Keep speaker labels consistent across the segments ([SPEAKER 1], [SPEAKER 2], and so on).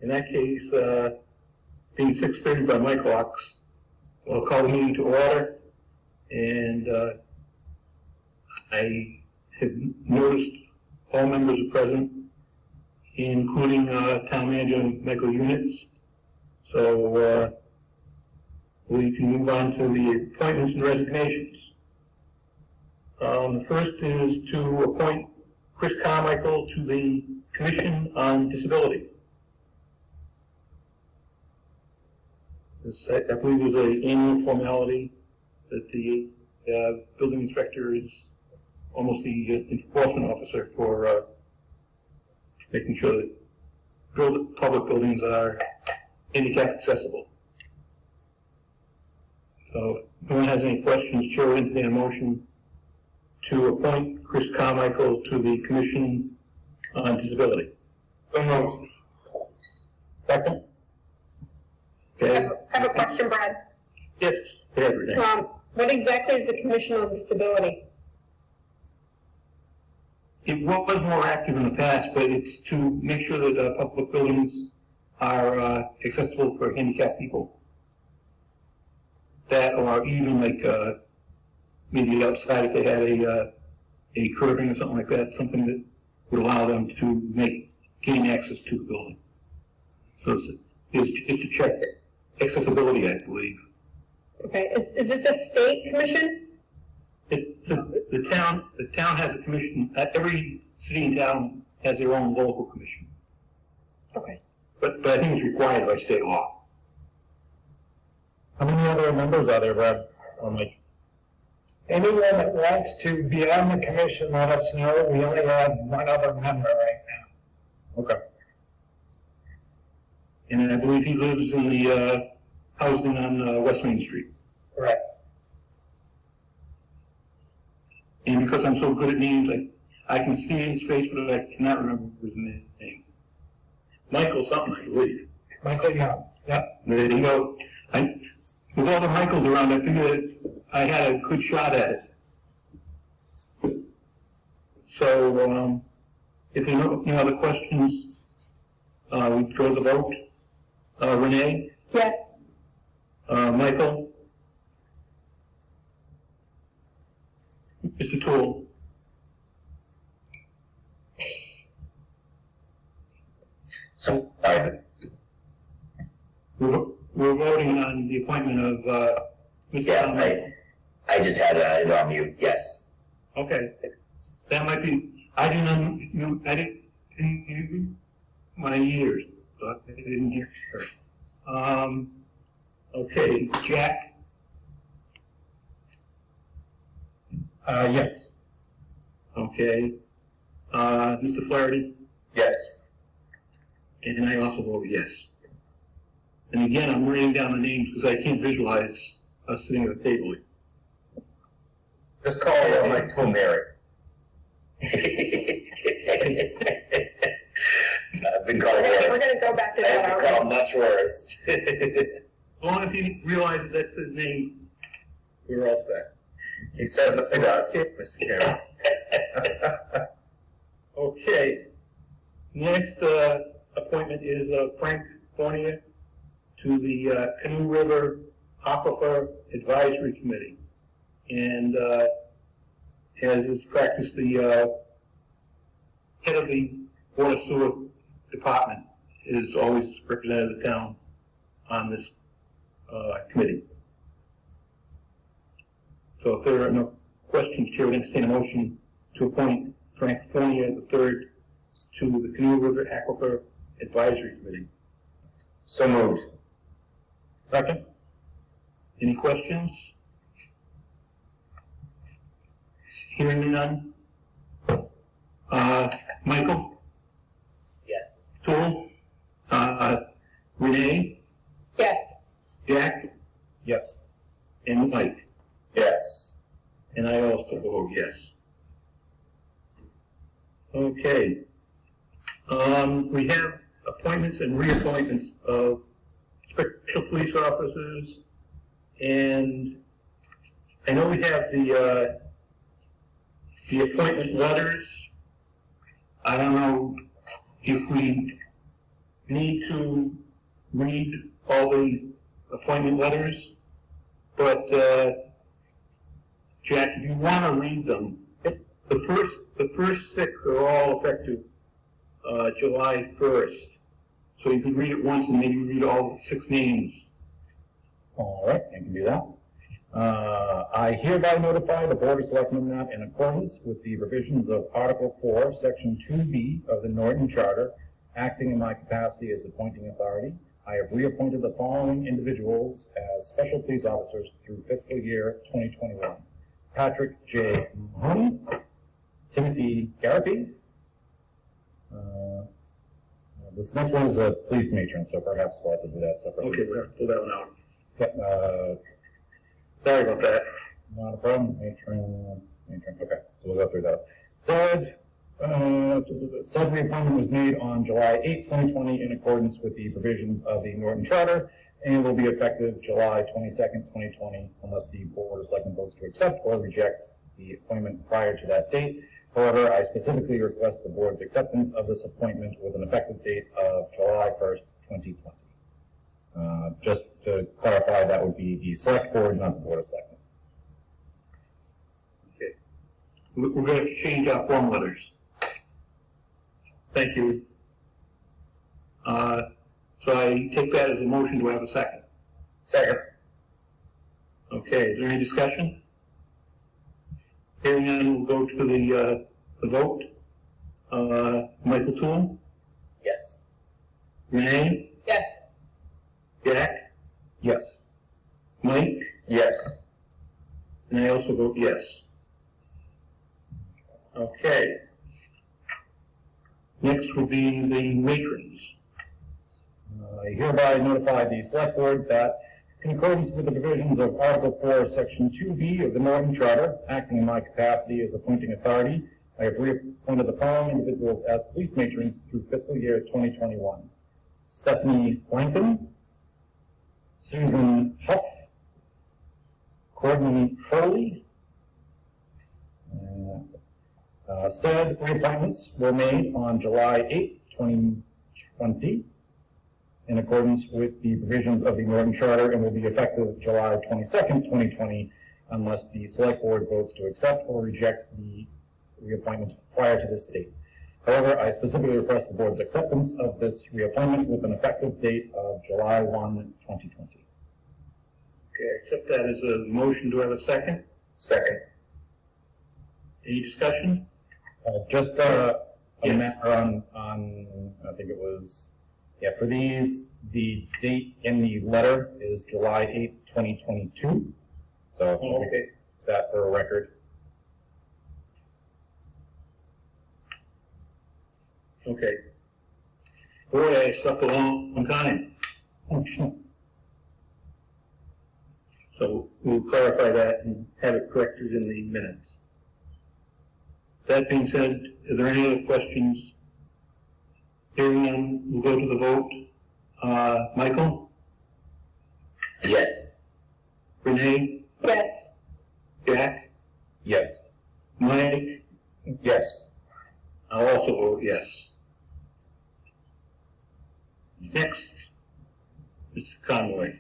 [SPEAKER 1] In that case, being 6:30 by my clocks, I'll call the meeting to order, and I have noticed all members are present, including Town Manager Michael Units. So we can move on to the appointments and resignations. The first is to appoint Chris Carmichael to the Commission on Disability. This, I believe, is an annual formality that the building inspector is almost the enforcement officer for making sure that public buildings are handicap accessible. So if no one has any questions, Chair will entertain a motion to appoint Chris Carmichael to the Commission on Disability.
[SPEAKER 2] So moved.
[SPEAKER 1] Second? Okay.
[SPEAKER 3] I have a question, Brad.
[SPEAKER 1] Yes, go ahead, Renee.
[SPEAKER 3] What exactly is the Commission on Disability?
[SPEAKER 1] It was more active in the past, but it's to make sure that public buildings are accessible for handicapped people. That, or even like maybe outside if they had a curbing or something like that, something that would allow them to gain access to the building. So it's to check accessibility, I believe.
[SPEAKER 3] Okay, is this a state commission?
[SPEAKER 1] The town has a commission. Every city and town has their own local commission.
[SPEAKER 3] Okay.
[SPEAKER 1] But I think it's required by state law.
[SPEAKER 2] How many other members are there, Brad?
[SPEAKER 4] Anyone that wants to be on the commission, let us know. We only have one other member right now.
[SPEAKER 2] Okay.
[SPEAKER 1] And I believe he lives in the housing on West Main Street.
[SPEAKER 4] Correct.
[SPEAKER 1] And because I'm so good at names, I can see his face, but I cannot remember his name. Michael something, I believe.
[SPEAKER 4] Michael Young. Yep.
[SPEAKER 1] There you go. With all the Michaels around, I figured I had a good shot at it. So, if there are no other questions, we go to the vote. Renee?
[SPEAKER 3] Yes.
[SPEAKER 1] Michael? Mr. Toole?
[SPEAKER 5] So,
[SPEAKER 1] We're voting on the appointment of Mr.
[SPEAKER 5] yeah, I just had it on mute, yes.
[SPEAKER 1] Okay. That might be, I didn't mute my ears, so I didn't hear her. Okay, Jack?
[SPEAKER 2] Yes.
[SPEAKER 1] Okay. Mr. Flaherty?
[SPEAKER 5] Yes.
[SPEAKER 1] And I also vote yes. And again, I'm writing down the names because I can't visualize us sitting at the table.
[SPEAKER 5] Just call my tool Mary. I've been called
[SPEAKER 3] We're
[SPEAKER 5] worse.
[SPEAKER 3] going to go back to
[SPEAKER 5] I've
[SPEAKER 3] that
[SPEAKER 5] been called much worse.
[SPEAKER 1] As long as he realizes that's his name, we're all set.
[SPEAKER 5] He certainly does, Mr. Chairman.
[SPEAKER 1] Okay. Next appointment is Frank Fournier to the Canoe River Aquifer Advisory Committee. And as is practice, the head of the Water Sewer Department is always represented the town on this committee. So if there are no questions, Chair would entertain a motion to appoint Frank Fournier III to the Canoe River Aquifer Advisory Committee.
[SPEAKER 5] So moved.
[SPEAKER 2] Second?
[SPEAKER 1] Any questions? Hearing none. Michael?
[SPEAKER 5] Yes.
[SPEAKER 1] Tool? Renee?
[SPEAKER 3] Yes.
[SPEAKER 1] Jack?
[SPEAKER 2] Yes.
[SPEAKER 1] And Mike?
[SPEAKER 5] Yes.
[SPEAKER 1] And I also vote yes. Okay. We have appointments and reappointments of special police officers, and I know we have the appointment letters. I don't know if we need to read all the appointment letters, but, Jack, if you want to read them, the first 6 are all effective, July 1st. So you could read it once and maybe read all 6 names.
[SPEAKER 2] All right, I can do that. I hereby notify the Board of Selectmen that in accordance with the provisions of Article 4, Section 2B of the Norton Charter, acting in my capacity as appointing authority, I have reappointed the following individuals as special police officers through fiscal year 2021. Patrick J. Mahoney, Timothy Garapi. This next one is a police matron, so perhaps we'll have to do that separately.
[SPEAKER 1] Okay, we're going to pull that one out.
[SPEAKER 2] Yep,
[SPEAKER 1] Sorry about that.
[SPEAKER 2] not a problem. Matron. Okay, so we'll go through that. Said reappointment was made on July 8, 2020 in accordance with the provisions of the Norton Charter and will be effective July 22nd, 2020 unless the Board of Selectmen votes to accept or reject the appointment prior to that date. However, I specifically request the Board's acceptance of this appointment with an effective date of July 1st, 2020. Just to clarify, that would be the Select Board, not the Board of Selectmen.
[SPEAKER 1] Okay. We're going to have to change our form letters. Thank you. So I take that as a motion. Do I have a second?
[SPEAKER 5] Second.
[SPEAKER 1] Okay, is there any discussion? Hearing none, we'll go to the vote. Michael Toole,
[SPEAKER 5] Yes.
[SPEAKER 1] Renee,
[SPEAKER 3] Yes.
[SPEAKER 1] Jack,
[SPEAKER 2] Yes.
[SPEAKER 1] Mike,
[SPEAKER 5] Yes.
[SPEAKER 1] and I also vote yes. Okay. Next will be the matrons.
[SPEAKER 2] I hereby notify the Select Board that in accordance with the provisions of Article 4, Section 2B of the Norton Charter, acting in my capacity as appointing authority, I have reappointed the following individuals as police matrons through fiscal year 2021. Stephanie Langton, Susan Huff, Courtney Foley, and that's it. Said reappointments were made on July 8, 2020, in accordance with the provisions of the Norton Charter and will be effective July 22nd, 2020, unless the Select Board votes to accept or reject the reappointment prior to this date. However, I specifically request the Board's acceptance of this reappointment with an effective date of July 1, 2020.
[SPEAKER 1] Okay, I accept that as a motion. Do I have a second?
[SPEAKER 5] Second.
[SPEAKER 1] Any discussion?
[SPEAKER 2] Just a
[SPEAKER 1] Yes.
[SPEAKER 2] matter on, I think it was, yeah, for these, the date in the letter is July 8th, 2022. So
[SPEAKER 1] Oh, okay.
[SPEAKER 2] it's that for a record.
[SPEAKER 1] Okay. Boy, I slept a long time. So we'll clarify that and have it corrected in the minutes. That being said, are there any other questions? Hearing none, we'll go to the vote. Michael?
[SPEAKER 5] Yes.
[SPEAKER 1] Renee?
[SPEAKER 3] Yes.
[SPEAKER 1] Jack?
[SPEAKER 2] Yes.
[SPEAKER 1] Mike?
[SPEAKER 5] Yes.
[SPEAKER 1] I'll also vote yes. Next, Mr. Conway.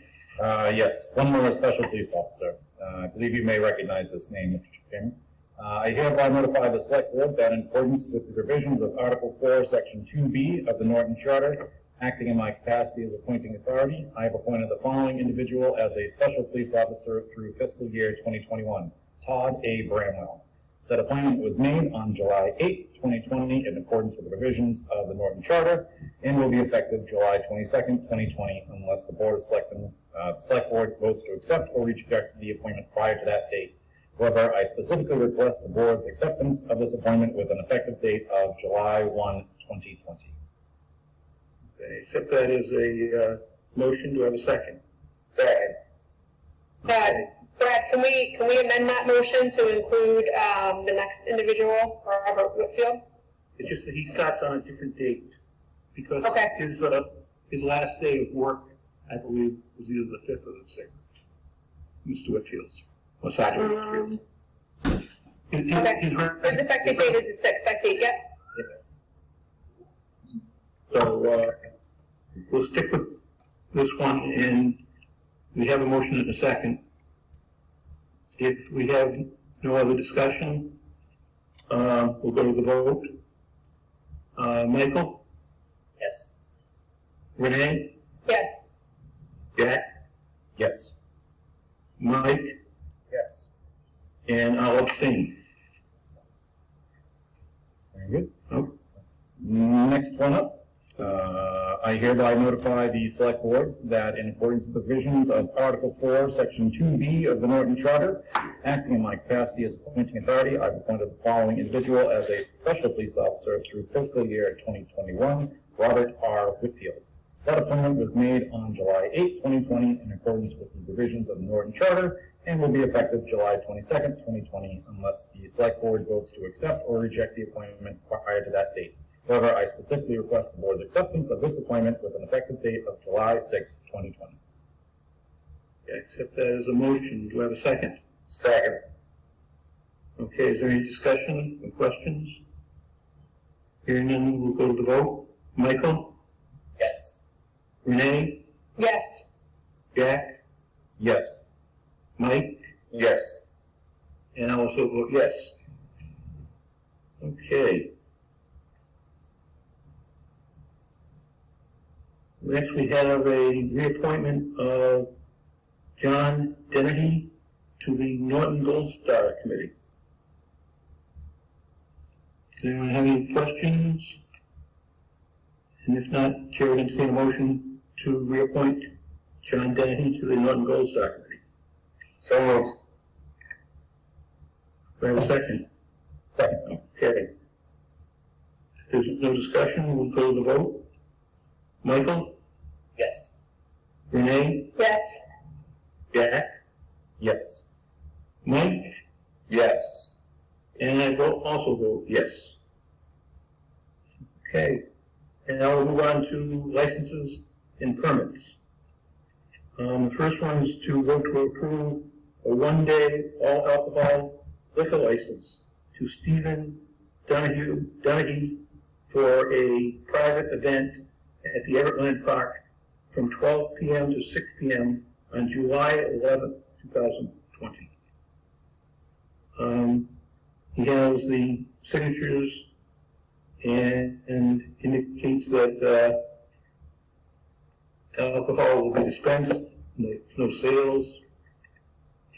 [SPEAKER 2] Yes, one more special police officer. I believe you may recognize this name, Mr. Chairman. I hereby notify the Select Board that in accordance with the provisions of Article 4, Section 2B of the Norton Charter, acting in my capacity as appointing authority, I have appointed the following individual as a special police officer through fiscal year 2021, Todd A. Bramwell. Said appointment was made on July 8, 2020, in accordance with the provisions of the Norton Charter, and will be effective July 22nd, 2020, unless the Board of Selectmen, the Select Board votes to accept or reject the appointment prior to that date. However, I specifically request the Board's acceptance of this appointment with an effective date of July 1, 2020.
[SPEAKER 1] Okay, accept that as a motion. Do I have a second?
[SPEAKER 5] Second.
[SPEAKER 3] Brad, can we amend that motion to include the next individual, Robert Whitfield?
[SPEAKER 1] It's just that he starts on a different date because
[SPEAKER 3] Okay.
[SPEAKER 1] his last day of work, I believe, was either the 5th or the 6th. Mr. Whitfield's, or Sergeant Whitfield.
[SPEAKER 3] Okay.
[SPEAKER 1] His
[SPEAKER 3] His effective date is the 6th, I see, yep.
[SPEAKER 1] So, we'll stick with this one, and we have a motion in a second. If we have no other discussion, we'll go to the vote. Michael?
[SPEAKER 5] Yes.
[SPEAKER 1] Renee?
[SPEAKER 3] Yes.
[SPEAKER 1] Jack?
[SPEAKER 2] Yes.
[SPEAKER 1] Mike?
[SPEAKER 5] Yes.
[SPEAKER 1] And I'll abstain.
[SPEAKER 2] Very good.
[SPEAKER 1] Oh.
[SPEAKER 2] Next one up. I hereby notify the Select Board that in accordance with the provisions of Article 4, Section 2B of the Norton Charter, acting in my capacity as appointing authority, I've appointed the following individual as a special police officer through fiscal year 2021, Robert R. Whitfield. That appointment was made on July 8, 2020, in accordance with the provisions of the Norton Charter, and will be effective July 22nd, 2020, unless the Select Board votes to accept or reject the appointment prior to that date. However, I specifically request the Board's acceptance of this appointment with an effective date of July 6, 2020.
[SPEAKER 1] I accept that as a motion. Do I have a second?
[SPEAKER 5] Second.
[SPEAKER 1] Okay, is there any discussion or questions? Hearing none, we'll go to the vote. Michael?
[SPEAKER 5] Yes.
[SPEAKER 1] Renee?
[SPEAKER 3] Yes.
[SPEAKER 1] Jack?
[SPEAKER 2] Yes.
[SPEAKER 1] Mike?
[SPEAKER 5] Yes.
[SPEAKER 1] And I also vote yes. Okay. Next, we have a reappointment of John Dennehy to the Norton Gold Star Committee. Does anyone have any questions? And if not, Chair would entertain a motion to reappoint John Dennehy to the Norton Gold Star Committee.
[SPEAKER 5] So moved.
[SPEAKER 1] Do I have a second?
[SPEAKER 2] Second.
[SPEAKER 1] Okay. If there's no discussion, we'll go to the vote. Michael?
[SPEAKER 5] Yes.
[SPEAKER 1] Renee?
[SPEAKER 3] Yes.
[SPEAKER 1] Jack?
[SPEAKER 2] Yes.
[SPEAKER 1] Mike?
[SPEAKER 5] Yes.
[SPEAKER 1] And I also vote yes. Okay. And now we'll move on to licenses and permits. The first one is to vote to approve a one-day all-alcohol liquor license to Stephen Donahue for a private event at the Everett Park from 12 p.m. to 6 p.m. on July 11th, 2020. He has the signatures and indicates that alcohol will be dispensed, no sales,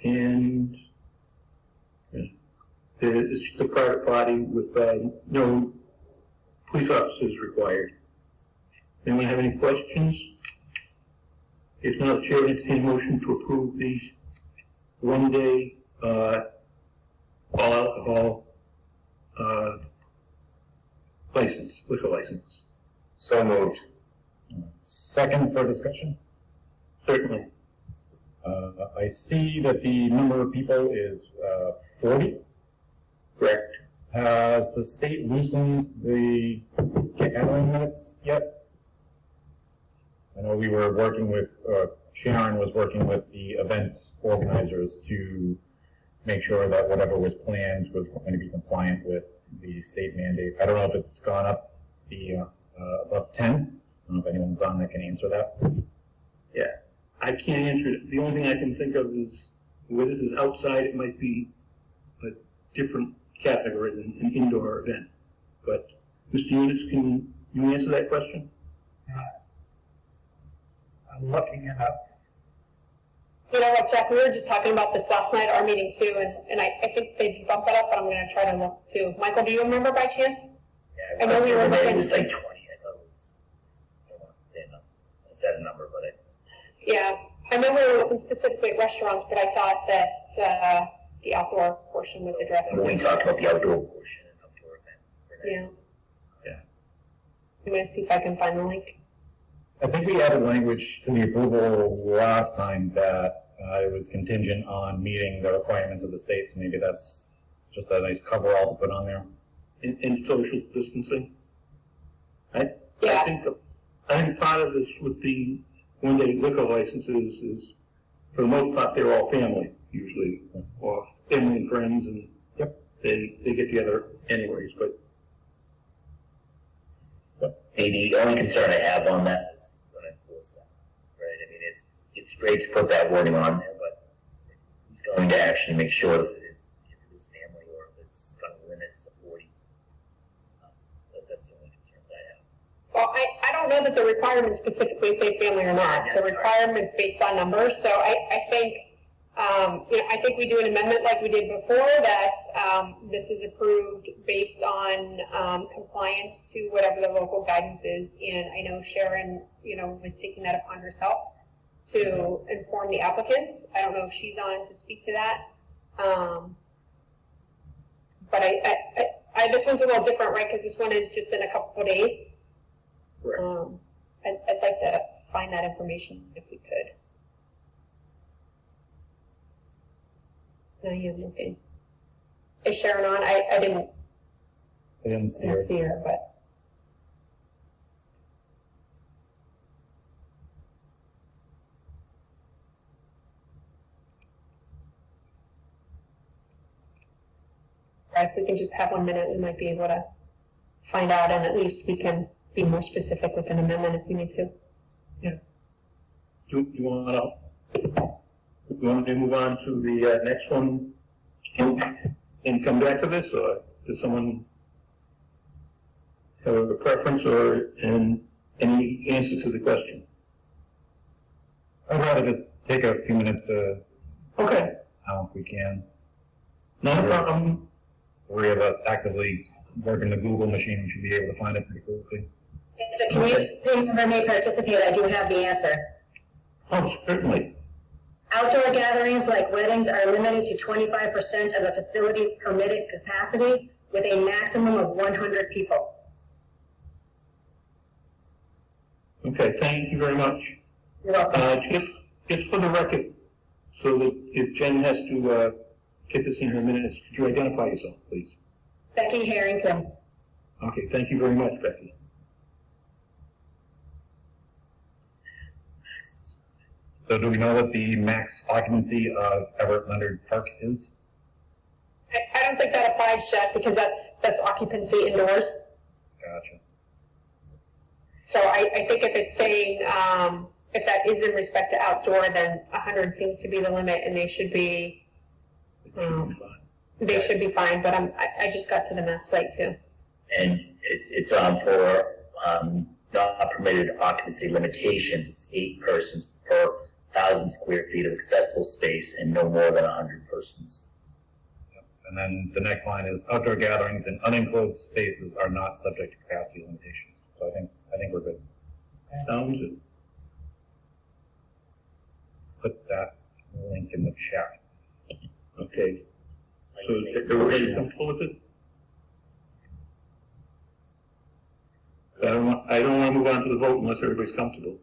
[SPEAKER 1] and it's just a private party with no police officers required. Anyone have any questions? If not, the chair will entertain a motion to approve the one-day all-alcohol liquor license.
[SPEAKER 5] So moved.
[SPEAKER 2] Second for discussion.
[SPEAKER 1] Certainly.
[SPEAKER 2] I see that the number of people is 40.
[SPEAKER 1] Correct.
[SPEAKER 2] Has the state loosened the gathering limits yet? I know we were working with, Sharon was working with the event organizers to make sure that whatever was planned was going to be compliant with the state mandate. I don't know if it's gone up above 10. I don't know if anyone's on that can answer that.
[SPEAKER 1] Yeah, I can't answer it. The only thing I can think of is where this is outside, it might be a different category than an indoor event. But Mr. Eunice, can you answer that question?
[SPEAKER 4] I'm looking it up.
[SPEAKER 3] You know what, Jack, we were just talking about this last night at our meeting too, and I think they bumped it up, but I'm going to try to look too. Michael, do you remember by chance?
[SPEAKER 5] Yeah,
[SPEAKER 3] I know we were
[SPEAKER 5] it was
[SPEAKER 3] looking-
[SPEAKER 5] like 20. I thought it was, I don't want to say a number. I said a number, but
[SPEAKER 3] Yeah, I remember we were looking specifically at restaurants, but I thought that the outdoor portion was addressed.
[SPEAKER 5] we talked about the outdoor portion and outdoor events.
[SPEAKER 3] Yeah.
[SPEAKER 1] Yeah.
[SPEAKER 3] I'm going to see if I can find the link.
[SPEAKER 2] I think we added language to the approval last time that it was contingent on meeting the requirements of the state, so maybe that's just a nice coverall to put on there.
[SPEAKER 1] In social distancing? I
[SPEAKER 3] Yeah.
[SPEAKER 1] think part of this with the one-day liquor licenses is, for the most part, they're all family, usually, or family and friends, and
[SPEAKER 2] Yep.
[SPEAKER 1] they get together anyways, but
[SPEAKER 5] The only concern I have on that is it's great to put that wording on there, but who's going to actually make sure that if it is family or if it's going to limit to 40? That's the only concerns I have.
[SPEAKER 3] Well, I don't know that the requirements specifically say family or not. The requirement's based on numbers, so I think, I think we do an amendment like we did before, that this is approved based on compliance to whatever the local guidance is. And I know Sharon, was taking that upon herself to inform the applicants. I don't know if she's on to speak to that. But this one's a little different, right? Because this one is just in a couple of days.
[SPEAKER 1] Right.
[SPEAKER 3] I'd like to find that information if we could. No, you're looking. Is Sharon on? I didn't
[SPEAKER 2] see her.
[SPEAKER 3] see her, but. If we can just have 1 minute, we might be able to find out, and at least we can be more specific with an amendment if we need to.
[SPEAKER 1] Do you want to move on to the next one and come back to this, or does someone have a preference or any answer to the question?
[SPEAKER 2] I'd rather just take a few minutes to,
[SPEAKER 1] Okay,
[SPEAKER 2] if we can.
[SPEAKER 1] not a problem.
[SPEAKER 2] Three of us actively working the Google machine, we should be able to find it pretty quickly.
[SPEAKER 6] If the community member may participate, I do have the answer.
[SPEAKER 1] Oh, certainly.
[SPEAKER 6] Outdoor gatherings like weddings are limited to 25% of a facility's permitted capacity with a maximum of 100 people.
[SPEAKER 1] Okay, thank you very much.
[SPEAKER 6] You're welcome.
[SPEAKER 1] Just for the record, so that if Jen has to get this in her minutes, could you identify yourself, please?
[SPEAKER 6] Becky Harrington.
[SPEAKER 1] Okay, thank you very much, Becky.
[SPEAKER 2] So do we know what the max occupancy of Everett Leonard Park is?
[SPEAKER 3] I don't think that applies, Jeff, because that's occupancy indoors.
[SPEAKER 2] Gotcha.
[SPEAKER 3] So I think if it's saying, if that is in respect to outdoor, then 100 seems to be the limit, and they should be, should be fine, but I just got to the mass site too.
[SPEAKER 5] And it's for not permitted occupancy limitations. It's 8 persons per 1,000 square feet of accessible space and no more than 100 persons.
[SPEAKER 2] Yep. And then the next line is outdoor gatherings in unenclosed spaces are not subject to capacity limitations. So I think we're good.
[SPEAKER 1] Sounds it.
[SPEAKER 2] Put that link in the chat.
[SPEAKER 1] Okay.
[SPEAKER 5] I'd
[SPEAKER 1] So
[SPEAKER 5] like to make a
[SPEAKER 1] everybody
[SPEAKER 5] motion.
[SPEAKER 1] comfortable with it? I don't want to move on to the vote unless everybody's comfortable.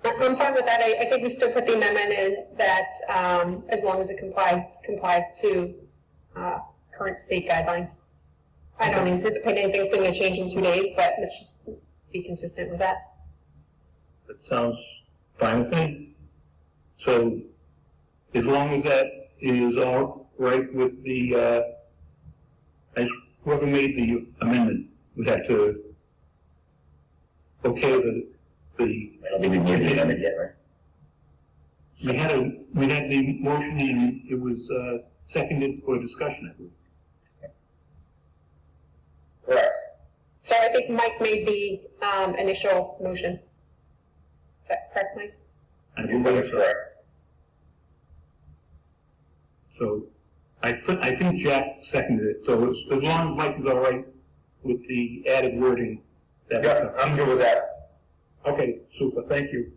[SPEAKER 3] I'm fine with that. I think we still put the amendment in that as long as it complies to current state guidelines. I don't anticipate anything's going to change in 2 days, but let's just be consistent with that.
[SPEAKER 1] That sounds fine with me. So as long as that is all right with the, whoever made the amendment would have to okay the
[SPEAKER 5] I don't think we've made the amendment yet, right?
[SPEAKER 1] we had the motion and it was seconded for discussion, I believe.
[SPEAKER 5] Correct.
[SPEAKER 3] So I think Mike made the initial motion. Is that correct, Mike?
[SPEAKER 1] I
[SPEAKER 5] That
[SPEAKER 1] believe
[SPEAKER 5] is
[SPEAKER 1] so.
[SPEAKER 5] correct.
[SPEAKER 1] So I think Jack seconded it. So as long as Mike is all right with the added wording.
[SPEAKER 5] Yeah, I'm good with that.
[SPEAKER 1] Okay, super, thank you.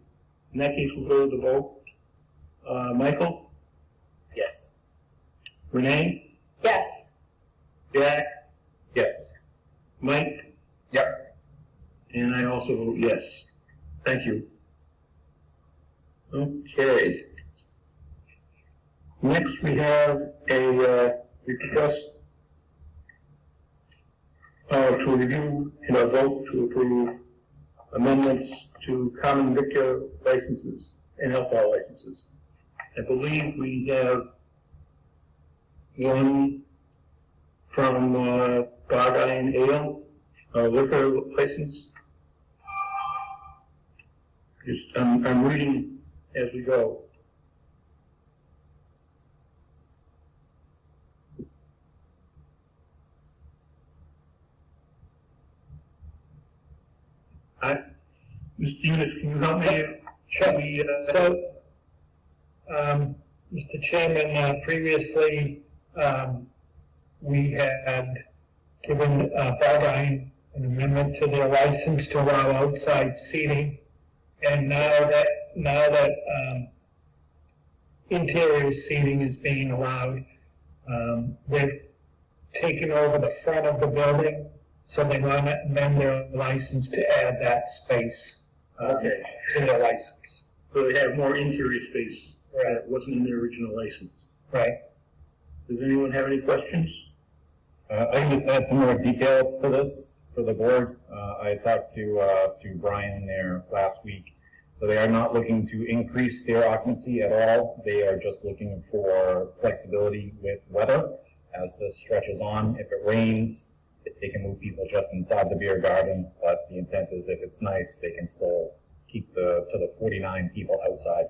[SPEAKER 1] In that case, we'll go to the vote. Michael?
[SPEAKER 5] Yes.
[SPEAKER 1] Renee?
[SPEAKER 3] Yes.
[SPEAKER 1] Jack?
[SPEAKER 2] Yes.
[SPEAKER 1] Mike?
[SPEAKER 5] Yep.
[SPEAKER 1] And I also vote yes. Thank you. Okay. Next, we have a request to review and a vote to approve amendments to common victor licenses and alcohol licenses. I believe we have one from Bar Iron Ale, liquor license. Just, I'm reading as we go. Mr. Units, can you help me?
[SPEAKER 4] Sure.
[SPEAKER 1] We,
[SPEAKER 4] So, Mr. Chairman, previously, we had given Baldine an amendment to their license to allow outside seating. And now that interior seating is being allowed, they've taken over the front of the building, so they want to amend their license to add that space
[SPEAKER 1] Okay.
[SPEAKER 4] to their license.
[SPEAKER 1] So they have more interior space
[SPEAKER 4] Right.
[SPEAKER 1] that wasn't in their original license.
[SPEAKER 4] Right.
[SPEAKER 1] Does anyone have any questions?
[SPEAKER 2] I can add some more detail to this for the board. I talked to Brian there last week. So they are not looking to increase their occupancy at all. They are just looking for flexibility with weather as this stretches on. If it rains, they can move people just inside the beer garden, but the intent is if it's nice, they can still keep to the 49 people outside.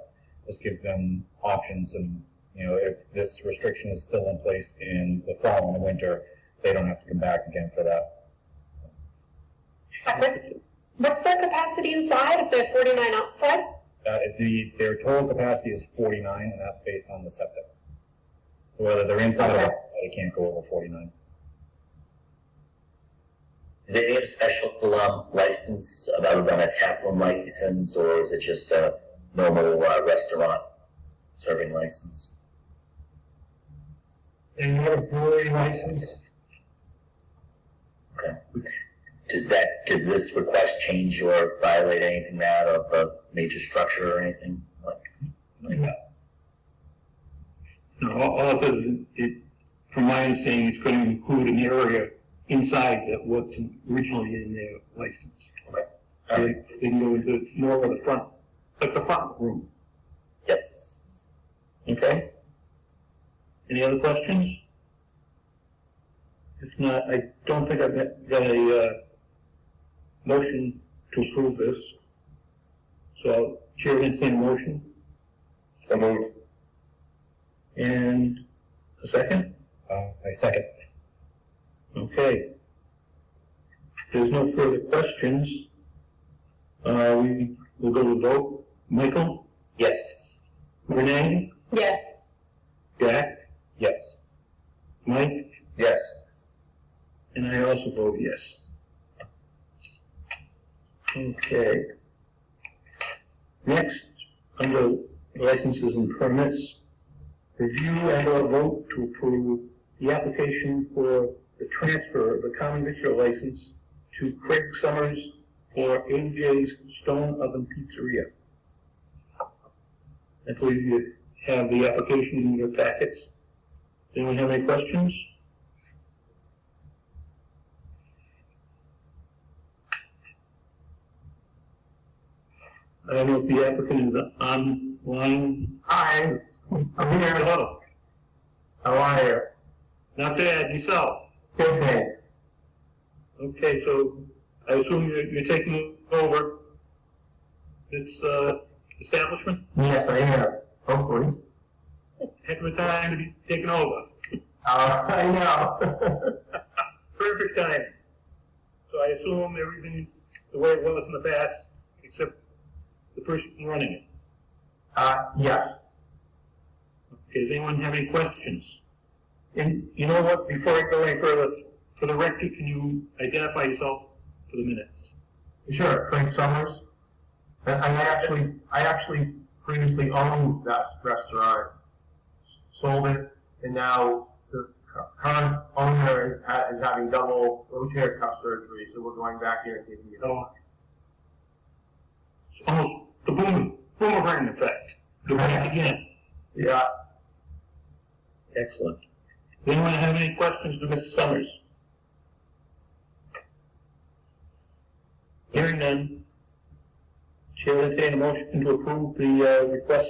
[SPEAKER 2] This gives them options, and if this restriction is still in place in the fall and the winter, they don't have to come back again for that.
[SPEAKER 3] What's their capacity inside if they're 49 outside?
[SPEAKER 2] Their total capacity is 49, and that's based on the septic. So whether they're inside or outside, they can't go over 49.
[SPEAKER 5] Do they have a special license other than a taproom license, or is it just a normal restaurant serving license?
[SPEAKER 4] They have a brewery license.
[SPEAKER 5] Okay. Does this request change or violate anything that of a major structure or anything like
[SPEAKER 1] No, all it does, from my understanding, it's going to include an area inside that wasn't originally in their license.
[SPEAKER 5] Okay.
[SPEAKER 1] They can go into more of the front, like the front room.
[SPEAKER 5] Yes.
[SPEAKER 1] Okay? Any other questions? If not, I don't think I've got a motion to approve this. So I'll chair entertain a motion.
[SPEAKER 5] So moved.
[SPEAKER 1] And a second?
[SPEAKER 2] I second.
[SPEAKER 1] Okay. If there's no further questions, we will go to vote. Michael?
[SPEAKER 5] Yes.
[SPEAKER 1] Renee?
[SPEAKER 3] Yes.
[SPEAKER 1] Jack?
[SPEAKER 2] Yes.
[SPEAKER 1] Mike?
[SPEAKER 5] Yes.
[SPEAKER 1] And I also vote yes. Okay. Next, under licenses and permits, review and/or vote to approve the application for the transfer of the common victor license to Craig Summers for AJ's Stone Oven Pizzeria. I believe you have the application in your packets. Does anyone have any questions? I don't know if the applicant is online.
[SPEAKER 7] Hi, I'm here.
[SPEAKER 1] Hello.
[SPEAKER 7] How are you?
[SPEAKER 1] Not bad, yourself.
[SPEAKER 7] Good, thanks.
[SPEAKER 1] Okay, so I assume you're taking over this establishment?
[SPEAKER 7] Yes, I am. Hopefully.
[SPEAKER 1] Heck of a time to be taking over.
[SPEAKER 7] I know.
[SPEAKER 1] Perfect time. So I assume everything's the way it was in the past, except the person running it.
[SPEAKER 7] Yes.
[SPEAKER 1] Okay, does anyone have any questions? And you know what, before I go any further, for the record, can you identify yourself for the minutes?
[SPEAKER 7] Sure, Craig Summers. And I actually previously owned that restaurant, sold it, and now the current owner is having double rotator cuff surgery, so we're going back here and taking it off.
[SPEAKER 1] It's almost the boomerang effect. Go back again.
[SPEAKER 7] Yeah.
[SPEAKER 1] Excellent. Does anyone have any questions for Mr. Summers? Hearing none, Chair will entertain a motion to approve the request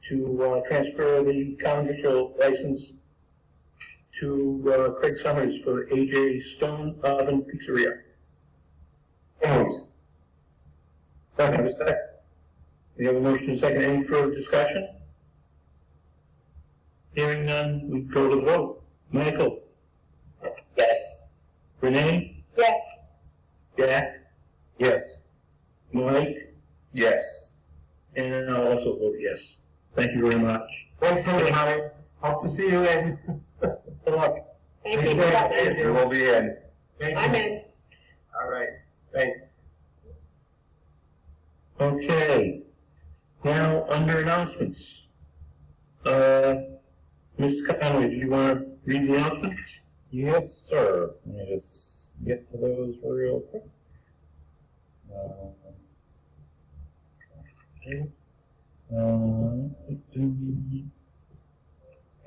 [SPEAKER 1] to transfer the common victual license to Craig Summers for AJ Stone Oven Pizzeria.
[SPEAKER 5] Moved.
[SPEAKER 1] Second, We have a motion and a second. Any further discussion? Hearing none, we go to the vote. Michael?
[SPEAKER 5] Yes.
[SPEAKER 1] Renee?
[SPEAKER 3] Yes.
[SPEAKER 1] Jack?
[SPEAKER 2] Yes.
[SPEAKER 1] Mike?
[SPEAKER 5] Yes.
[SPEAKER 1] And I'll also vote yes. Thank you very much.
[SPEAKER 7] Thanks, everybody. Hope to see you in.
[SPEAKER 1] Good luck.
[SPEAKER 3] Thank
[SPEAKER 7] Be
[SPEAKER 3] you.
[SPEAKER 7] safe.
[SPEAKER 3] Thank you.
[SPEAKER 5] We'll be in.
[SPEAKER 7] Thank
[SPEAKER 3] I'm
[SPEAKER 7] you.
[SPEAKER 3] in.
[SPEAKER 7] All right, thanks.
[SPEAKER 1] Okay. Now, under announcements. Mr. Conway, do you want to read the announcements?
[SPEAKER 2] Yes, sir. Let me just get to those real quick.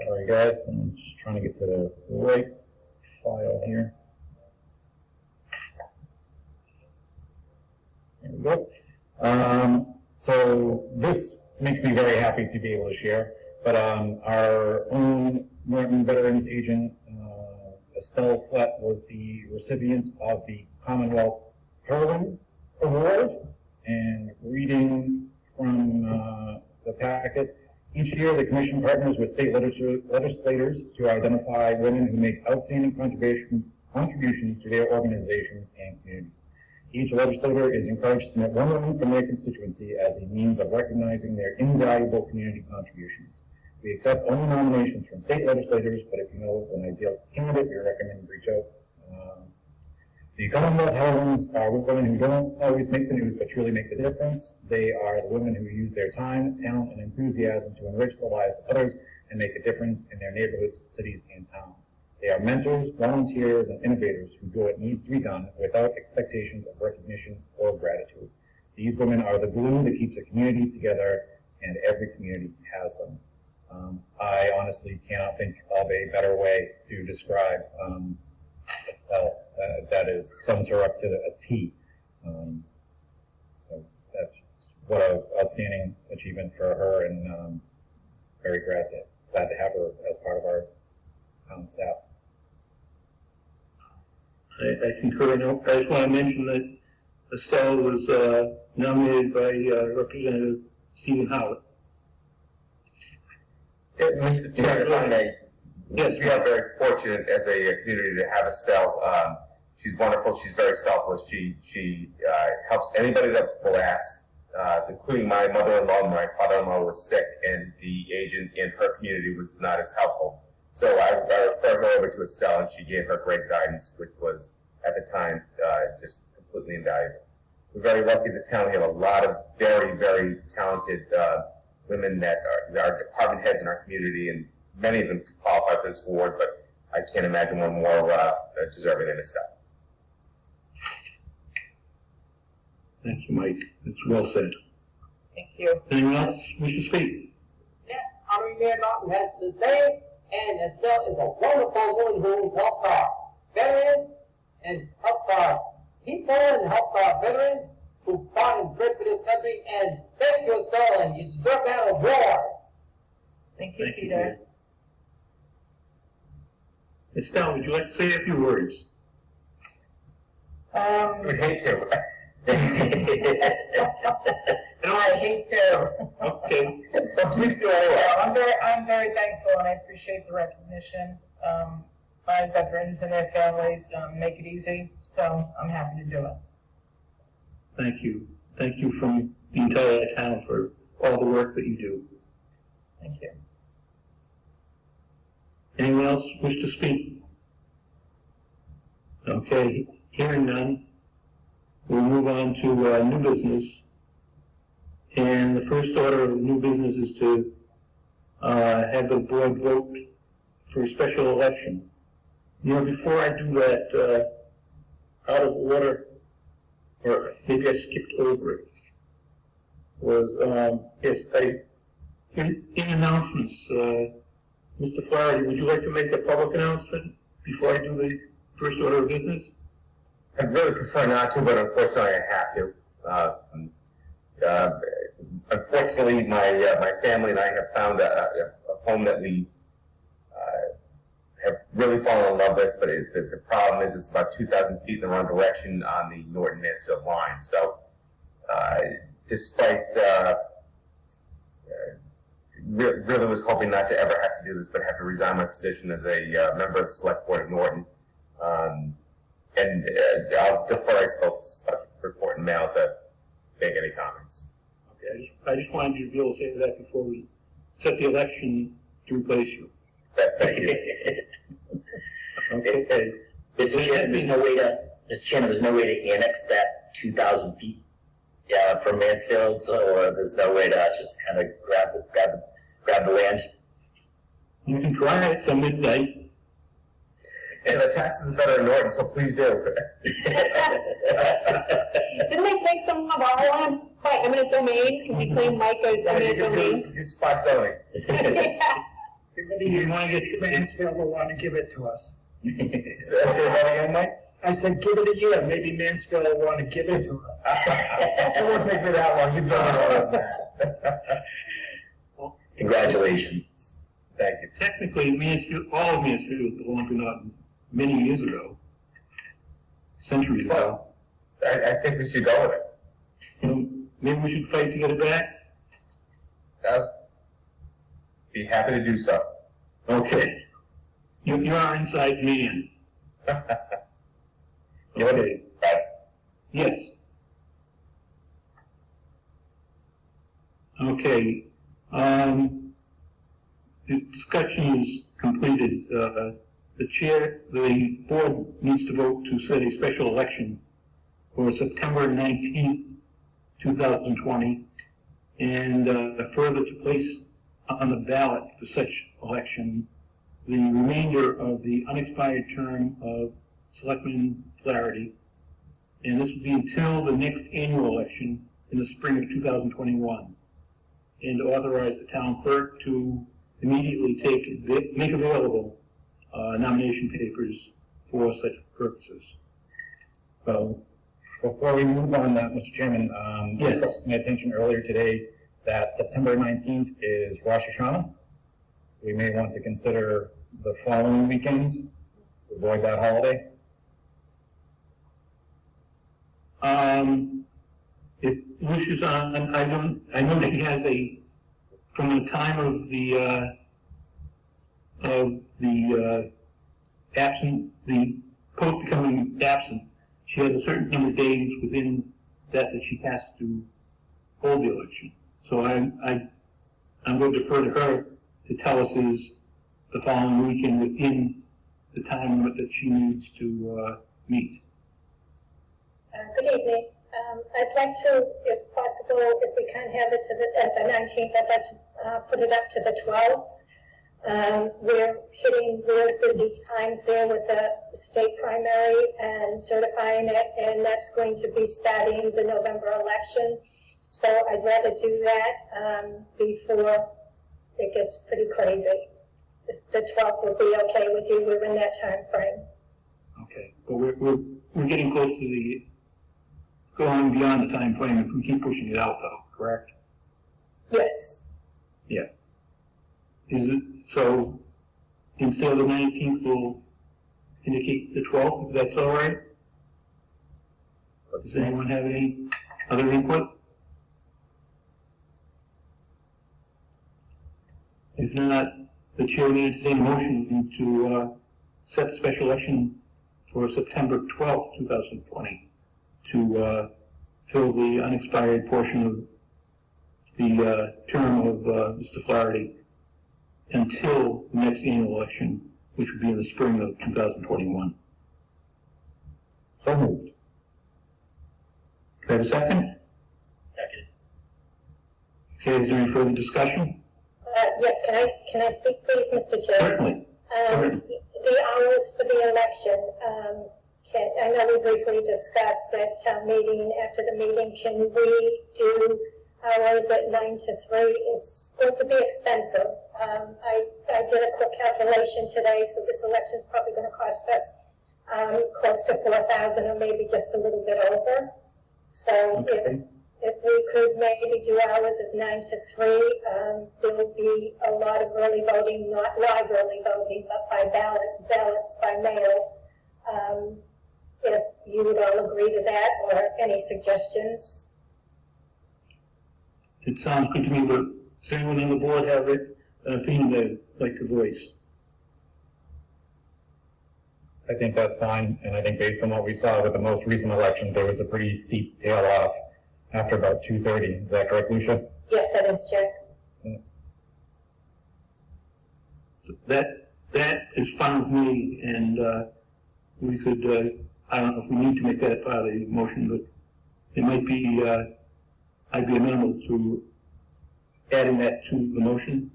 [SPEAKER 2] Sorry, guys. I'm just trying to get to the right file here. There we go. So this makes me very happy to be able to share. But our own Norton Veterans Agent, Estelle Flett, was the recipient of the Commonwealth Heroine Award. And reading from the packet, each year the Commission partners with state legislators to identify women who make outstanding contributions to their organizations and communities. Each legislator is encouraged to submit one woman from their constituency as a means of recognizing their invaluable community contributions. We accept only nominations from state legislators, but if you know of an ideal candidate, we recommend reach out. The Commonwealth Heroines are women who don't always make the news, but truly make the difference. They are the women who use their time, talent, and enthusiasm to enrich the lives of others and make a difference in their neighborhoods, cities, and towns. They are mentors, volunteers, and innovators who do what needs to be done without expectations of recognition or gratitude. These women are the glue that keeps a community together, and every community has them. I honestly cannot think of a better way to describe that sums her up to a T. So that's what an outstanding achievement for her, and very glad to have her as part of our town staff.
[SPEAKER 1] I concur. I just want to mention that Estelle was nominated by Representative Stephen Howard.
[SPEAKER 8] Mr. Chairman, if I may,
[SPEAKER 1] Yes,
[SPEAKER 8] we are very fortunate as a community to have Estelle. She's wonderful. She's very selfless. She helps anybody that will ask, including my mother-in-law. My father-in-law was sick, and the agent in her community was not as helpful. So I referred her over to Estelle, and she gave her great guidance, which was, at the time, just completely invaluable. We're very lucky as a town. We have a lot of very, very talented women that are department heads in our community, and many of them qualify for this award, but I can't imagine one more deserving than Estelle.
[SPEAKER 1] Thank you, Mike. It's well said.
[SPEAKER 9] Thank you.
[SPEAKER 1] Anyone else wish to speak?
[SPEAKER 9] Yeah, Honorary Mayor Norton has to say, and Estelle is a wonderful woman who helps our veterans and helps our people and helps our veterans who fought and bled for this country. And thank you, Estelle, and you deserve that award. Thank you,
[SPEAKER 1] Thank you,
[SPEAKER 9] Peter.
[SPEAKER 1] Estelle, would you like to say a few words?
[SPEAKER 8] I would hate to.
[SPEAKER 9] I hate to.
[SPEAKER 1] Okay.
[SPEAKER 8] But please do anyway.
[SPEAKER 9] Well, I'm very thankful, and I appreciate the recognition. My veterans and their families make it easy, so I'm happy to do it.
[SPEAKER 1] Thank you. Thank you from the entire town for all the work that you do.
[SPEAKER 9] Thank you.
[SPEAKER 1] Anyone else wish to speak? Okay, hearing none, we'll move on to new business. And the first order of new business is to have the board vote for a special election. You know, before I do that, out of order, or maybe I skipped over it, was, yes, in announcements, Mr. Flaherty, would you like to make a public announcement before I do the first order of business?
[SPEAKER 8] I'd really prefer not to, but unfortunately I have to. Unfortunately, my family and I have found a home that we have really fallen in love with, but the problem is it's about 2,000 feet in the wrong direction on the Norton-Mansfield line. So despite really was hoping not to ever have to do this, but have to resign my position as a member of the Select Board of Norton. And I'll defer both to select report and mail to make any comments.
[SPEAKER 1] Okay, I just wanted you to be able to say that before we set the election to replace you.
[SPEAKER 5] Thank you.
[SPEAKER 1] Okay.
[SPEAKER 5] Mr. Chairman, there's no way to annex that 2,000 feet from Mansfield, or there's no way to just kind of grab the land.
[SPEAKER 1] You can try it some midnight.
[SPEAKER 8] And the taxes are better in Norton, so please do.
[SPEAKER 3] Didn't they take some of our land by eminent domain? Can we claim Mike as eminent domain?
[SPEAKER 8] Just spot zoning.
[SPEAKER 3] Yeah.
[SPEAKER 4] You want to get to Mansfield will want to give it to us.
[SPEAKER 8] Say that again, Mike?
[SPEAKER 4] I said, give it a year, maybe Mansfield will want to give it to us.
[SPEAKER 8] It won't take me that long. You've done it all.
[SPEAKER 5] Congratulations.
[SPEAKER 8] Thank you.
[SPEAKER 1] Technically, Mansfield, all of Mansfield belonged to Norton many years ago, centuries ago.
[SPEAKER 8] I think we should go with it.
[SPEAKER 1] So maybe we should fight to get it back?
[SPEAKER 8] Be happy to do so.
[SPEAKER 1] Okay. You're our inside man. Okay. Yes. Okay. The discussion is completed. The board needs to vote to set a special election for September 19th, 2020, and further to place on the ballot for such election the remainder of the unexpired term of Selectman Flaherty, and this will be until the next annual election in the spring of 2021, and to authorize the town clerk to immediately make available nomination papers for such purposes.
[SPEAKER 2] So, before we move on that, Mr. Chairman,
[SPEAKER 1] Yes.
[SPEAKER 2] my attention earlier today that September 19th is Rosh Hashanah. We may want to consider the following weekends to avoid that holiday.
[SPEAKER 1] If Lucia's on, I know she has from the time of the post becoming absent, she has a certain number of days within that she has to hold the election. So I'm going to defer to her to tell us is the following weekend within the time limit that she needs to meet.
[SPEAKER 10] Good evening. I'd like to, if possible, if we can have it at the 19th, I'd like to put it up to the 12th. We're hitting real busy times there with the state primary and certifying it, and that's going to be starting the November election. So I'd rather do that before it gets pretty crazy. If the 12th would be okay with you, we're in that time frame.
[SPEAKER 1] Okay, but we're getting close to going beyond the time frame if we keep pushing it out, though, correct?
[SPEAKER 10] Yes.
[SPEAKER 1] Yeah. Is it, so instead of the 19th, we'll indicate the 12th, if that's all right? Does anyone have any other input? If not, the chair will entertain a motion to set the special election for September 12th, 2020 to fill the unexpired portion of the term of Mr. Flaherty until the next annual election, which would be in the spring of 2021. So moved. Do I have a second?
[SPEAKER 5] Second.
[SPEAKER 1] Okay, is there any further discussion?
[SPEAKER 10] Yes, can I speak, please, Mr. Chair?
[SPEAKER 1] Certainly.
[SPEAKER 10] The hours for the election, I know we briefly discussed at town meeting, after the meeting, can we do hours at 9 to 3? It's going to be expensive. I did a quick calculation today, so this election is probably going to cost us close to $4,000 or maybe just a little bit over. So
[SPEAKER 1] Okay.
[SPEAKER 10] if we could maybe do hours of 9 to 3, there will be a lot of early voting, not live early voting, but by ballots by mail. If you would all agree to that, or any suggestions.
[SPEAKER 1] It sounds good to me, but Does anyone on the board have an opinion they'd like to voice?
[SPEAKER 2] I think that's fine, and I think based on what we saw with the most recent election, there was a pretty steep tail off after about 2:30. Is that correct, Lucia?
[SPEAKER 10] Yes, that is Jack.
[SPEAKER 1] That is fine with me, and we could, I don't know if we need to make that part of the motion, but it might be, I'd be amenable to adding that to the motion.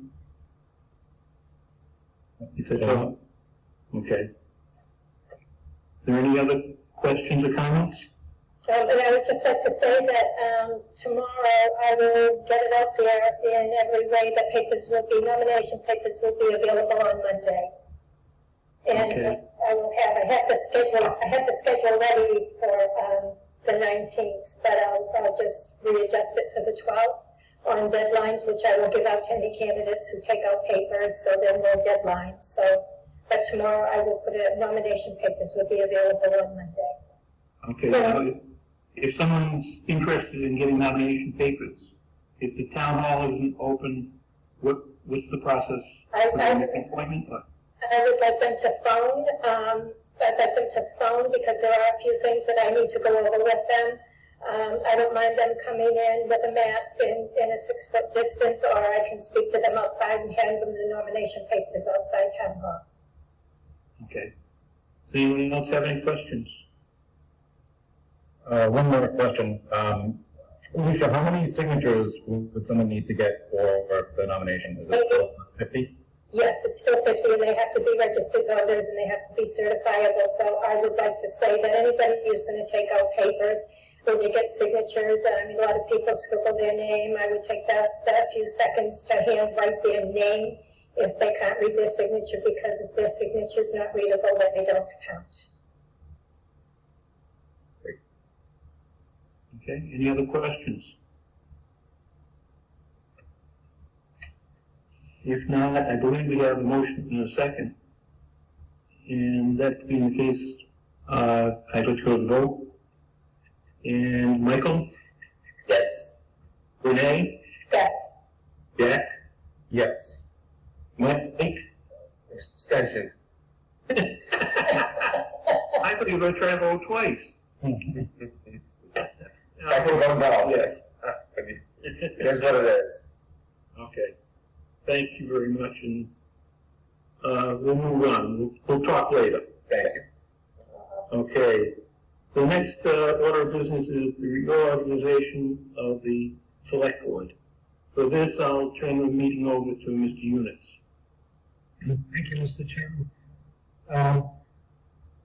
[SPEAKER 1] If that's all. Okay. Are there any other questions or comments?
[SPEAKER 10] And I would just like to say that tomorrow I will get it out there in every way. The papers will be, nomination papers will be available on Monday. And
[SPEAKER 1] Okay.
[SPEAKER 10] I have the schedule ready for the 19th, but I'll just readjust it for the 12th on deadlines, which I will give out to any candidates who take out papers, so there are no deadlines. So, but tomorrow I will put it, nomination papers will be available on Monday.
[SPEAKER 1] Okay, now, if someone's interested in getting nomination papers, if the town hall isn't open, what's the process?
[SPEAKER 10] I
[SPEAKER 1] Make an appointment? Or-
[SPEAKER 10] I would like them to phone, because there are a few things that I need to go over with them. I don't mind them coming in with a mask in a 6-foot distance, or I can speak to them outside and hand them the nomination papers outside town hall.
[SPEAKER 1] Okay. Does anyone else have any questions?
[SPEAKER 2] One more question. Alicia, how many signatures would someone need to get for the nomination? Is it still 50?
[SPEAKER 10] Yes, it's still 50, and they have to be registered voters, and they have to be certifiable. So I would like to say that anybody who's going to take out papers, when you get signatures, a lot of people scribble their name. I would take that few seconds to hand write their name if they can't read their signature, because if their signature is not readable, then they don't count.
[SPEAKER 1] Okay, any other questions? If not, I believe we have a motion in a second. And that being the case, I'd like to go to vote. And Michael?
[SPEAKER 5] Yes.
[SPEAKER 1] Renee?
[SPEAKER 10] Yes.
[SPEAKER 1] Jack?
[SPEAKER 2] Yes.
[SPEAKER 1] Mike?
[SPEAKER 8] Extension.
[SPEAKER 1] I thought you were going to try and vote twice.
[SPEAKER 8] I can vote no.
[SPEAKER 1] Yes.
[SPEAKER 8] It is what it is.
[SPEAKER 1] Okay. Thank you very much, and we'll move on. We'll talk later.
[SPEAKER 8] Thank you.
[SPEAKER 1] Okay. The next order of business is the reorganization of the select board. For this, I'll turn the meeting over to Mr. Units.
[SPEAKER 4] Thank you, Mr. Chairman.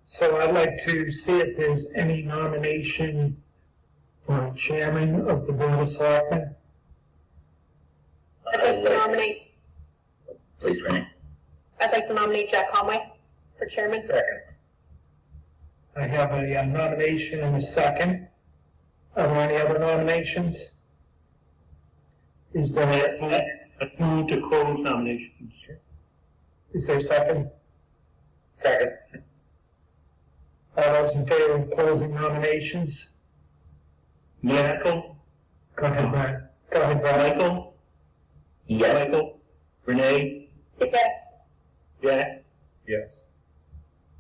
[SPEAKER 4] So I'd like to see if there's any nomination for chairman of the Board of Selectmen.
[SPEAKER 3] I'd like to nominate,
[SPEAKER 5] Please, Renee.
[SPEAKER 3] I'd like to nominate Jack Conway for chairman.
[SPEAKER 8] Second.
[SPEAKER 4] I have a nomination and a second. Are there any other nominations? Is there
[SPEAKER 1] I move to close nominations.
[SPEAKER 4] a second?
[SPEAKER 8] Second.
[SPEAKER 4] All those in favor of closing nominations?
[SPEAKER 1] Michael?
[SPEAKER 4] Go ahead, Brian. Go ahead, Brian.
[SPEAKER 1] Michael?
[SPEAKER 5] Yes.
[SPEAKER 1] Michael? Renee?
[SPEAKER 3] Yes.
[SPEAKER 1] Jack?
[SPEAKER 2] Yes.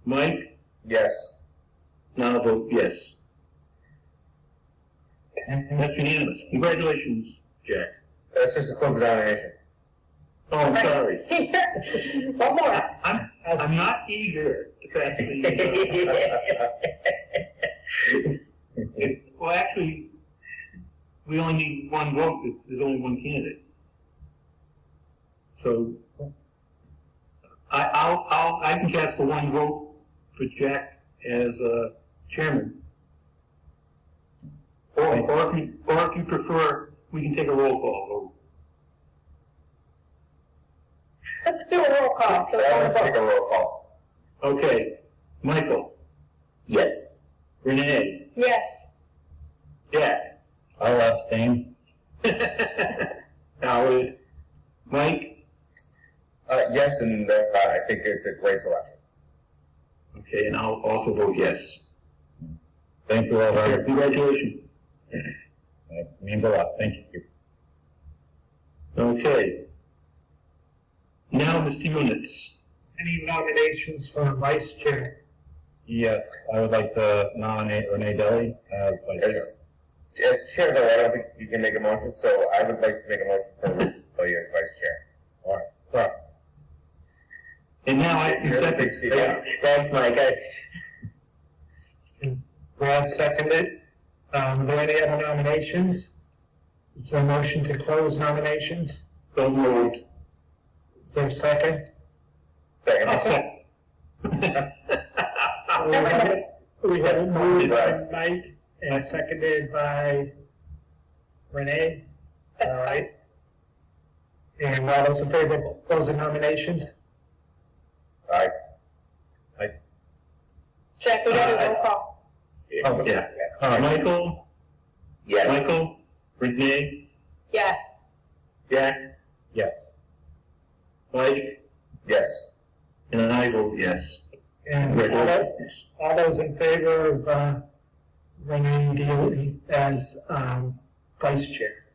[SPEAKER 1] Mike?
[SPEAKER 8] Yes.
[SPEAKER 1] Now I vote yes.
[SPEAKER 4] Okay.
[SPEAKER 1] That's unanimous. Congratulations, Jack.
[SPEAKER 8] That's just to close the nomination.
[SPEAKER 1] Oh, I'm sorry.
[SPEAKER 3] One more.
[SPEAKER 1] I'm not eager to pass the, well, actually, we only need one vote if there's only one candidate. So, I can cast the one vote for Jack as chairman. Or if you prefer, we can take a roll call vote.
[SPEAKER 3] Let's do a roll call. So
[SPEAKER 8] Let's take a roll call.
[SPEAKER 1] Okay, Michael,
[SPEAKER 5] Yes.
[SPEAKER 1] Renee,
[SPEAKER 3] yes.
[SPEAKER 1] Jack,
[SPEAKER 2] I'll abstain.
[SPEAKER 1] Howard, Mike,
[SPEAKER 8] Yes, and I think it's a great selection.
[SPEAKER 1] okay, and I'll also vote yes.
[SPEAKER 2] Thank you all very much.
[SPEAKER 1] Congratulations.
[SPEAKER 2] It means a lot. Thank you.
[SPEAKER 1] Okay. Now, Mr. Units.
[SPEAKER 4] Any nominations for vice chair?
[SPEAKER 2] Yes, I would like to nominate Renee Deli as vice chair.
[SPEAKER 8] As chair, though, I don't think you can make a motion, so I would like to make a motion for Lily as vice chair.
[SPEAKER 2] All right, well,
[SPEAKER 1] And now I can
[SPEAKER 8] You're the
[SPEAKER 1] second.
[SPEAKER 8] big seat now.
[SPEAKER 5] Thanks, Mike.
[SPEAKER 4] Brad seconded. Are there any other nominations? Is there a motion to close nominations?
[SPEAKER 1] So moved.
[SPEAKER 4] Is there a second?
[SPEAKER 8] Second.
[SPEAKER 1] I'll second.
[SPEAKER 4] We have a moved by
[SPEAKER 8] Right.
[SPEAKER 4] Mike and seconded by Renee.
[SPEAKER 3] That's
[SPEAKER 4] All
[SPEAKER 3] fine.
[SPEAKER 4] right. And all those in favor of closing nominations?
[SPEAKER 8] Aye.
[SPEAKER 3] Jack, we got a roll call.
[SPEAKER 2] oh,
[SPEAKER 1] Yeah. Michael,
[SPEAKER 5] Yes.
[SPEAKER 1] Michael, Renee,
[SPEAKER 3] Yes.
[SPEAKER 1] Jack,
[SPEAKER 2] yes.
[SPEAKER 1] Mike,
[SPEAKER 8] Yes.
[SPEAKER 1] and I vote yes.
[SPEAKER 4] And
[SPEAKER 1] Congratulations.
[SPEAKER 4] all those in favor of Renee Dealey as vice chair?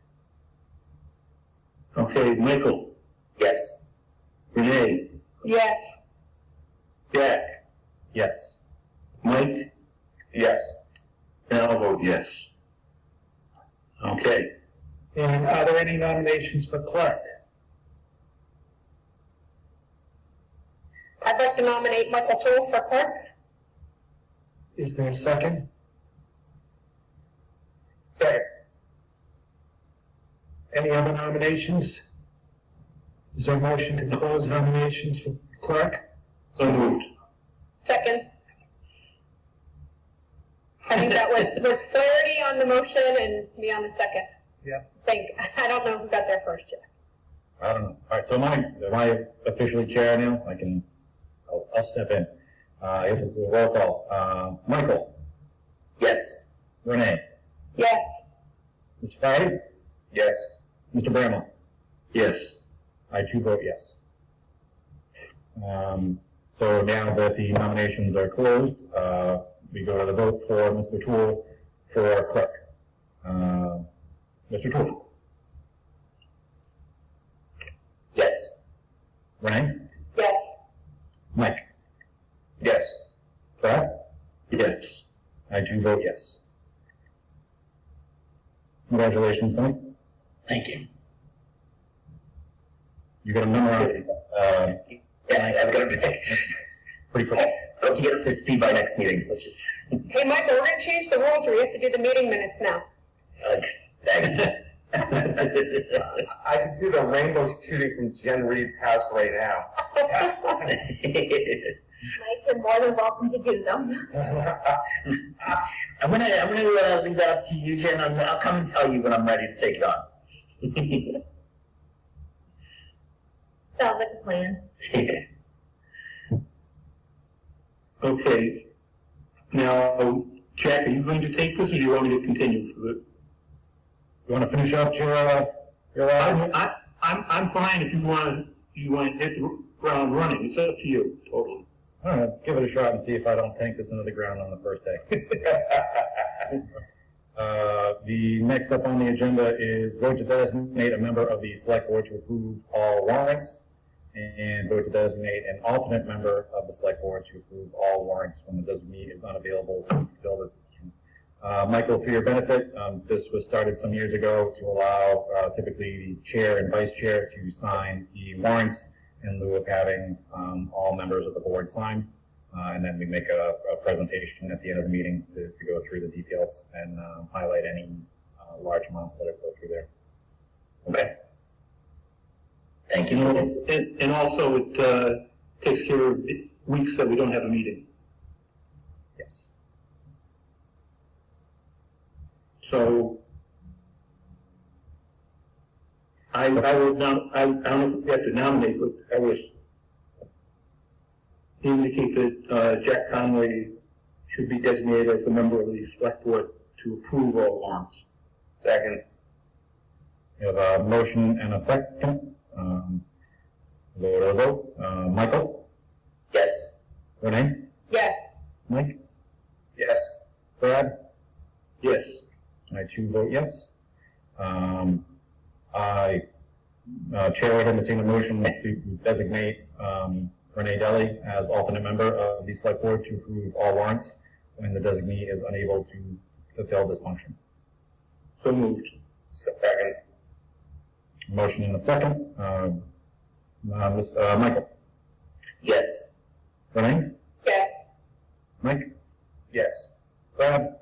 [SPEAKER 1] Okay, Michael,
[SPEAKER 5] Yes.
[SPEAKER 1] Renee,
[SPEAKER 3] Yes.
[SPEAKER 1] Jack,
[SPEAKER 2] Yes.
[SPEAKER 1] Mike,
[SPEAKER 8] Yes.
[SPEAKER 1] and I'll vote yes. Okay.
[SPEAKER 4] And are there any nominations for clerk?
[SPEAKER 3] I'd like to nominate Michael Toole for clerk.
[SPEAKER 4] Is there a second?
[SPEAKER 8] Second.
[SPEAKER 4] Any other nominations? Is there a motion to close nominations for clerk?
[SPEAKER 1] So moved.
[SPEAKER 3] Second. I think that was Flaherty on the motion and me on the second.
[SPEAKER 4] Yep.
[SPEAKER 3] I don't know who got there first yet.
[SPEAKER 2] I don't know. All right, so am I officially chair now? I'll step in. I guess we'll do a roll call. Michael,
[SPEAKER 5] Yes.
[SPEAKER 2] Renee,
[SPEAKER 3] Yes.
[SPEAKER 2] Mr. Flaherty,
[SPEAKER 8] Yes.
[SPEAKER 2] Mr. Bramall.
[SPEAKER 1] Yes.
[SPEAKER 2] I too vote yes. So now that the nominations are closed, we go to the vote for Mr. Toole for clerk. Mr. Toole,
[SPEAKER 5] Yes.
[SPEAKER 2] Renee,
[SPEAKER 3] Yes.
[SPEAKER 2] Mike,
[SPEAKER 8] Yes.
[SPEAKER 2] Brad,
[SPEAKER 1] Yes.
[SPEAKER 2] I too vote yes. Congratulations, Mike.
[SPEAKER 5] Thank you.
[SPEAKER 2] You got a memorandum,
[SPEAKER 5] Yeah, I've got to pick.
[SPEAKER 2] pretty quick.
[SPEAKER 5] Hope to get up to speed by next meeting. Let's just.
[SPEAKER 3] Hey, Michael, we're gonna change the rules where we have to do the meeting minutes now.
[SPEAKER 5] Thanks.
[SPEAKER 8] I can see the rainbow shooting from Jen Reed's house right now.
[SPEAKER 10] Mike, you're more than welcome to do them.
[SPEAKER 5] I'm gonna leave that up to you, Jen. I'll come and tell you when I'm ready to take it on.
[SPEAKER 10] Sounds like a plan.
[SPEAKER 1] Okay. Now, Jack, are you going to take this or do you want me to continue for the?
[SPEAKER 2] You want to finish up your last?
[SPEAKER 1] I'm fine if you want to hit the ground running. It's up to you, totally.
[SPEAKER 2] All right, let's give it a shot and see if I don't tank this into the ground on the first day. The next up on the agenda is vote to designate a member of the select board to approve all warrants, and vote to designate an alternate member of the select board to approve all warrants when the designee is unavailable to fulfill the position. Michael, for your benefit, this was started some years ago to allow typically the chair and vice chair to sign the warrants in lieu of having all members of the board sign. And then we make a presentation at the end of the meeting to go through the details and highlight any large amounts that go through there.
[SPEAKER 5] Okay. Thank
[SPEAKER 1] You
[SPEAKER 5] you.
[SPEAKER 1] know, and also it takes care of weeks that we don't have a meeting.
[SPEAKER 2] Yes.
[SPEAKER 1] So I would I don't know if we have to nominate, but I would indicate that Jack Conway should be designated as a member of the select board to approve all warrants.
[SPEAKER 8] Second.
[SPEAKER 2] We have a motion and a second. Go to the vote. Michael,
[SPEAKER 5] Yes.
[SPEAKER 2] Renee,
[SPEAKER 3] Yes.
[SPEAKER 2] Mike,
[SPEAKER 8] Yes.
[SPEAKER 2] Brad,
[SPEAKER 1] Yes.
[SPEAKER 2] I too vote yes. I Chair would entertain a motion to designate Renee Deli as alternate member of the Select Board to approve all warrants when the designee is unable to fulfill this function.
[SPEAKER 1] So moved.
[SPEAKER 8] Second.
[SPEAKER 2] Motion in a second. Michael?
[SPEAKER 5] Yes.
[SPEAKER 2] Renee?
[SPEAKER 3] Yes.
[SPEAKER 2] Mike?
[SPEAKER 8] Yes.
[SPEAKER 2] Brad?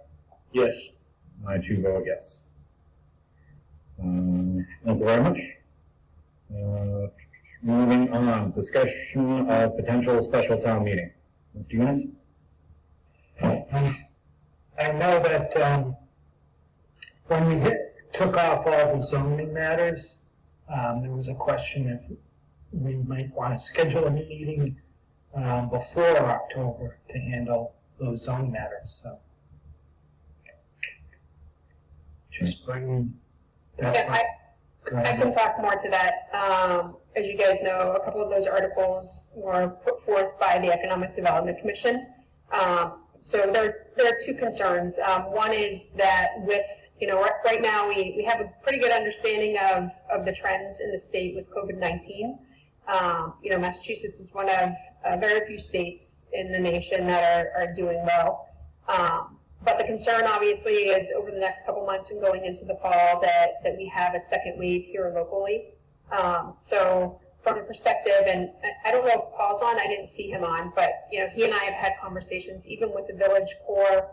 [SPEAKER 1] Yes.
[SPEAKER 2] I too vote yes. Thank you very much. Moving on, discussion of potential special town meeting. Mr. Eunice?
[SPEAKER 4] I know that when we took off all the zoning matters, there was a question if we might want to schedule a meeting before October to handle those zoning matters, so. Just bring that
[SPEAKER 3] Yeah,
[SPEAKER 4] up.
[SPEAKER 3] I can talk more to that. As you guys know, a couple of those articles were put forth by the Economic Development Commission. So there are two concerns. One is that with, right now we have a pretty good understanding of the trends in the state with COVID-19. Massachusetts is one of very few states in the nation that are doing well. But the concern obviously is over the next couple months and going into the fall that we have a second wave here locally. So from the perspective, and I don't know if Paul's on, I didn't see him on, but he and I have had conversations even with the Village Core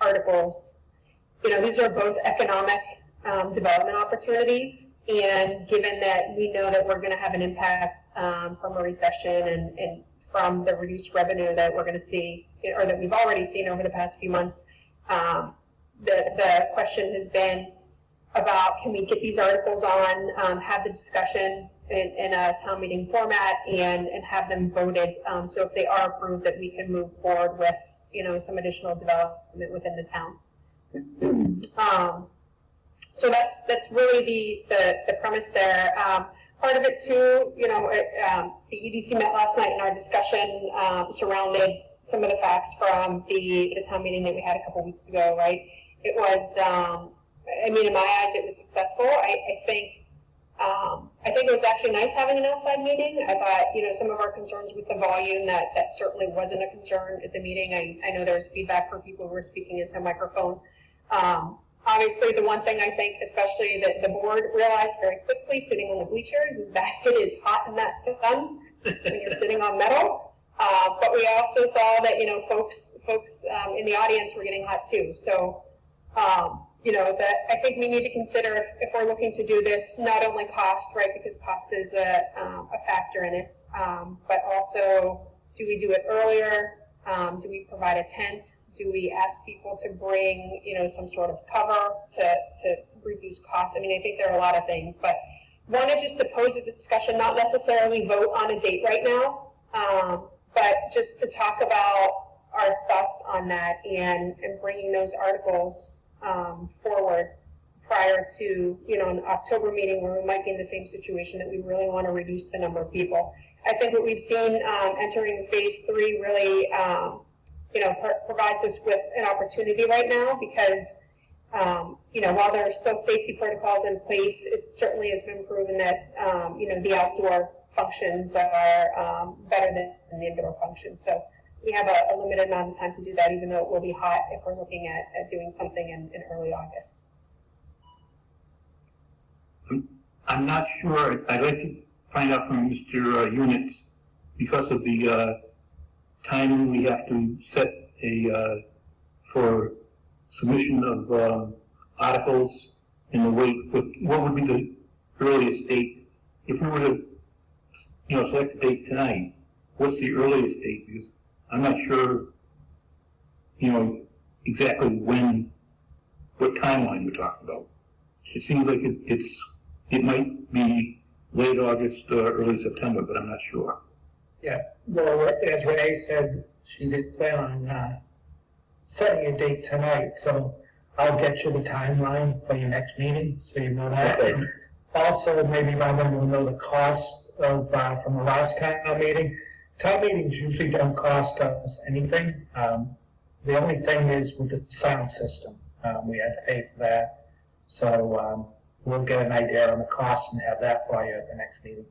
[SPEAKER 3] articles. These are both economic development opportunities, and given that we know that we're going to have an impact from a recession and from the reduced revenue that we're going to see, or that we've already seen over the past few months, the question has been about, can we get these articles on, have the discussion in a town meeting format and have them voted, so if they are approved that we can move forward with, some additional development within the town. So that's really the premise there. Part of it too, the EDC met last night and our discussion surrounded some of the facts from the town meeting that we had a couple weeks ago, right? It was, in my eyes, it was successful. I think it was actually nice having an outside meeting. I thought, some of our concerns with the volume, that certainly wasn't a concern at the meeting. I know there was feedback from people who were speaking into a microphone. Obviously, the one thing I think, especially that the board realized very quickly sitting on the bleachers, is that it is hot in that sun when you're sitting on metal. But we also saw that, folks in the audience were getting hot too. So, that I think we need to consider if we're looking to do this, not only cost, right, because cost is a factor in it, but also, do we do it earlier? Do we provide a tent? Do we ask people to bring, some sort of cover to reduce costs? I think there are a lot of things, but wanted just to pose a discussion, not necessarily vote on a date right now, but just to talk about our thoughts on that and bringing those articles forward prior to, an October meeting where we might be in the same situation that we really want to reduce the number of people. I think what we've seen entering phase 3 really, provides us with an opportunity right now because, while there are still safety protocols in place, it certainly has been proven that, the outdoor functions are better than the indoor functions. So we have a limited amount of time to do that, even though it will be hot if we're looking at doing something in early August.
[SPEAKER 1] I'm not sure. I'd like to find out from Mr. Units, because of the timing we have to set for submission of articles in the wait. What would be the earliest date? If we were to, select a date tonight, what's the earliest date? Because I'm not sure, exactly what timeline we're talking about. It seems like it might be late August or early September, but I'm not sure.
[SPEAKER 4] Yeah, well, as Renee said, she did plan on setting a date tonight, so I'll get you the timeline for your next meeting, so you know that.
[SPEAKER 5] Okay.
[SPEAKER 4] Also, maybe Robin will know the cost of, from the last town meeting. Town meetings usually don't cost us anything. The only thing is with the sound system. We had to pay for that. So we'll get an idea on the cost and have that for you at the next meeting.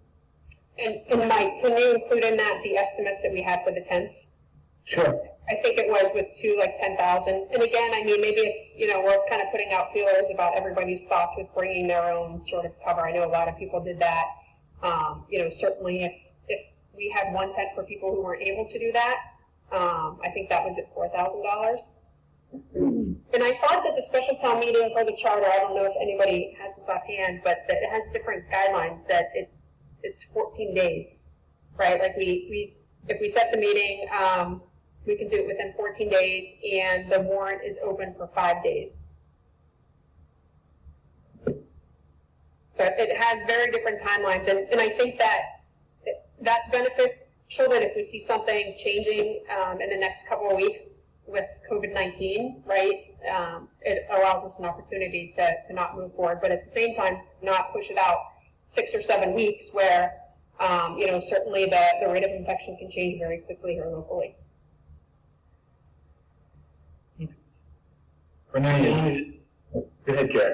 [SPEAKER 3] And Mike, can you include in that the estimates that we had for the tents?
[SPEAKER 4] Sure.
[SPEAKER 3] I think it was with two, like 10,000. And again, I mean, maybe it's, we're kind of putting out feelers about everybody's thoughts with bringing their own sort of cover. I know a lot of people did that. Certainly if we had one tent for people who weren't able to do that, I think that was at $4,000. And I thought that the special town meeting for the charter, I don't know if anybody has this offhand, but that it has different guidelines, that it's 14 days, right? Like if we set the meeting, we can do it within 14 days, and the warrant is open for 5 days. So it has very different timelines, and I think that that's beneficial, that if we see something changing in the next couple of weeks with COVID-19, right, it allows us an opportunity to not move forward, but at the same time, not push it out 6 or 7 weeks where, certainly the rate of infection can change very quickly here locally.
[SPEAKER 2] Renee,
[SPEAKER 1] Go ahead, Jack.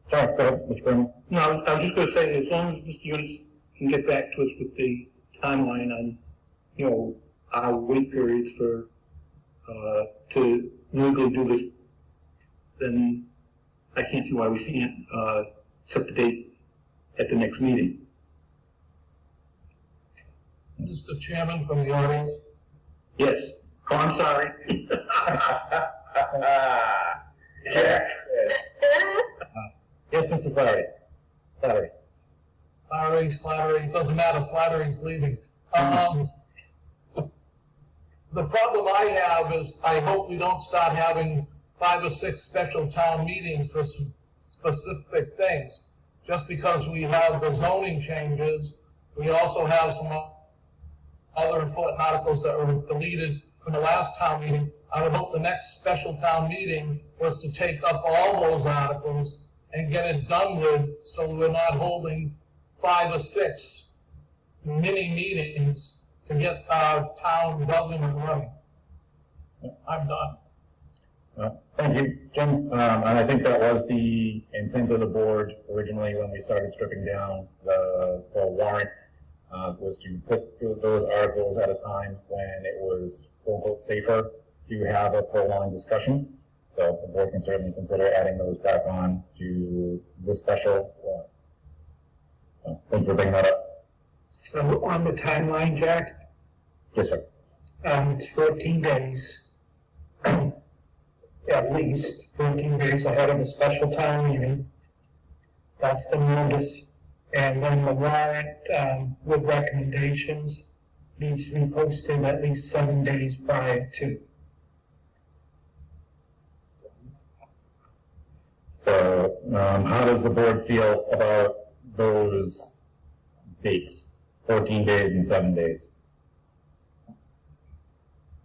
[SPEAKER 2] sorry, go ahead, Mr. Berman.
[SPEAKER 1] No, I was just going to say, as long as Mr. Yunus can get back to us with the timeline on, our wait periods for, to legally do this, then I can't see why we can't, set the date at the next meeting.
[SPEAKER 11] Mr. Chairman from the audience,
[SPEAKER 1] Yes. Oh, I'm sorry.
[SPEAKER 8] Jack.
[SPEAKER 2] Yes, Mr. Slattery.
[SPEAKER 11] Slattery, doesn't matter, Flattery's leaving. The problem I have is I hope we don't start having 5 or 6 special town meetings for specific things. Just because we have the zoning changes, we also have some other important articles that were deleted from the last town meeting. I would hope the next special town meeting was to take up all those articles and get it done with, so we're not holding 5 or 6 mini meetings to get our town government running. I'm done.
[SPEAKER 2] Thank you, Jim. And I think that was the intent of the board originally when we started stripping down the warrant, was to put those articles at a time when it was, quote unquote, safer to have a prolonged discussion. So the board can certainly consider adding those back on to the special warrant. So thank you for bringing that up.
[SPEAKER 4] So on the timeline, Jack,
[SPEAKER 2] Yes, sir.
[SPEAKER 4] it's 14 days, at least 14 days ahead of a special town meeting. That's the notice. And then the warrant with recommendations needs to be posted at least 7 days prior to.
[SPEAKER 2] So how does the board feel about those dates, 14 days and 7 days?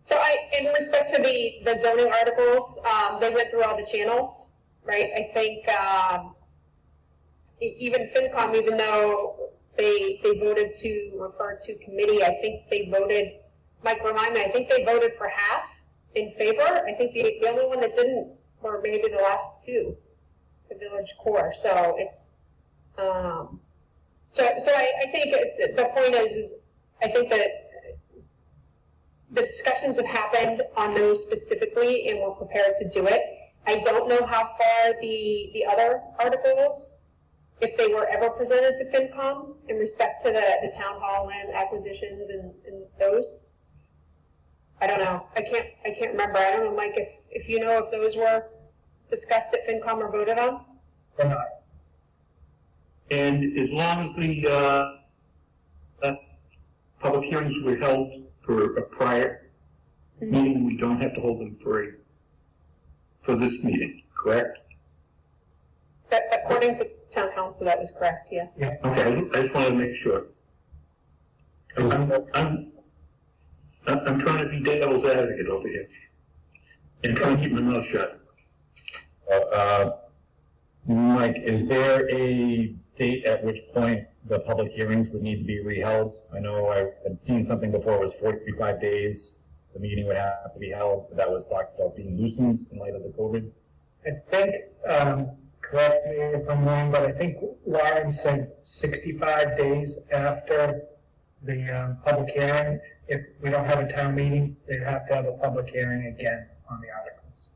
[SPEAKER 3] So in respect to the zoning articles, they went through all the channels, right? I think even FinCom, even though they voted to refer to committee, I think they voted, Mike, remind me, I think they voted for half in favor. I think the only one that didn't were maybe the last 2, the village core. So it's, so I think the point is I think that the discussions have happened on those specifically, and we're prepared to do it. I don't know how far the other articles, if they were ever presented to FinCom in respect to the town hall land acquisitions and those. I don't know. I can't remember. I don't know, Mike, if you know if those were discussed at FinCom or voted on.
[SPEAKER 1] And as long as the public hearings were held for a prior meeting, we don't have to hold them for this meeting, correct?
[SPEAKER 3] According to town council, that was correct, yes.
[SPEAKER 4] Yeah.
[SPEAKER 1] Okay, I just wanted to make sure. I'm trying to be devil's advocate over here and trying to keep my mouth shut.
[SPEAKER 2] Mike, is there a date at which point the public hearings would need to be reheld? I know I had seen something before, it was 45 days, the meeting would have to be held, but that was talked about being loosened in light of the COVID.
[SPEAKER 4] I think correct me if I'm wrong, but I think Lauren said 65 days after the public hearing. If we don't have a town meeting, they'd have to have a public hearing again on the articles.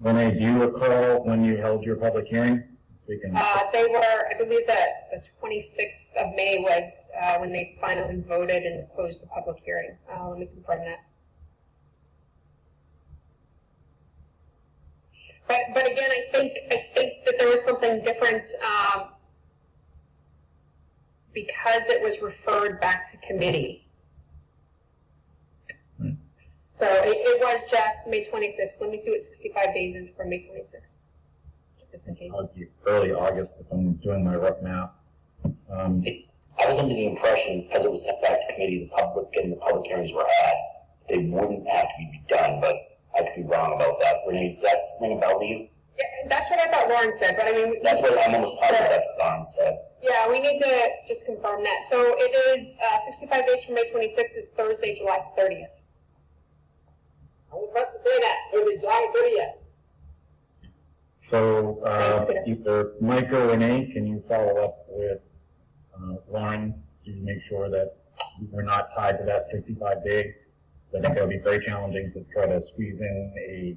[SPEAKER 2] Renee, do you recall when you held your public hearing? So we can.
[SPEAKER 3] They were, I believe that the 26th of May was when they finally voted and closed the public hearing. Let me confirm that. But again, I think that there was something different because it was referred back to committee. So it was, Jack, May 26th. Let me see what 65 days is for May 26th. Just in case.
[SPEAKER 2] Early August, if I'm doing my rough math.
[SPEAKER 5] I was under the impression, because it was sent back to committee, the public hearings were had, they wouldn't have to be done, but I could be wrong about that. Renee, does that ring a bell to you?
[SPEAKER 3] Yeah, that's what I thought Lauren said, but I mean...
[SPEAKER 5] That's what I'm almost positive that's what Lauren said.
[SPEAKER 3] Yeah, we need to just confirm that. So it is 65 days from May 26th is Thursday, July 30th.
[SPEAKER 9] I was about to say that, it was July 30th.
[SPEAKER 2] So either Mike or Renee, can you follow up with Lauren to make sure that we're not tied to that 65 day? Because I think that would be very challenging to try to squeeze in a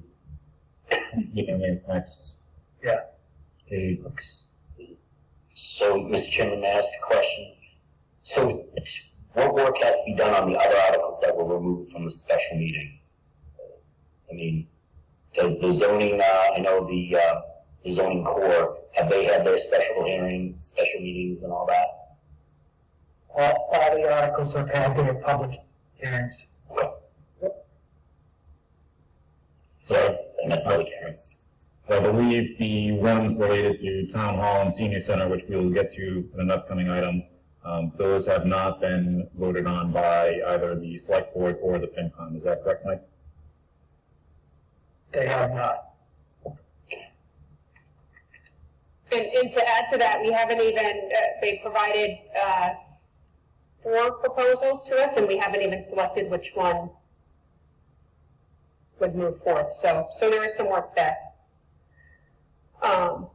[SPEAKER 2] meeting next.
[SPEAKER 4] Yeah.
[SPEAKER 2] Day.
[SPEAKER 5] So, Mr. Chairman, may I ask a question? So, what work has to be done on the other articles that were removed from the special meeting? I mean, does the zoning, I know the zoning core, have they had their special hearings, special meetings and all that?
[SPEAKER 4] All the articles have had their public hearings.
[SPEAKER 5] Okay. So, and then public hearings.
[SPEAKER 2] I believe the ones related to Town Hall and Senior Center, which we will get to in an upcoming item, those have not been voted on by either the Select Board or the FinCom. Is that correct, Mike?
[SPEAKER 4] They have not.
[SPEAKER 3] And to add to that, we haven't even, they provided 4 proposals to us, and we haven't even selected which one would move forth. So there is some work there.
[SPEAKER 5] And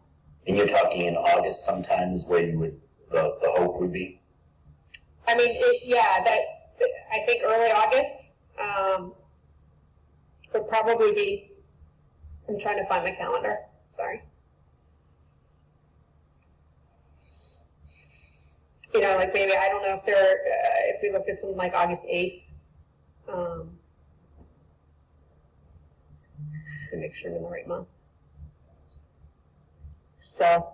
[SPEAKER 5] you're talking in August sometimes where you would, the hope would be?
[SPEAKER 3] I mean, I think early August would probably be, I'm trying to find my calendar, sorry. You know, like maybe, I don't know if if we look at something like August 8th, to make sure I'm in the right month. So.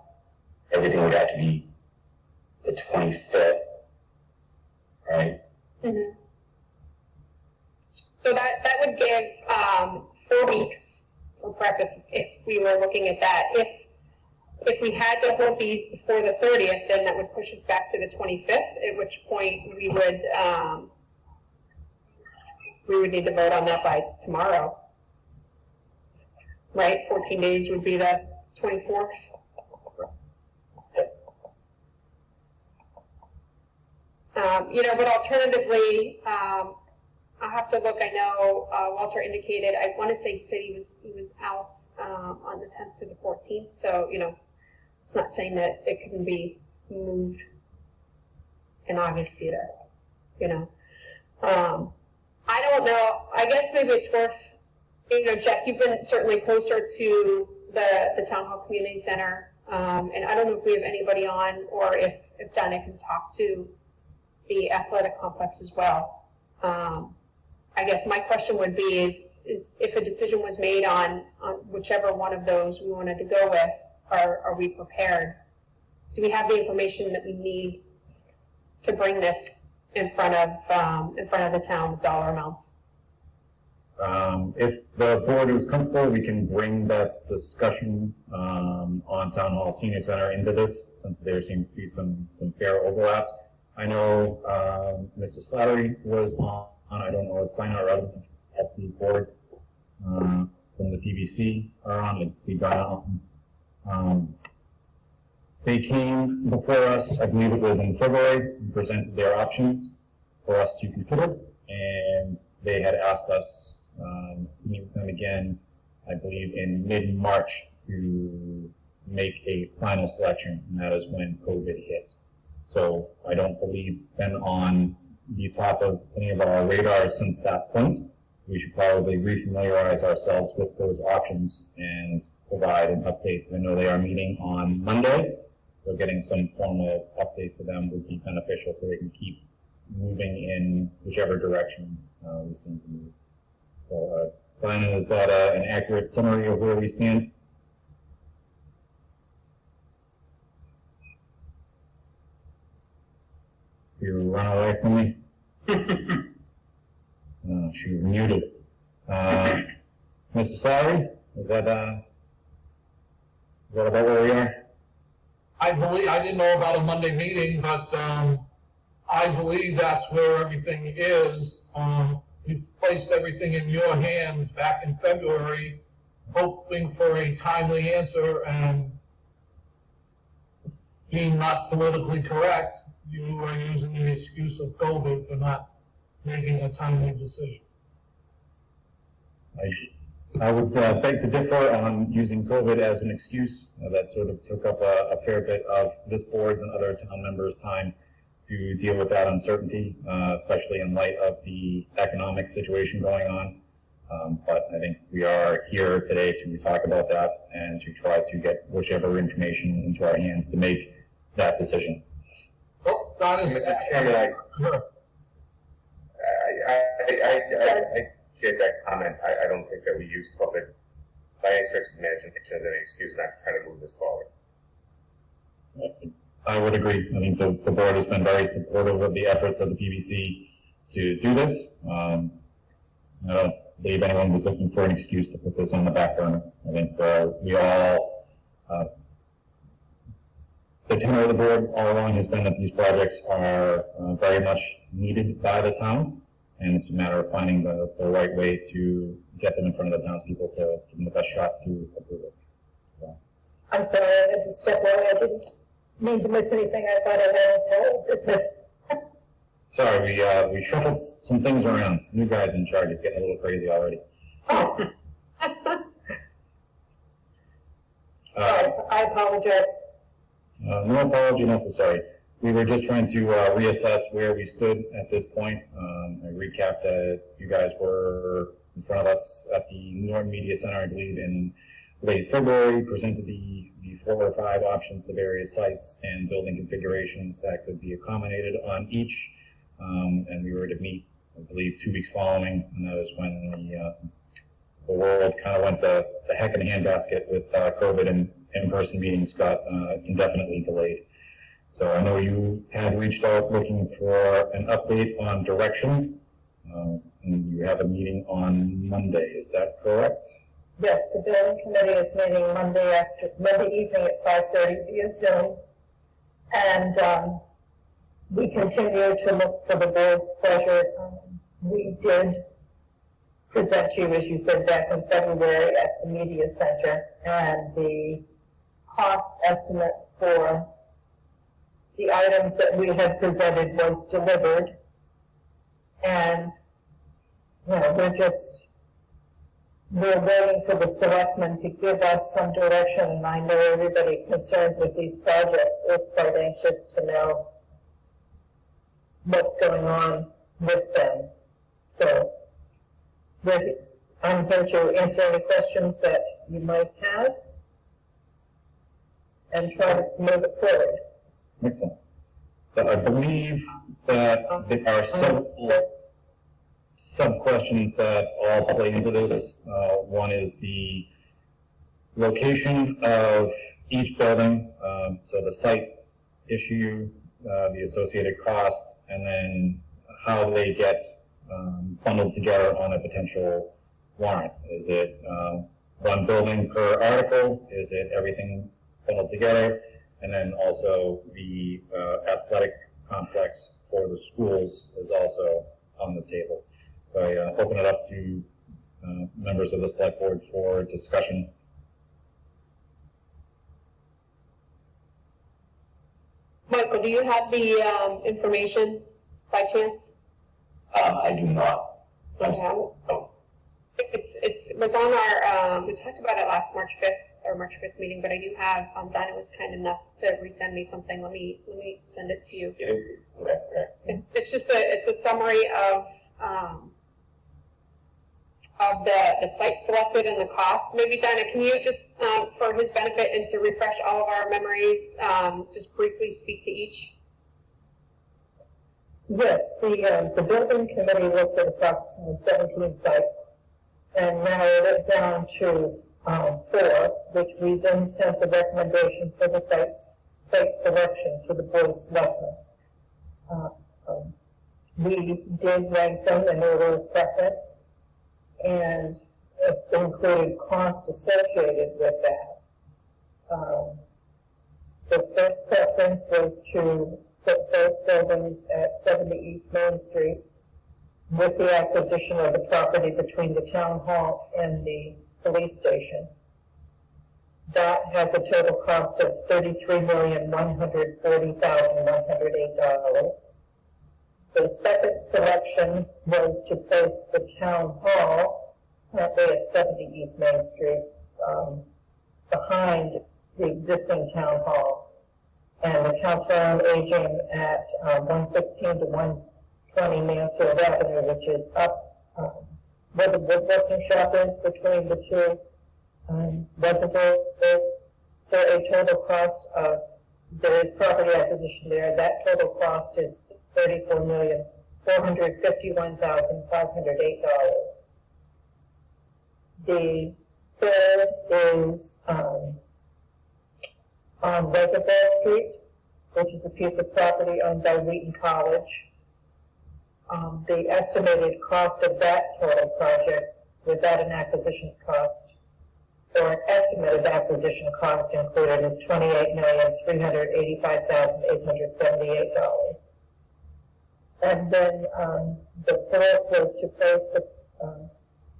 [SPEAKER 5] Everything would have to be the 25th, right?
[SPEAKER 3] Mm-hmm. So that would give 4 weeks for prep if we were looking at that. If we had to hold these before the 30th, then that would push us back to the 25th, at which point we would need to vote on that by tomorrow. Right? 14 days would be the 24th. You know, but alternatively, I'll have to look. I know Walter indicated, I want to say he said he was out on the 10th to the 14th. So, you know, it's not saying that it couldn't be moved in August either, you know. I don't know. I guess maybe it's worth, you know, Jeff, you've been certainly closer to the Town Hall Community Center. And I don't know if we have anybody on or if Donna can talk to the athletic complex as well. I guess my question would be is if a decision was made on whichever one of those we wanted to go with, are we prepared? Do we have the information that we need to bring this in front of the town with dollar amounts?
[SPEAKER 2] If the board is comfortable, we can bring that discussion on Town Hall Senior Center into this, since there seems to be some fair overlaps. I know Mr. Slattery was on, I don't know if Dinah or other at the board from the PBC are on, and see Dinah. They came before us, I believe it was in February, and presented their options for us to consider, and they had asked us to meet with them again, I believe in mid-March to make a final selection, and that is when COVID hit. So I don't believe been on the top of any of our radars since that point. We should probably refamiliarize ourselves with those options and provide an update. I know they are meeting on Monday, so getting some formal update to them would be beneficial so they can keep moving in whichever direction we seem to move. So, Diana, is that an accurate summary of where we stand? You run away from me? She was muted. Mr. Slattery, is that about where we are?
[SPEAKER 11] I didn't know about a Monday meeting, but, I believe that's where everything is. We placed everything in your hands back in February, hoping for a timely answer, and being not politically correct, you are using the excuse of COVID for not making a timely decision.
[SPEAKER 2] I would beg to differ on using COVID as an excuse. That sort of took up a fair bit of this board's and other town members' time to deal with that uncertainty, especially in light of the economic situation going on. But I think we are here today to talk about that and to try to get whichever information into our hands to make that decision.
[SPEAKER 11] Oh, Don is.
[SPEAKER 8] Mr. Chairman, I appreciate that comment. I don't think that we use COVID by any stretch of the imagination as an excuse not to try to move this forward.
[SPEAKER 2] I would agree. I think the board has been very supportive of the efforts of the PBC to do this. I don't believe anyone was looking for an excuse to put this on the back burner. I think we all, the tenor of the board all along has been that these projects are very much needed by the town, and it's a matter of finding the right way to get them in front of the townspeople to give them the best shot to approve it. So.
[SPEAKER 10] I'm sorry, I had to step away. I didn't mean to miss anything. I thought I had whole business.
[SPEAKER 2] Sorry, we shuffled some things around. New guy's in charge is getting a little crazy already.
[SPEAKER 10] Oh. Sorry, I apologize.
[SPEAKER 2] No apology necessary. We were just trying to reassess where we stood at this point. I recapped that you guys were in front of us at the Norton Media Center, I believe, in late February, presented the 4 or 5 options, the various sites and building configurations that could be accommodated on each. And we were to meet, I believe, 2 weeks following, and that was when the world kind of went to heck in a handbasket with COVID and in-person meetings got indefinitely delayed. So I know you had reached out looking for an update on direction, and you have a meeting on Monday, is that correct?
[SPEAKER 10] Yes, the building committee is meeting Monday evening at 5:30 via Zoom. And we continue to look for the board's pleasure. We did present to you, as you said, back in February at the media center, and the cost estimate for the items that we had presented was delivered. And, we're waiting for the selectmen to give us some direction, and I know everybody concerned with these projects is quite anxious to know what's going on with them. So, I'm here to answer any questions that you might have and try to move it forward.
[SPEAKER 2] Excellent. So I believe that there are sub-questions that all play into this. One is the location of each building, so the site issue, the associated cost, and then how they get bundled together on a potential warrant. Is it one building per article? Is it everything bundled together? And then also the athletic complex for the schools is also on the table. So I open it up to members of the select board for discussion.
[SPEAKER 3] Michael, do you have the information by chance?
[SPEAKER 5] I do not.
[SPEAKER 3] It was on our, we talked about it last March 5th, our March 5th meeting, but I do have, Donna was kind enough to resend me something. Let me send it to you. It's just it's a summary of the sites selected and the costs. Maybe Donna, can you just, for his benefit and to refresh all of our memories, just briefly speak to each?
[SPEAKER 12] Yes, the building committee looked at approximately 17 sites and narrowed it down to 4, which we then sent the recommendation for the site selection to the Board of Selectmen. We did rank them in order of preference, and it included cost associated with that. The first preference was to put both buildings at 70 East Main Street with the acquisition of the property between the town hall and the police station. That has a total cost of $33,140,108. The second selection was to place the town hall currently at 70 East Main Street, behind the existing town hall, and the Council on Aging at 116 to 120 Mansfield Avenue, which is up where the woodworking shop is between the two reservoirs, for a total cost of, there is property acquisition there, that total cost is $34,451,508. The third is on Reservoir Street, which is a piece of property owned by Wheaton College. The estimated cost of that total project, without an acquisitions cost, or an estimated acquisition cost included, is $28,385,878. And then the fourth was to place the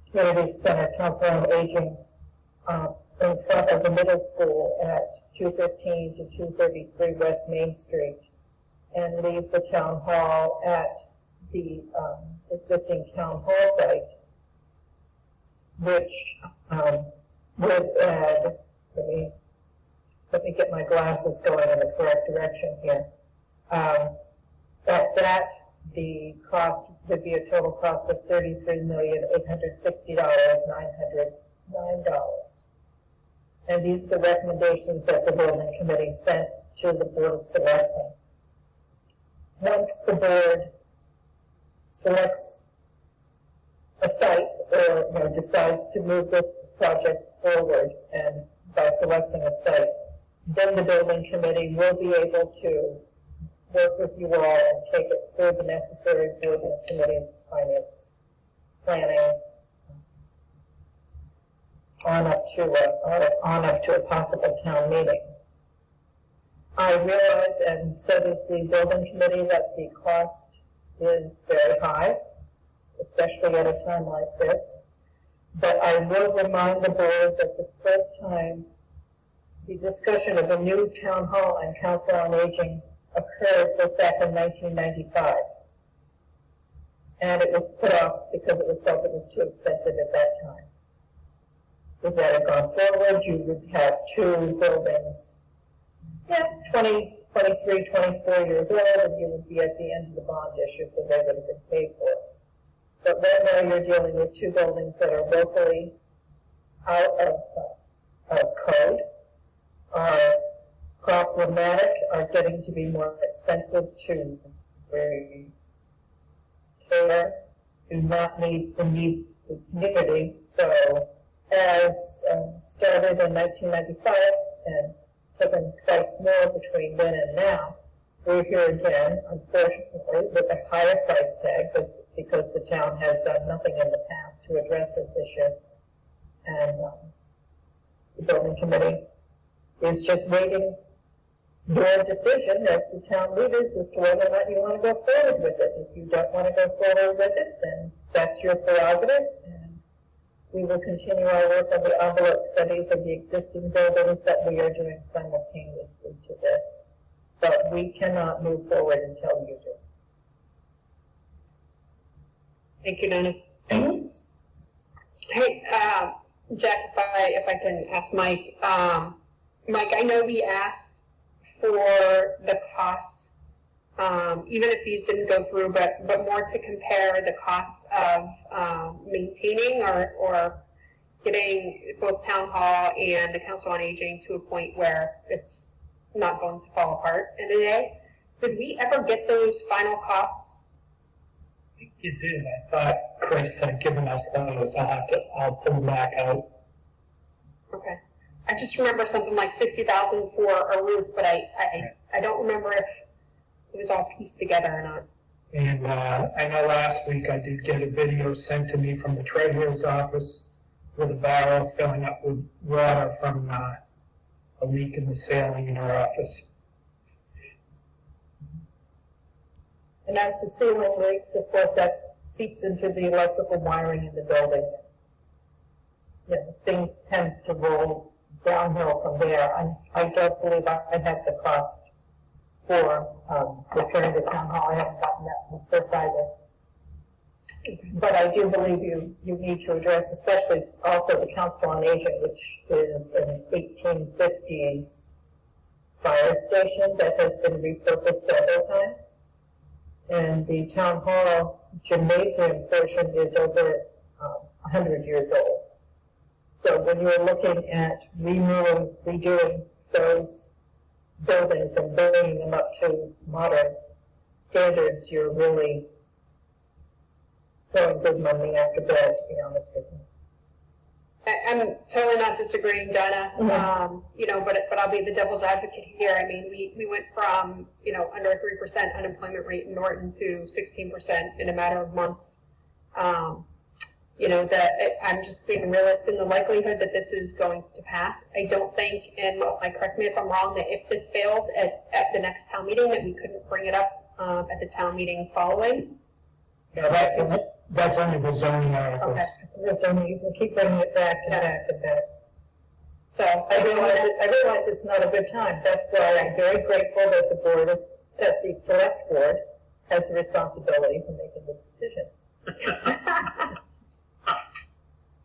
[SPEAKER 12] Community Center Council on Aging in front of the middle school at 215 to 233 West Main Street, and leave the town hall at the existing town hall site, which would add, let me get my glasses going in the correct direction here. At that, the cost would be a total cost of $33,860,909. And these are the recommendations that the building committee sent to the Board of Selectmen. Once the board selects a site, or decides to move this project forward, and by selecting a site, then the building committee will be able to work with you all and take it through the necessary boards and committees, finance, planning, on up to a possible town meeting. I realize, and so does the building committee, that the cost is very high, especially at a time like this. But I will remind the board that the first time the discussion of a new town hall and council on aging occurred was back in 1995. And it was put off because it was felt it was too expensive at that time. If that had gone forward, you would have two buildings, 23, 24 years old, and you would be at the end of the bond issue, so they would have been paid for. But right now you're dealing with two buildings that are locally out of code, are problematic, are getting to be more expensive to repair, do not meet the need of community. So as started in 1995 and taken twice more between then and now, we're here again, unfortunately, with a higher price tag because the town has done nothing in the past to address this issue. And the building committee is just waiting your decision as the town leaders as to whether or not you want to go forward with it. If you don't want to go forward with it, then that's your prerogative. And we will continue our work on the envelope studies of the existing buildings that we are doing simultaneously to this. But we cannot move forward until you do.
[SPEAKER 3] Thank you, Donna. Hey, Jack, if I can ask Mike, Mike, I know we asked for the cost, even if these didn't go through, but more to compare the costs of maintaining or getting both town hall and the council on aging to a point where it's not going to fall apart in a day. Did we ever get those final costs?
[SPEAKER 4] You did. I thought Chris had given us those. I'll pull them back out.
[SPEAKER 3] Okay. I just remember something like 60,000 for a roof, but I don't remember if it was all pieced together or not.
[SPEAKER 4] And I know last week I did get a video sent to me from the treasurer's office with a barrel filling up with water from a leak in the ceiling in her office.
[SPEAKER 12] And as the ceiling leaks, of course, that seeps into the electrical wiring in the building. You know, things tend to roll downhill from there. I don't believe I have the cost for repairing the town hall. I haven't gotten that from this either. But I do believe you need to address, especially also the Council on Aging, which is an 1850s fire station that has been repurposed several times. And the town hall gymnasium portion is over 100 years old. So when you're looking at redoing those buildings and bringing them up to modern standards, you're really throwing good money after bad, to be honest with you.
[SPEAKER 3] I'm totally not disagreeing, Donna.
[SPEAKER 12] Mm-hmm.
[SPEAKER 3] You know, but I'll be the devil's advocate here. I mean, we went from, you know, under a 3% unemployment rate in Norton to 16% in a matter of months. You know, I'm just being realistic in the likelihood that this is going to pass. I don't think, and correct me if I'm wrong, that if this fails at the next town meeting, that we couldn't bring it up at the town meting following.
[SPEAKER 4] Yeah, that's only the zoning articles.
[SPEAKER 3] Okay.
[SPEAKER 12] It's the zoning, you can keep bringing it back and back and back.
[SPEAKER 3] So
[SPEAKER 12] I realize it's not a good time. That's why I'm very grateful that the select board has a responsibility for making the decision.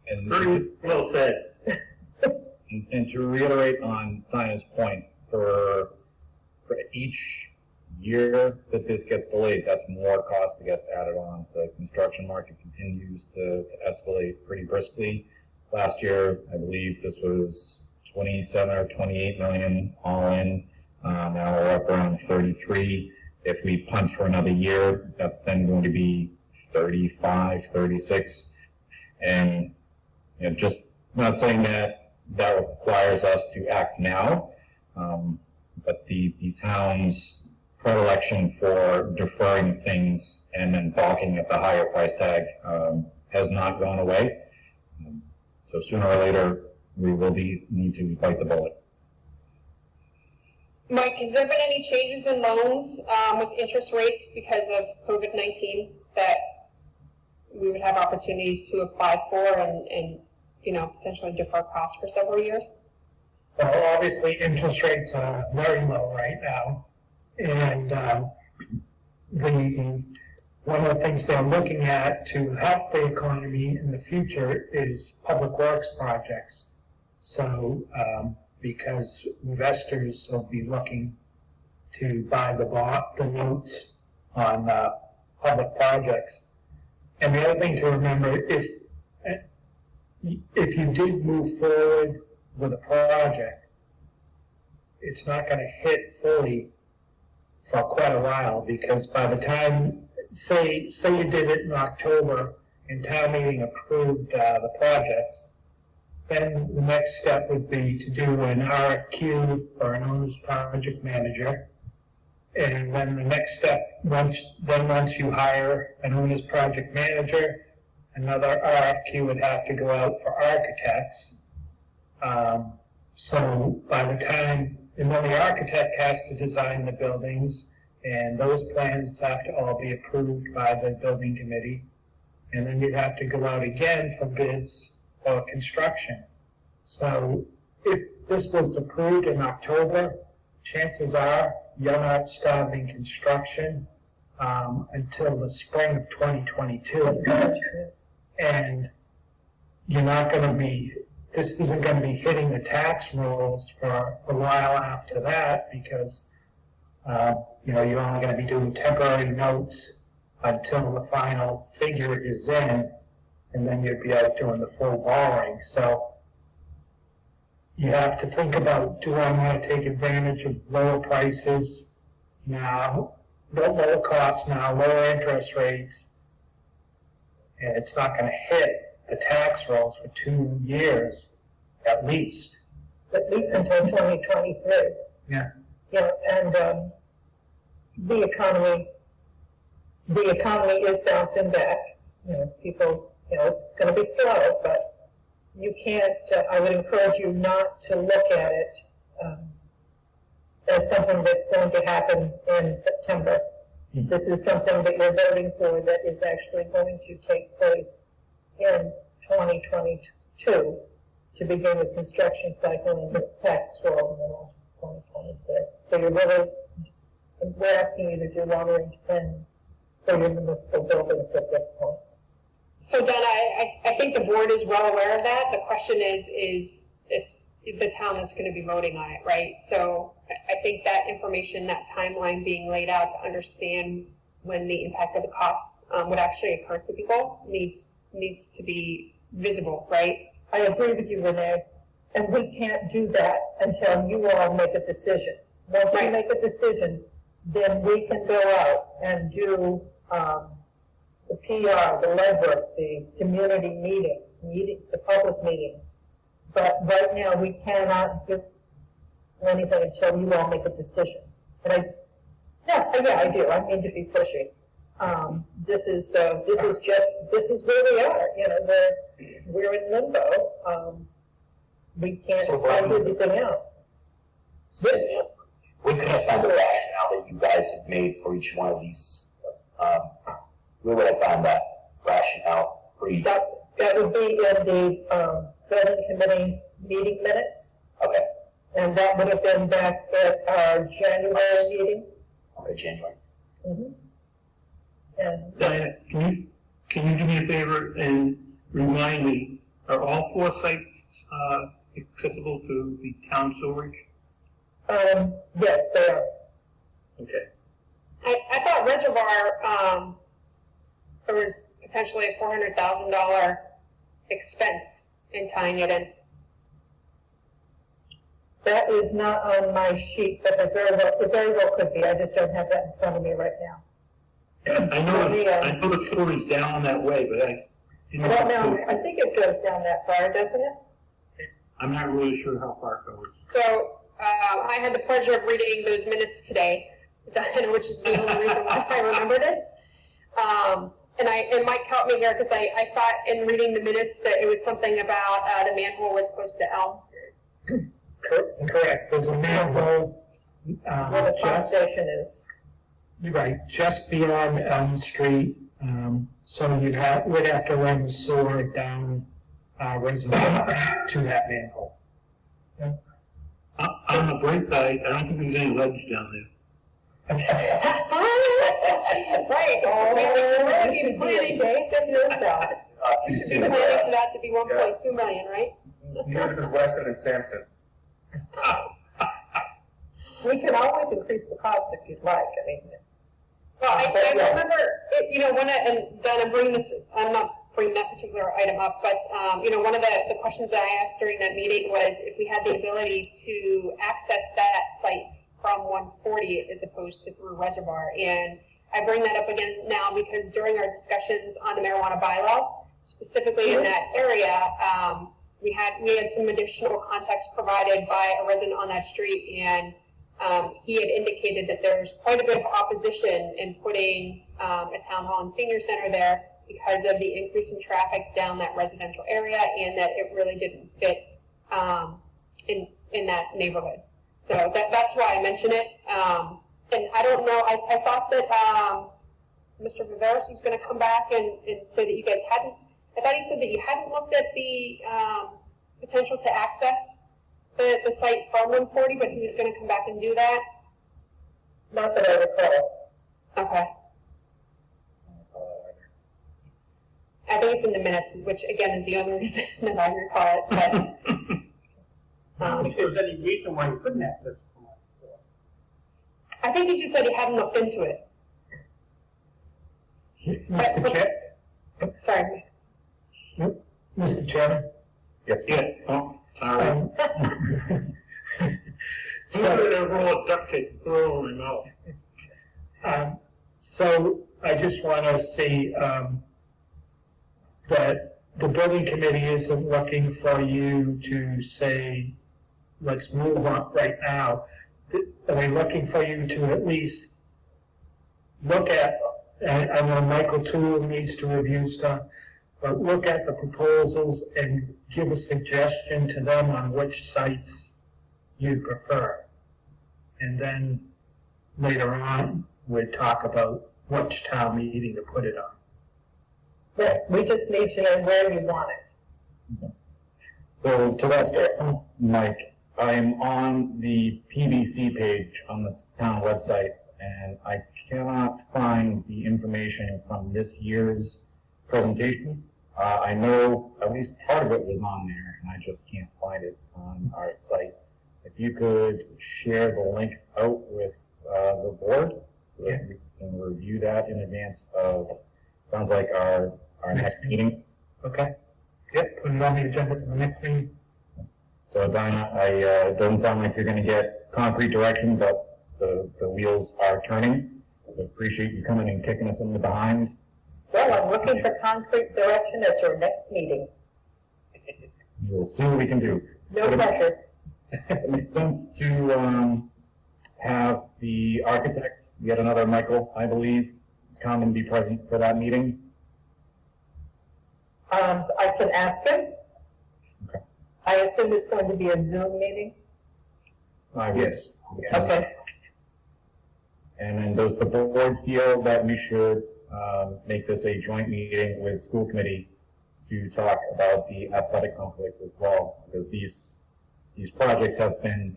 [SPEAKER 2] And
[SPEAKER 1] Very well said.
[SPEAKER 2] And to reiterate on Dinah's point, for each year that this gets delayed, that's more cost that gets added on. The construction market continues to escalate pretty briskly. Last year, I believe this was 27 or 28 million all in. Now we're up around 33. If we punt for another year, that's then going to be 35, 36. And you know, just not saying that requires us to act now, but the town's predilection for deferring things and then balking at the higher price tag has not gone away. So sooner or later, we will need to bite the bullet.
[SPEAKER 3] Mike, has there been any changes in loans with interest rates because of COVID-19 that we would have opportunities to apply for and you know, potentially defer costs for several years?
[SPEAKER 4] Well, obviously, interest rates are very low right now. And one of the things they're looking at to help the economy in the future is public works projects. So, because investors will be looking to buy the notes on public projects. And the other thing to remember, if you did move forward with a project, it's not going to hit fully for quite a while, because by the time, say you did it in October and town meeting approved the projects, then the next step would be to do an RFQ for an owner's project manager. And then the next step, once you hire an owner's project manager, another RFQ would have to go out for architects. So by the time, and then the architect has to design the buildings, and those plans have to all be approved by the building committee. And then you'd have to go out again for bids for construction. So if this was approved in October, chances are you're not starting construction until the spring of 2022. And you're not going to be this isn't going to be hitting the tax rolls for a while after that because, you're only going to be doing temporary notes until the final figure is in, and then you'd be out doing the full borrowing. So you have to think about, do I want to take advantage of lower prices now, lower costs now, lower interest rates, and it's not going to hit the tax rolls for 2 years at least.
[SPEAKER 12] At least until 2023.
[SPEAKER 4] Yeah.
[SPEAKER 12] And the economy is bouncing back. People, it's going to be slow, but you can't. I would encourage you not to look at it as something that's going to happen in September. Mm-hmm. This is something that you're voting for that is actually going to take place in 2022 to begin the construction cycle and the tax rolls in 2023. So we're asking you to do long-range planning for your municipal buildings at this point.
[SPEAKER 3] So Donna, I think the board is well aware of that. The question is it's the town that's going to be voting on it, right? So I think that information, that timeline being laid out to understand when the impact of the costs would actually occur to people needs to be visible, right?
[SPEAKER 12] I agree with you, Renee, and we can't do that until you all make a decision. Once you make a decision, then we can go out and do the PR, the legwork, the community meetings, the public meetings. But right now, we cannot do anything until you all make a decision. And I do. I mean to be pushy. This is where we are. We're in limbo. We can't send anything out.
[SPEAKER 13] We couldn't find the rationale that you guys have made for each one of these. Where would I find that rationale for each?
[SPEAKER 12] That would be in the building committee meeting minutes.
[SPEAKER 13] Okay.
[SPEAKER 12] And that would have been back at our January meeting.
[SPEAKER 13] Okay, January.
[SPEAKER 12] Mm-hmm. And
[SPEAKER 1] Diana, can you do me a favor and remind me, are all 4 sites accessible to the town storage?
[SPEAKER 12] Yes, they are.
[SPEAKER 1] Okay.
[SPEAKER 3] I thought Reservoir, there was potentially a $400,000 expense in tying it in.
[SPEAKER 12] That is not on my sheet, but it very well could be. I just don't have that in front of me right now.
[SPEAKER 1] I know the story's down that way, but I didn't
[SPEAKER 12] don't know. I think it goes down that far, doesn't it?
[SPEAKER 1] I'm not really sure how far it goes.
[SPEAKER 3] So I had the pleasure of reading those minutes today, Diana, which is the only reason why I remember this. And Mike helped me here because I thought in reading the minutes that it was something about the manhole was close to Elm.
[SPEAKER 4] Correct. There's a manhole
[SPEAKER 12] Where the pump station is.
[SPEAKER 4] You're right, just beyond Elm Street. So we'd have to run the sewer down Reservoir to that manhole.
[SPEAKER 1] Yeah. On the bright side, I don't think there's any ledge down there.
[SPEAKER 3] Right. We're planning for that to be 1.2 million, right?
[SPEAKER 8] Neither does Weston and Sampson.
[SPEAKER 12] We can always increase the cost if you'd like. I mean.
[SPEAKER 3] Well, I remember, and Don, I'm not bringing that particular item up, but, one of the questions that I asked during that meeting was if we had the ability to access that site from 140 as opposed to through Reservoir. And I bring that up again now because during our discussions on the marijuana bylaws, specifically in that area, we had some additional context provided by a resident on that street, and he had indicated that there's quite a bit of opposition in putting a town hall and senior center there because of the increase in traffic down that residential area, and that it really didn't fit in that neighborhood. So that's why I mention it. And I don't know, I thought that Mr. Viveros was going to come back and say that you guys hadn't. I thought he said that you hadn't looked at the potential to access the site from 140, but he was going to come back and do that.
[SPEAKER 12] Not that I recall.
[SPEAKER 3] Okay. I think it's in the minutes, which again is the only reason that I recall it, but.
[SPEAKER 7] I don't think there was any reason why you couldn't access it from before.
[SPEAKER 3] I think he just said he hadn't looked into it.
[SPEAKER 4] Mr. Chair,
[SPEAKER 3] Sorry.
[SPEAKER 4] Mr. Chairman?
[SPEAKER 2] Yes.
[SPEAKER 1] Yeah, oh, sorry.
[SPEAKER 4] So,
[SPEAKER 1] A roll of duct tape, throw it over my mouth.
[SPEAKER 4] so I just want to say, that the building committee isn't looking for you to say, let's move on right now. Are they looking for you to at least look at, I know Michael Toole needs to review stuff, but look at the proposals and give a suggestion to them on which sites you'd prefer. And then later on, we'd talk about which town meeting to put it on.
[SPEAKER 12] But we just need to know where you want it.
[SPEAKER 2] So to that end, Mike, I'm on the PBC page on the town website, and I cannot find the information from this year's presentation. I know at least part of it was on there, and I just can't find it on our site. If you could share the link out with the board so that we can review that in advance of, sounds like our next meeting.
[SPEAKER 4] Okay? Yep, put it on the agenda for the next meeting.
[SPEAKER 2] So Dinah, it doesn't sound like you're gonna get concrete direction, but the wheels are turning. We appreciate you coming and kicking us in the behind.
[SPEAKER 12] Well, I'm looking for concrete direction at your next meeting.
[SPEAKER 2] We'll see what we can do.
[SPEAKER 12] No pressure.
[SPEAKER 2] It makes sense to have the architect, yet another Michael, I believe, come and be present for that meeting.
[SPEAKER 12] I can ask him.
[SPEAKER 2] Okay.
[SPEAKER 12] I assume it's going to be a Zoom meeting?
[SPEAKER 2] Yes.
[SPEAKER 12] Okay.
[SPEAKER 2] And then does the board feel that we should make this a joint meeting with school committee to talk about the athletic conflict as well? Because these projects have been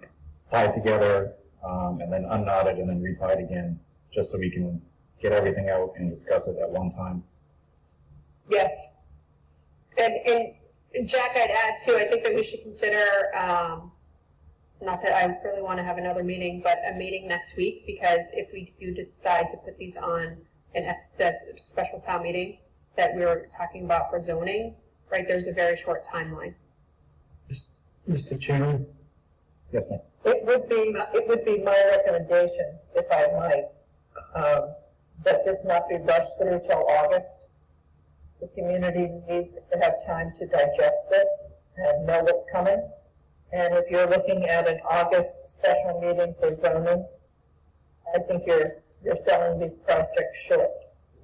[SPEAKER 2] tied together and then unknotted and then retied again, just so we can get everything out and discuss it at one time.
[SPEAKER 3] Yes. And Jack, I'd add too, I think that we should consider, not that I really want to have another meeting, but a meeting next week, because if we do decide to put these on the special town meeting that we were talking about for zoning, right, there's a very short timeline.
[SPEAKER 4] Mr. Chairman?
[SPEAKER 2] Yes, ma'am.
[SPEAKER 12] It would be my recommendation, if I might, that this not be rushed through till August. The community needs to have time to digest this and know what's coming. And if you're looking at an August special meeting for zoning, I think you're selling these projects short,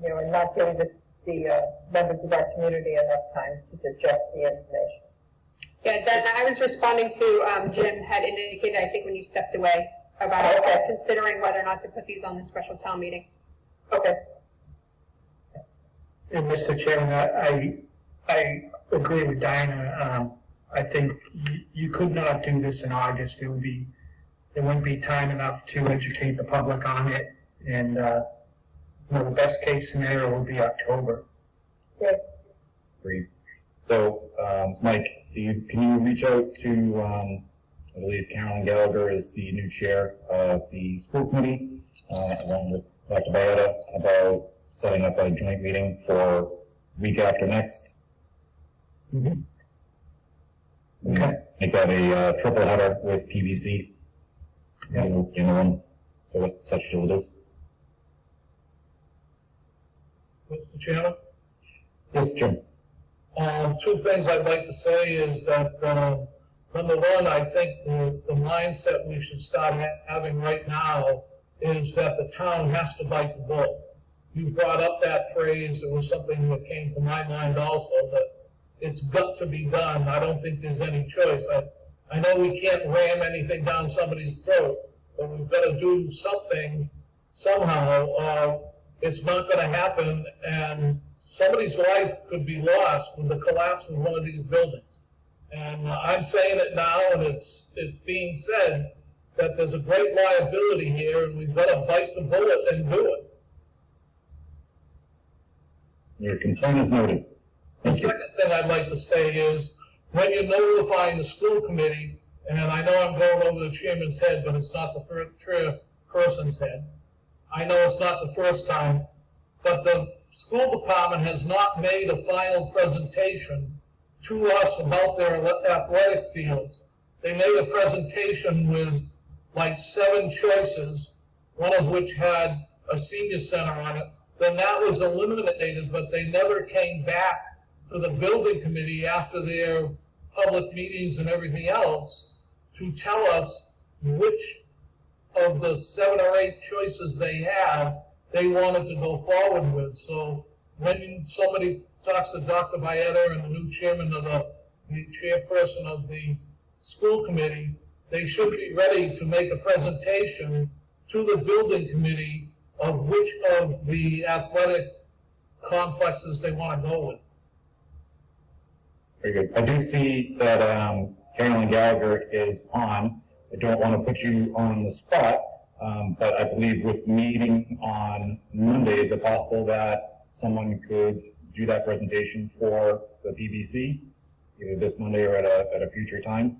[SPEAKER 12] and not giving the members of our community enough time to digest the information.
[SPEAKER 3] Yeah, Dana, I was responding to, Jim had indicated, I think when you stepped away, about us considering whether or not to put these on the special town meeting.
[SPEAKER 12] Okay.
[SPEAKER 4] And Mr. Chairman, I agree with Dinah. I think you could not do this in August. There wouldn't be time enough to educate the public on it. And, the best case scenario would be October.
[SPEAKER 12] Yeah.
[SPEAKER 2] Agreed. So, Mike, can you reach out to, I believe Carolyn Gallagher is the new chair of the school committee, along with Dr. Bayetta, about setting up a joint meeting for week after next?
[SPEAKER 4] Mm-hmm. Okay.
[SPEAKER 2] Make that a triple header with PVC in the room, so it's such as it is.
[SPEAKER 11] Mr. Chairman?
[SPEAKER 2] Yes, Jim.
[SPEAKER 11] Two things I'd like to say is that, number one, I think the mindset we should start having right now is that the town has to bite the bullet. You brought up that phrase, it was something that came to my mind also, that it's got to be done. I don't think there's any choice. I know we can't ram anything down somebody's throat, but we've got to do something somehow. It's not going to happen, and somebody's life could be lost with the collapse of one of these buildings. And I'm saying it now, and it's being said that there's a great liability here, and we've got to bite the bullet and do it.
[SPEAKER 2] Your concern is noted.
[SPEAKER 11] The second thing I'd like to say is, when you're notifying the school committee, and I know I'm going over the chairman's head, but it's not the chairperson's head. I know it's not the first time, but the school department has not made a final presentation to us about their athletic fields. They made a presentation with like 7 choices, one of which had a senior center on it. Then that was eliminated, but they never came back to the building committee after their public meetings and everything else to tell us which of the 7 or 8 choices they had they wanted to go forward with. So when somebody talks to Dr. Baeta and the new chairman of the chairperson of the school committee, they should be ready to make a presentation to the building committee of which of the athletic complexes they want to go with.
[SPEAKER 2] Very good. I do see that Carolyn Gallagher is on. I don't want to put you on the spot, but I believe with meeting on Monday, is it possible that someone could do that presentation for the PBC, either this Monday or at a future time?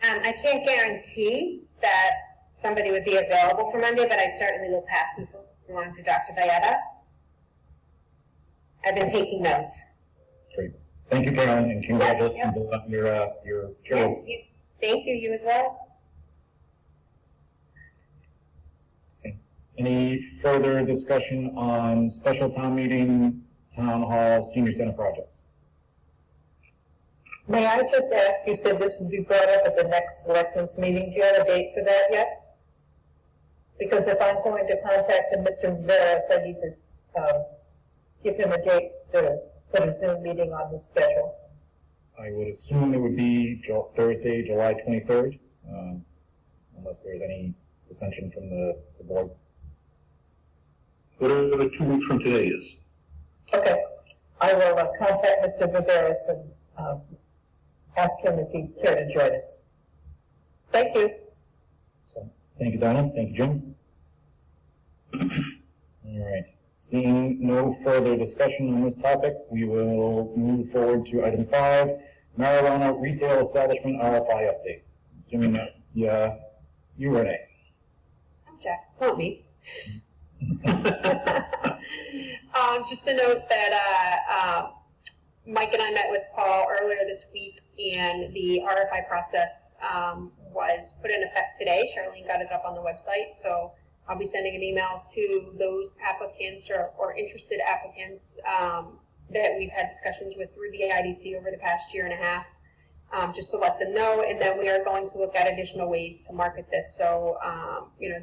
[SPEAKER 14] I can't guarantee that somebody would be available for Monday, but I certainly will pass this along to Dr. Baeta. I've been taking notes.
[SPEAKER 2] Great. Thank you, Carolyn, and congratulations on your chair.
[SPEAKER 14] Thank you, you as well.
[SPEAKER 2] Any further discussion on special town meeting, town hall, senior center projects?
[SPEAKER 12] May I just ask, you said this would be brought up at the next selectmen's meeting. Do you have a date for that yet? Because if I'm going to contact Mr. Veras, I need to give him a date to put a Zoom meeting on the schedule.
[SPEAKER 2] I would assume it would be Thursday, July 23rd, unless there's any dissension from the board.
[SPEAKER 1] Whatever 2 weeks from today is.
[SPEAKER 12] Okay. I will contact Mr. Viveras and ask him if he'd care to join us. Thank you.
[SPEAKER 2] So, thank you, Donna. Thank you, Jim. All right. Seeing no further discussion on this topic, we will move forward to item 5, marijuana retail establishment RFI update. Assuming that, you, Renee.
[SPEAKER 3] I'm Jack. It's not me. Just to note that Mike and I met with Paul earlier this week, and the RFI process was put in effect today. Charlene got it up on the website, so I'll be sending an email to those applicants or interested applicants that we've had discussions with through the IDC over the past year and a half, just to let them know. And then we are going to look at additional ways to market this. So,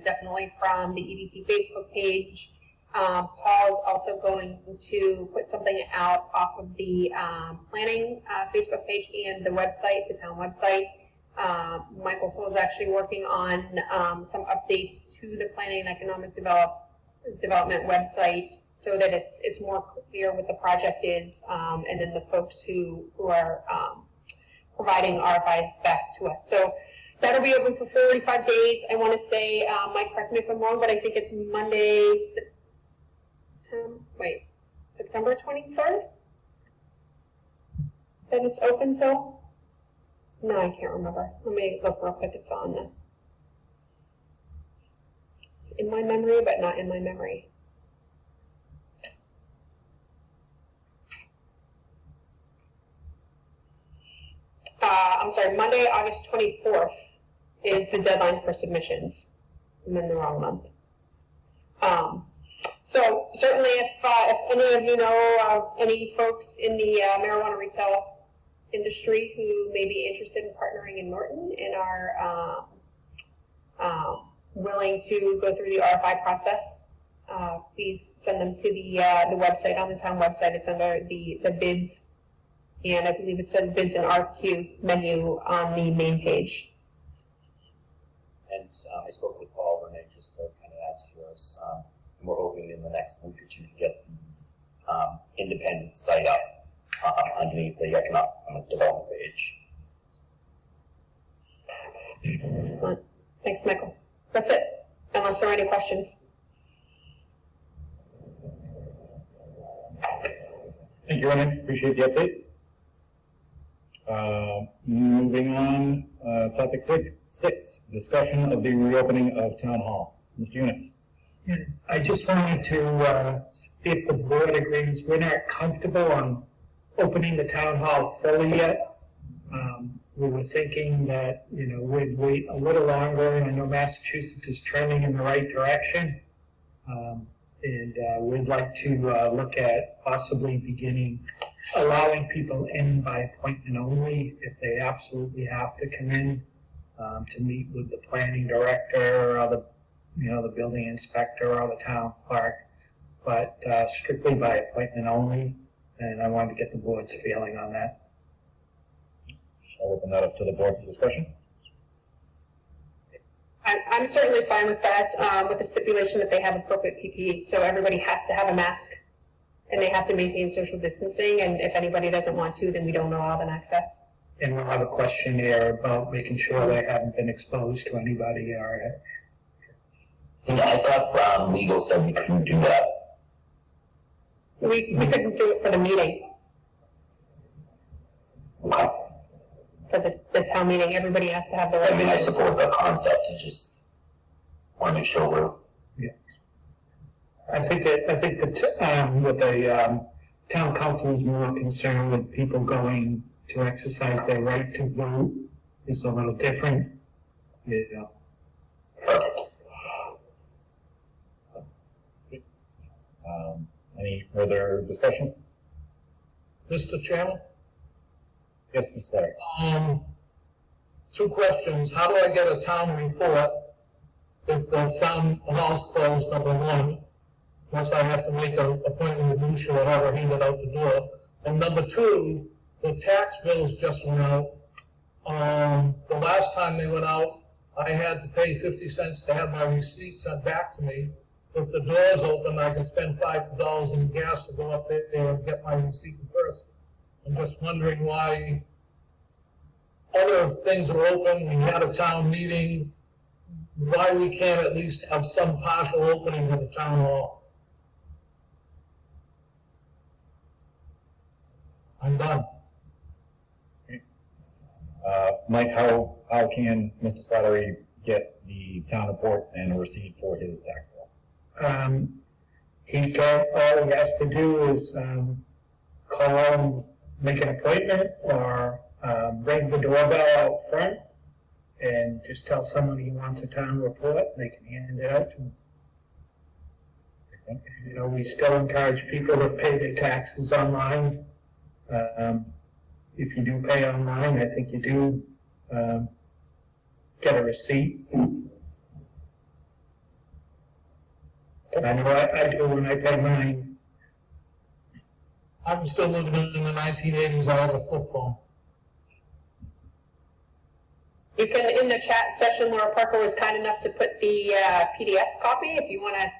[SPEAKER 3] definitely from the EDC Facebook page. Paul's also going to put something out off of the planning Facebook page and the website, the town website. Michael Toll is actually working on some updates to the planning and economic development website so that it's more clear what the project is, and then the folks who are providing RFIs back to us. So that'll be open for 45 days. I want to say, Mike, correct me if I'm wrong, but I think it's Monday, September 23rd? That it's open till? No, I can't remember. Let me look real quick. It's on. It's in my memory, but not in my memory. I'm sorry, Monday, August 24th is the deadline for submissions. I'm in the wrong month. So certainly if any of you know of any folks in the marijuana retail industry who may be interested in partnering in Norton and are willing to go through the RFI process, please send them to the website, on the town website. It's under the bids, and I believe it says bids and RFQ menu on the main page.
[SPEAKER 13] And I spoke with Paul Renee just to kind of add to yours. We're hoping in the next week or two to get the independent site up underneath the economic development page.
[SPEAKER 3] Thanks, Michael. That's it, unless there are any questions.
[SPEAKER 2] Thank you, Renee. Appreciate the update. Moving on, topic six, discussion of the reopening of Town Hall. Mr. Eunice.
[SPEAKER 4] I just wanted to see if the board agrees. We're not comfortable on opening the town hall fully yet. We were thinking that, we'd wait a little longer, and I know Massachusetts is trending in the right direction. And we'd like to look at possibly allowing people in by appointment only if they absolutely have to come in to meet with the planning director or the building inspector or the town clerk, but strictly by appointment only. And I wanted to get the board's feeling on that.
[SPEAKER 2] I'll open that up to the board for discussion.
[SPEAKER 3] I'm certainly fine with that, with the stipulation that they have appropriate PPE. So everybody has to have a mask, and they have to maintain social distancing. And if anybody doesn't want to, then we don't allow them access.
[SPEAKER 4] And we'll have a questionnaire about making sure they haven't been exposed to anybody or.
[SPEAKER 5] Yeah, I thought legal said we couldn't do that.
[SPEAKER 3] We couldn't do it for the meeting.
[SPEAKER 5] Okay.
[SPEAKER 3] For the town meeting, everybody has to have the right.
[SPEAKER 5] I mean, I support the concept, I just want to make sure we're.
[SPEAKER 4] Yeah. I think that with the town council is more concerned with people going to exercise their right to vote is a little different.
[SPEAKER 5] Perfect.
[SPEAKER 2] Any further discussion?
[SPEAKER 11] Mr. Chairman?
[SPEAKER 2] Yes, Mr. Larry.
[SPEAKER 11] 2 questions. How do I get a town report if the town hall's closed, number 1? Unless I have to make an appointment with Lucia or have her hand it out the door. And number 2, the tax bills just went out. The last time they went out, I had to pay 50 cents to have my receipt sent back to me. If the door's open, I can spend $5 in gas to go up there and get my receipt first. I'm just wondering why other things are open, we had a town meeting, why we can't at least have some partial opening of the town hall. I'm done.
[SPEAKER 2] Mike, how can Mr. Slattery get the town report and a receipt for his tax bill?
[SPEAKER 4] All he has to do is call and make an appointment or ring the doorbell out front and just tell someone he wants a town report. They can hand it out to him. We still encourage people to pay their taxes online. If you do pay online, I think you do get a receipt. I know I do when I pay mine.
[SPEAKER 11] I'm still living in the 1980s, I have a flip phone.
[SPEAKER 3] You can, in the chat session, Laura Parker was kind enough to put the PDF copy if you want to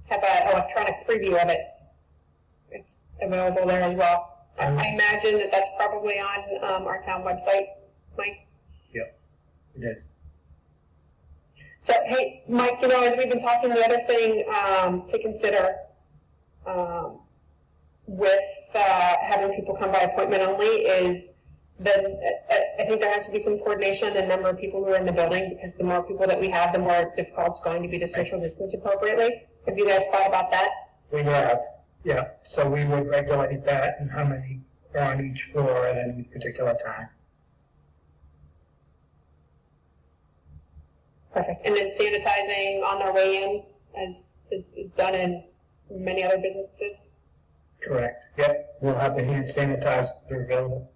[SPEAKER 3] have an electronic preview of it. It's available there as well. I imagine that that's probably on our town website, Mike.
[SPEAKER 4] Yep, it is.
[SPEAKER 3] So, hey, Mike, as we've been talking, the other thing to consider with having people come by appointment only is then I think there has to be some coordination on the number of people who are in the building, because the more people that we have, the more difficult it's going to be to social distance appropriately. Have you guys thought about that?
[SPEAKER 4] We have, yeah. So we would regulate that and how many are on each floor at any particular time.
[SPEAKER 3] Perfect. And then sanitizing on their way in, as is done in many other businesses?
[SPEAKER 4] Correct. Yep. We'll have the hand sanitizer available.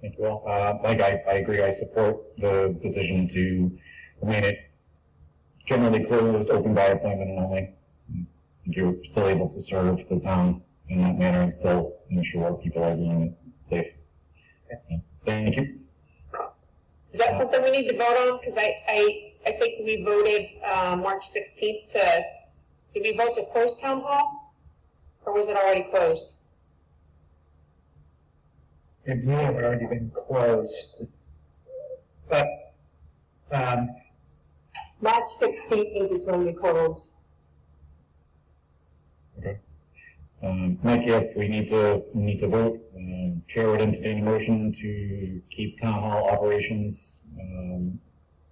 [SPEAKER 2] Thank you all. Mike, I agree. I support the decision to remain it generally closed, open by appointment only. You're still able to serve the town in that manner and still ensure people are being safe. Thank you.
[SPEAKER 3] Is that something we need to vote on? Because I think we voted March 16th to, did we vote to close town hall? Or was it already closed?
[SPEAKER 4] It may have already been closed. But
[SPEAKER 12] March 16th is when we close.
[SPEAKER 2] Okay. Mike, yep, we need to vote. Chair would entertain a motion to keep town hall operations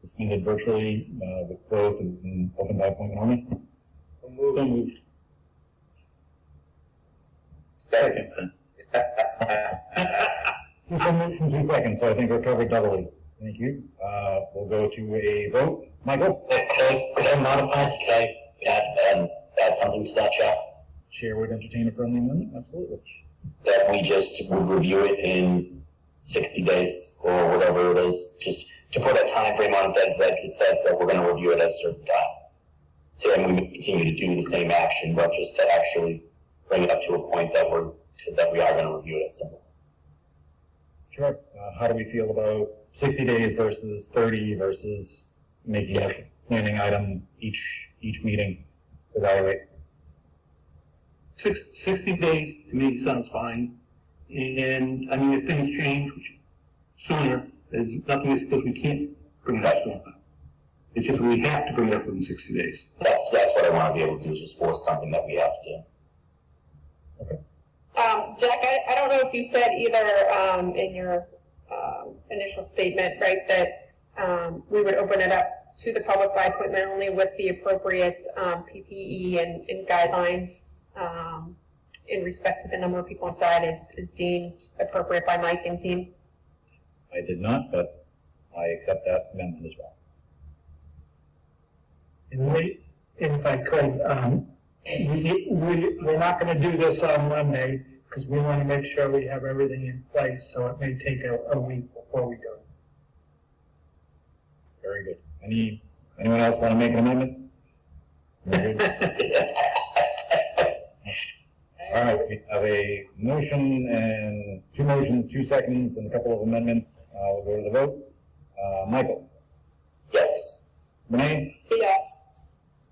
[SPEAKER 2] suspended virtually, with closed and open by appointment only.
[SPEAKER 1] So moved. Second.
[SPEAKER 2] There's a motion, 2 seconds, so I think we're covered doubly. Thank you. We'll go to a vote. Michael?
[SPEAKER 13] Could I modify, could I add something to that, Chair?
[SPEAKER 2] Chair would entertain a friendly amendment, absolutely.
[SPEAKER 13] That we just would review it in 60 days or whatever it is, just to put a time frame on it that it says that we're going to review it at a certain time. Saying we would continue to do the same action, but just to actually bring it up to a point that we are going to review it at some point.
[SPEAKER 2] Sure. How do we feel about 60 days versus 30 versus making a planning item each meeting evaluate?
[SPEAKER 1] 60 days to me sounds fine. And I mean, if things change sooner, there's nothing that says we can't bring it up sooner. It's just we have to bring it up within 60 days.
[SPEAKER 13] That's what I want to be able to do, is just force something that we have to do.
[SPEAKER 3] Jack, I don't know if you said either in your initial statement, right, that we would open it up to the public by appointment only with the appropriate PPE and guidelines in respect to the number of people inside is deemed appropriate by Mike and team?
[SPEAKER 2] I did not, but I accept that amendment as well.
[SPEAKER 4] And if I could, we're not going to do this on Monday because we want to make sure we have everything in place, so it may take a week before we do it.
[SPEAKER 2] Very good. Anyone else want to make an amendment? Very good. All right, we have a motion and 2 motions, 2 seconds, and a couple of amendments. We'll go to the vote. Michael?
[SPEAKER 13] Yes.
[SPEAKER 2] Renee?
[SPEAKER 3] Yes.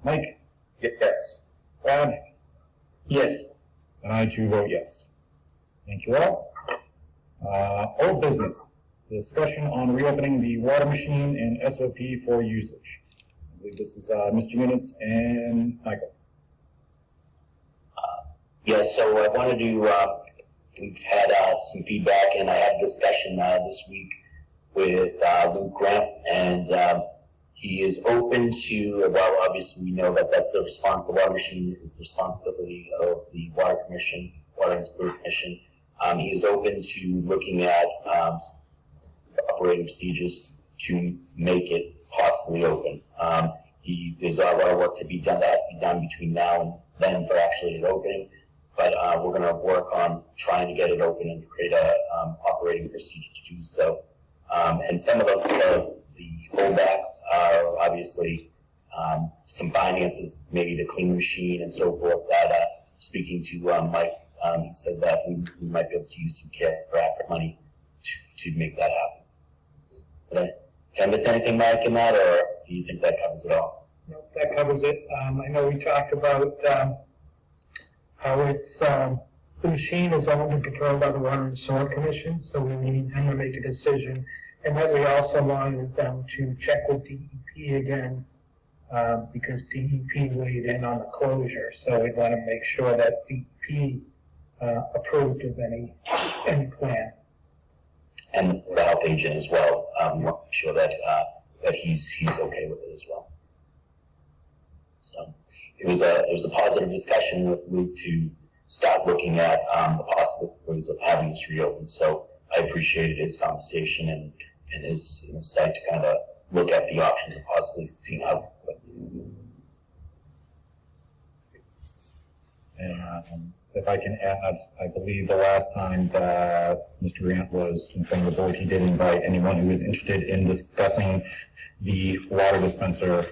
[SPEAKER 2] Mike?
[SPEAKER 8] Yes.
[SPEAKER 2] Brad?
[SPEAKER 1] Yes.
[SPEAKER 2] And I too vote yes. Thank you all. Old business. Discussion on reopening the water machine and SOP for usage. I believe this is Mr. Units and Michael.
[SPEAKER 13] Yeah, so I wanted to, we've had some feedback, and I had a discussion this week with Luke Grant, and he is open to, well, obviously we know that that's the water machine is the responsibility of the Water Commission, Water and Sewer Commission. He is open to looking at operating procedures to make it possibly open. There's a lot of work to be done that has to be done between now and then for actually it opening. But we're going to work on trying to get it open and create a operating procedure to do so. And some of the holdbacks are obviously some finances, maybe to clean the machine and so forth. That speaking to Mike, he said that we might be able to use some CARES money to make that happen. Did I miss anything, Mike, in that, or do you think that covers it all?
[SPEAKER 4] No, that covers it. I know we talked about how it's, the machine is owned and controlled by the Water and Sewer Commission, so we need them to make a decision. And then we also wanted them to check with DEP again, because DEP weighed in on the closure, so we want to make sure that DEP approved of any plan.
[SPEAKER 13] And the health agent as well, we want to make sure that he's okay with it as well. So it was a positive discussion with Luke to start looking at the possibilities of having this reopened. So I appreciated his conversation and his insight to kind of look at the options of possibly seeing how.
[SPEAKER 2] And if I can add, I believe the last time that Mr. Grant was in front of the board, he did invite anyone who is interested in discussing the water dispenser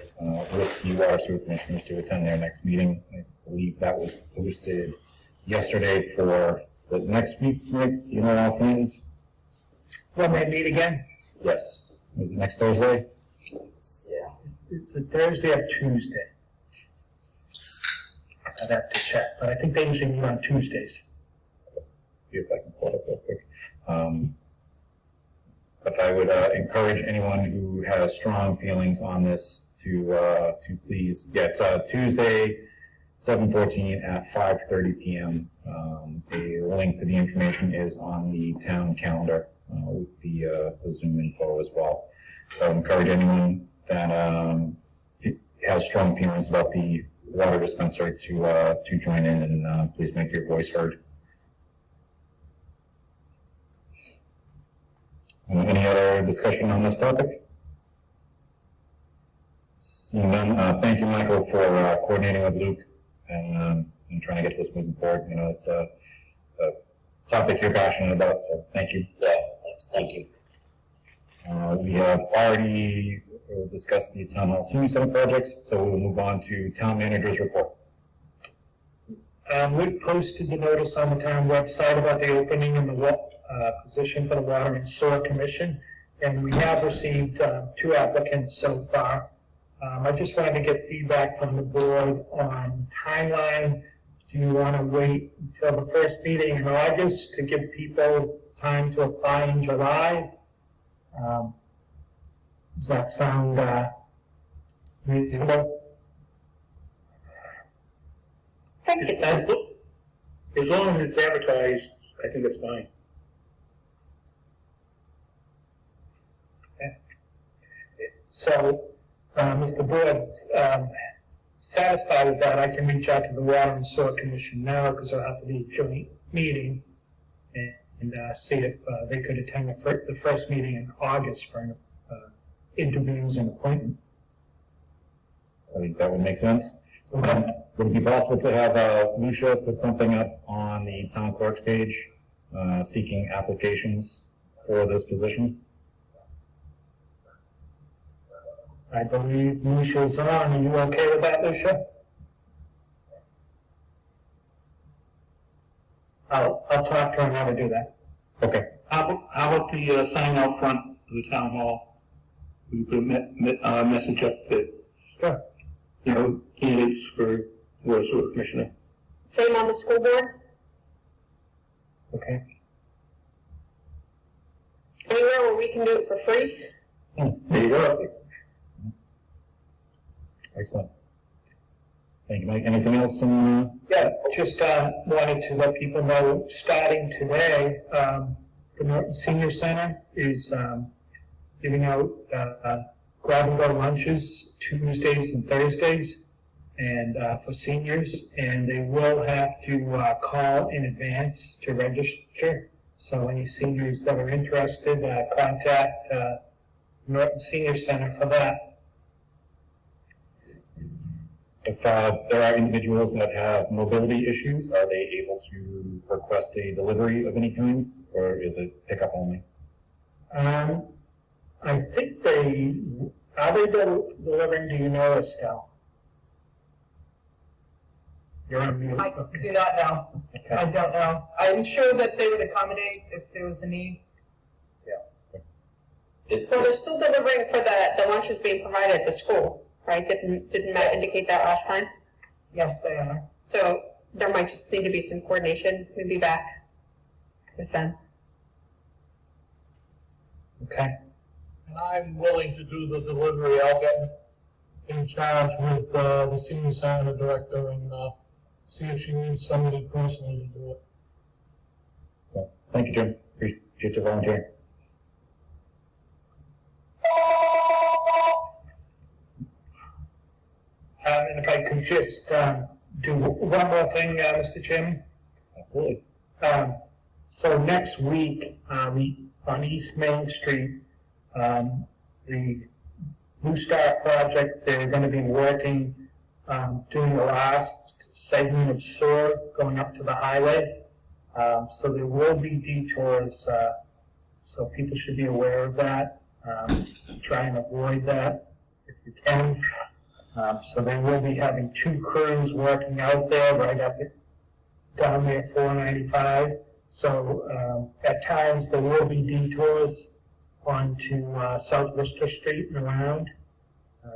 [SPEAKER 2] with the Water Sewer Commissioners to attend their next meeting. I believe that was posted yesterday for the next week, Mike. Do you know offhand?
[SPEAKER 4] When they meet again?
[SPEAKER 2] Yes. Is it next Thursday?
[SPEAKER 13] Yeah.
[SPEAKER 4] It's a Thursday or Tuesday. I'd have to check, but I think they usually meet on Tuesdays.
[SPEAKER 2] See if I can pull it up real quick. But I would encourage anyone who has strong feelings on this to please, yeah, it's Tuesday, 7/14 at 5:30 p.m. A link to the information is on the town calendar with the Zoom info as well. So I would encourage anyone that has strong feelings about the water dispenser to join in and please make your voice heard. Any other discussion on this topic? Seeing none, thank you, Michael, for coordinating with Luke and trying to get this moving forward. You know, it's a topic you're passionate about, so thank you.
[SPEAKER 13] Yeah, thank you.
[SPEAKER 2] We have already discussed the Town Hall Senior Center projects, so we'll move on to Town Manager's report.
[SPEAKER 4] We've posted the notice on the town website about the opening in the position for the Water and Sewer Commission, and we have received 2 applicants so far. I just wanted to get feedback from the board on timeline. Do you want to wait until the first meeting in August to give people time to apply in July? Does that sound reasonable?
[SPEAKER 1] As long as it's advertised, I think it's fine.
[SPEAKER 4] So, if the board's satisfied with that, I can reach out to the Water and Sewer Commission now, because there'll have to be a joint meeting, and see if they could attend the first meeting in August for interviews and appointment.
[SPEAKER 2] I think that would make sense. Would it be possible to have Lucia put something up on the town clerk's page seeking applications for this position?
[SPEAKER 4] I believe Lucia's on. Are you okay with that, Lucia? I'll talk to her on how to do that.
[SPEAKER 2] Okay.
[SPEAKER 1] How about the sign out front of the town hall? We put a message up that,
[SPEAKER 4] Sure.
[SPEAKER 1] you know, candidates for Water Sewer Commissioner.
[SPEAKER 3] Same on the school board?
[SPEAKER 4] Okay.
[SPEAKER 3] Anywhere where we can do it for free?
[SPEAKER 1] There you go.
[SPEAKER 2] Excellent. Thank you, Mike. Anything else?
[SPEAKER 4] Yeah, just wanted to let people know, starting today, the Norton Senior Center is giving out grab-and-go lunches Tuesdays and Thursdays, and for seniors, and they will have to call in advance to register. So any seniors that are interested, contact Norton Senior Center for that.
[SPEAKER 2] If there are individuals that have mobility issues, are they able to request a delivery of any kinds, or is it pickup only?
[SPEAKER 4] I think are they delivering, do you know, Estelle? You're on mute.
[SPEAKER 12] I do not know.
[SPEAKER 4] Okay.
[SPEAKER 12] I don't know. I'm sure that they would accommodate if there was a need.
[SPEAKER 3] Well, they're still delivering for the lunches being provided at the school, right? Didn't Matt indicate that last time?
[SPEAKER 12] Yes, they are.
[SPEAKER 3] So there might just need to be some coordination, maybe back with them.
[SPEAKER 4] Okay.
[SPEAKER 11] And I'm willing to do the delivery. I'll get in charge with the senior center director and see if she needs somebody personally to do it.
[SPEAKER 2] So, thank you, Jim. Appreciate you volunteering.
[SPEAKER 4] And if I could just do one more thing, Mr. Chairman.
[SPEAKER 2] Absolutely.
[SPEAKER 4] So next week, on East Main Street, the Blue Star project, they're going to be working, doing the last segment of sewer going up to the highway. So there will be detours, so people should be aware of that. Try and avoid that if you can. So they will be having 2 crews working out there right up down there 495. So at times there will be detours onto South Worcester Street and around.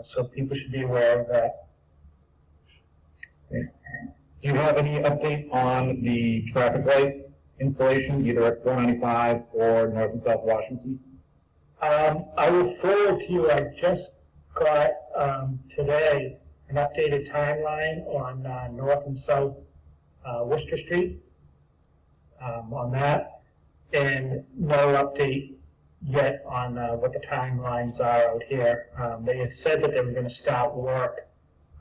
[SPEAKER 4] So people should be aware of that.
[SPEAKER 2] Do you have any update on the traffic light installation, either at 495 or North and South Washington?
[SPEAKER 4] I will forward to you, I just got, today, an updated timeline on, North and South, Worcester Street, on that, and no update yet on, what the timelines are out here. They had said that they were gonna start work,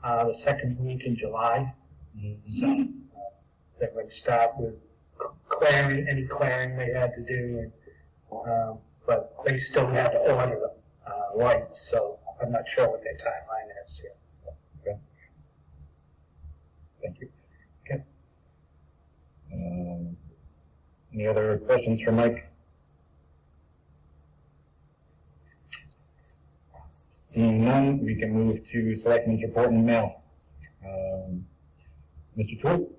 [SPEAKER 4] the second week in July. So, they're gonna start with clearing, any clearing they had to do, and, but they still had to order the lights, so I'm not sure what their timeline is yet.
[SPEAKER 2] Okay. Thank you. Okay. Any other questions for Mike? Seeing none, we can move to Selectmen's report and mail. Mr. Toole?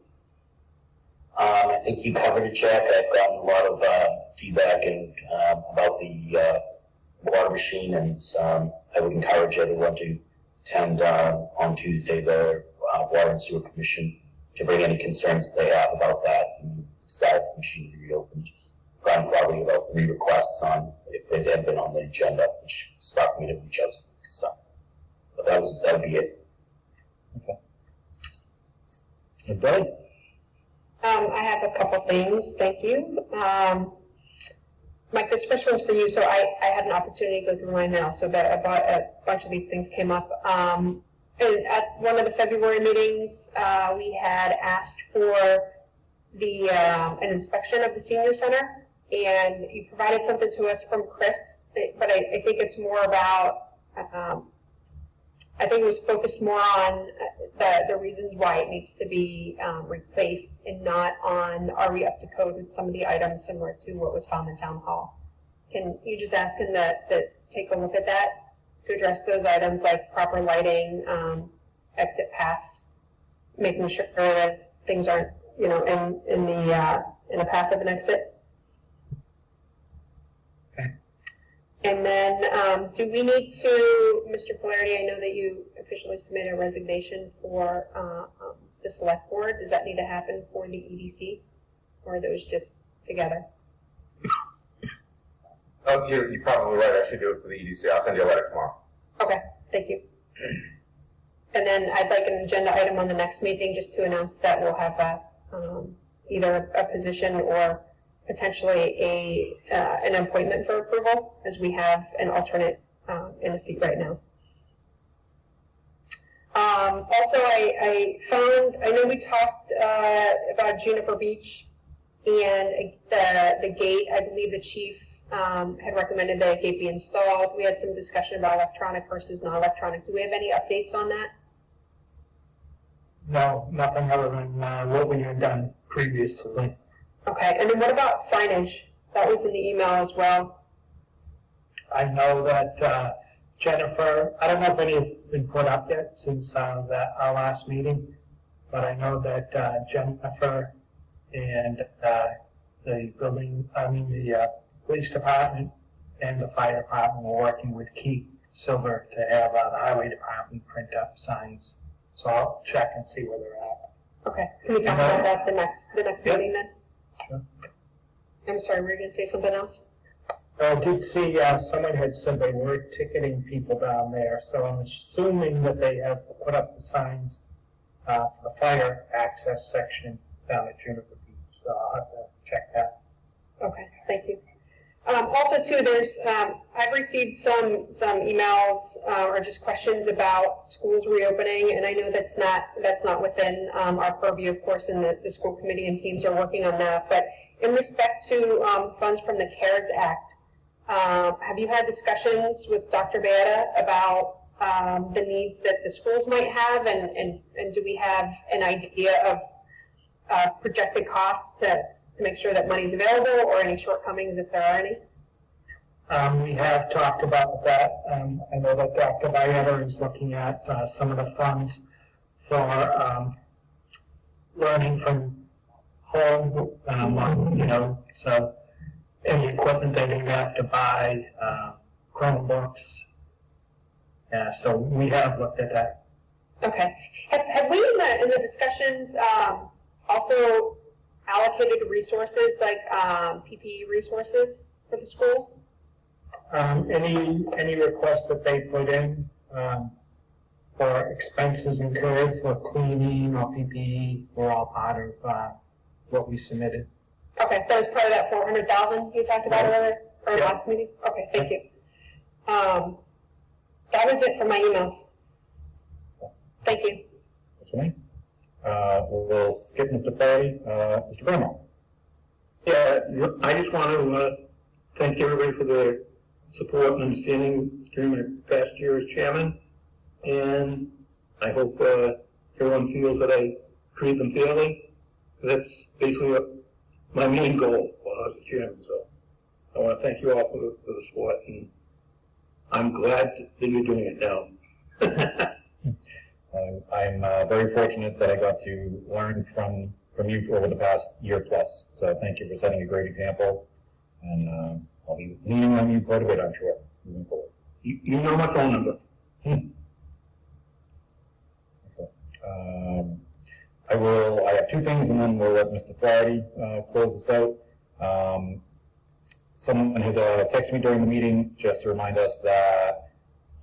[SPEAKER 13] I think you covered it, Jack. I've gotten a lot of feedback and about the water machine, and I would encourage everyone to attend on Tuesday the Water and Sewer Commission to bring any concerns that they have about that and decide if the machine be reopened. Gotten probably about 3 requests on if they had been on the agenda, which sparked me to reach out to them. So, but that would be it.
[SPEAKER 2] Okay. Ms. Belly?
[SPEAKER 3] I have a couple things, thank you. Mike, this first one's for you. So I had an opportunity to go through my mail, so that about a bunch of these things came up. And at one of the February meetings, we had asked for the an inspection of the senior center, and you provided something to us from Chris, but I think it's more about, I think it was focused more on the reasons why it needs to be replaced, and not on are we up to code with some of the items similar to what was found in town hall. Can you just ask him to take a look at that, to address those items like proper lighting, exit paths, making sure that things aren't, you know, in the path of an exit.
[SPEAKER 4] Okay.
[SPEAKER 3] And then, do we need to, Mr. Polarity, I know that you officially submitted a resignation for the select board. Does that need to happen for the EDC, or are those just together?
[SPEAKER 8] Oh, you're probably right. I should do it for the EDC. I'll send you a letter tomorrow.
[SPEAKER 3] Okay, thank you. And then I'd like an agenda item on the next meeting just to announce that we'll have either a position or potentially an appointment for approval, as we have an alternate in the seat right now. Also, I know we talked about Juniper Beach and the gate. I believe the chief had recommended that a gate be installed. We had some discussion about electronic versus non-electronic. Do we have any updates on that?
[SPEAKER 4] No, nothing other than what we had done previously.
[SPEAKER 3] Okay, and then what about signage? That was in the email as well.
[SPEAKER 4] I know that Jennifer, I don't know if any have been put up yet since our last meeting, but I know that Jennifer and the police department and the fire department were working with Keith Silver to have the highway department print up signs. So I'll check and see where they're at.
[SPEAKER 3] Okay, can we talk about that the next
[SPEAKER 4] Yep.
[SPEAKER 3] meeting then?
[SPEAKER 4] Sure.
[SPEAKER 3] I'm sorry, were you going to say something else?
[SPEAKER 4] I did see someone had said they were ticketing people down there, so I'm assuming that they have put up the signs for the fire access section down at Juniper Beach. So I'll have to check that.
[SPEAKER 3] Okay, thank you. Also, too, there's I've received some emails or just questions about schools reopening, and I know that's not within our purview, of course, and the school committee and teams are working on that. But in respect to funds from the CARES Act, have you had discussions with Dr. Beata about the needs that the schools might have, and do we have an idea of projected costs to make sure that money's available, or any shortcomings if there are any?
[SPEAKER 4] We have talked about that. I know that Dr. Beata is looking at some of the funds for learning from home, so any equipment they may have to buy, Chromebooks. Yeah, so we have looked at that.
[SPEAKER 3] Okay. Have we in the discussions also allocated resources like PPE resources for the schools?
[SPEAKER 4] Any requests that they put in, for expenses incurred for cleaning or PPE were all part of, what we submitted.
[SPEAKER 3] Okay, that was part of that 400,000 you talked about earlier, or
[SPEAKER 4] Yeah.
[SPEAKER 3] last meeting? Okay, thank you. That was it for my emails. Thank you.
[SPEAKER 2] That's me. We'll skip Mr. Flaherty. Mr. Burnham.
[SPEAKER 1] Yeah, I just want to thank everybody for their support and understanding during my past year as chairman. And I hope everyone feels that I treat them fairly. That's basically what my main goal was as chairman. So I want to thank you all for the support, and I'm glad that you're doing it now.
[SPEAKER 2] I'm very fortunate that I got to learn from you over the past year plus. So thank you for setting a great example, and I'll be leaning on you quite a bit, I'm sure, moving forward.
[SPEAKER 1] You know my phone number.
[SPEAKER 2] Excellent. I have two things, and then we'll let Mr. Flaherty close us out. Someone had texted me during the meeting just to remind us that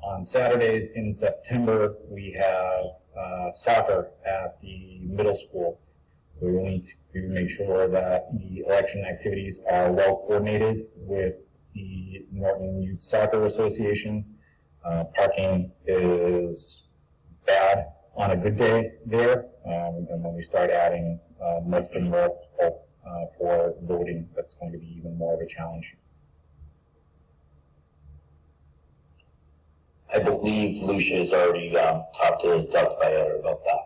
[SPEAKER 2] on Saturdays in September, we have soccer at the middle school. So we need to make sure that the election activities are well coordinated with the Norton Youth Soccer Association. Parking is bad on a good day there, and when we start adding multiple more people for voting, that's going to be even more of a challenge.
[SPEAKER 13] I believe Lucia has already talked to Dr. Byetta about that.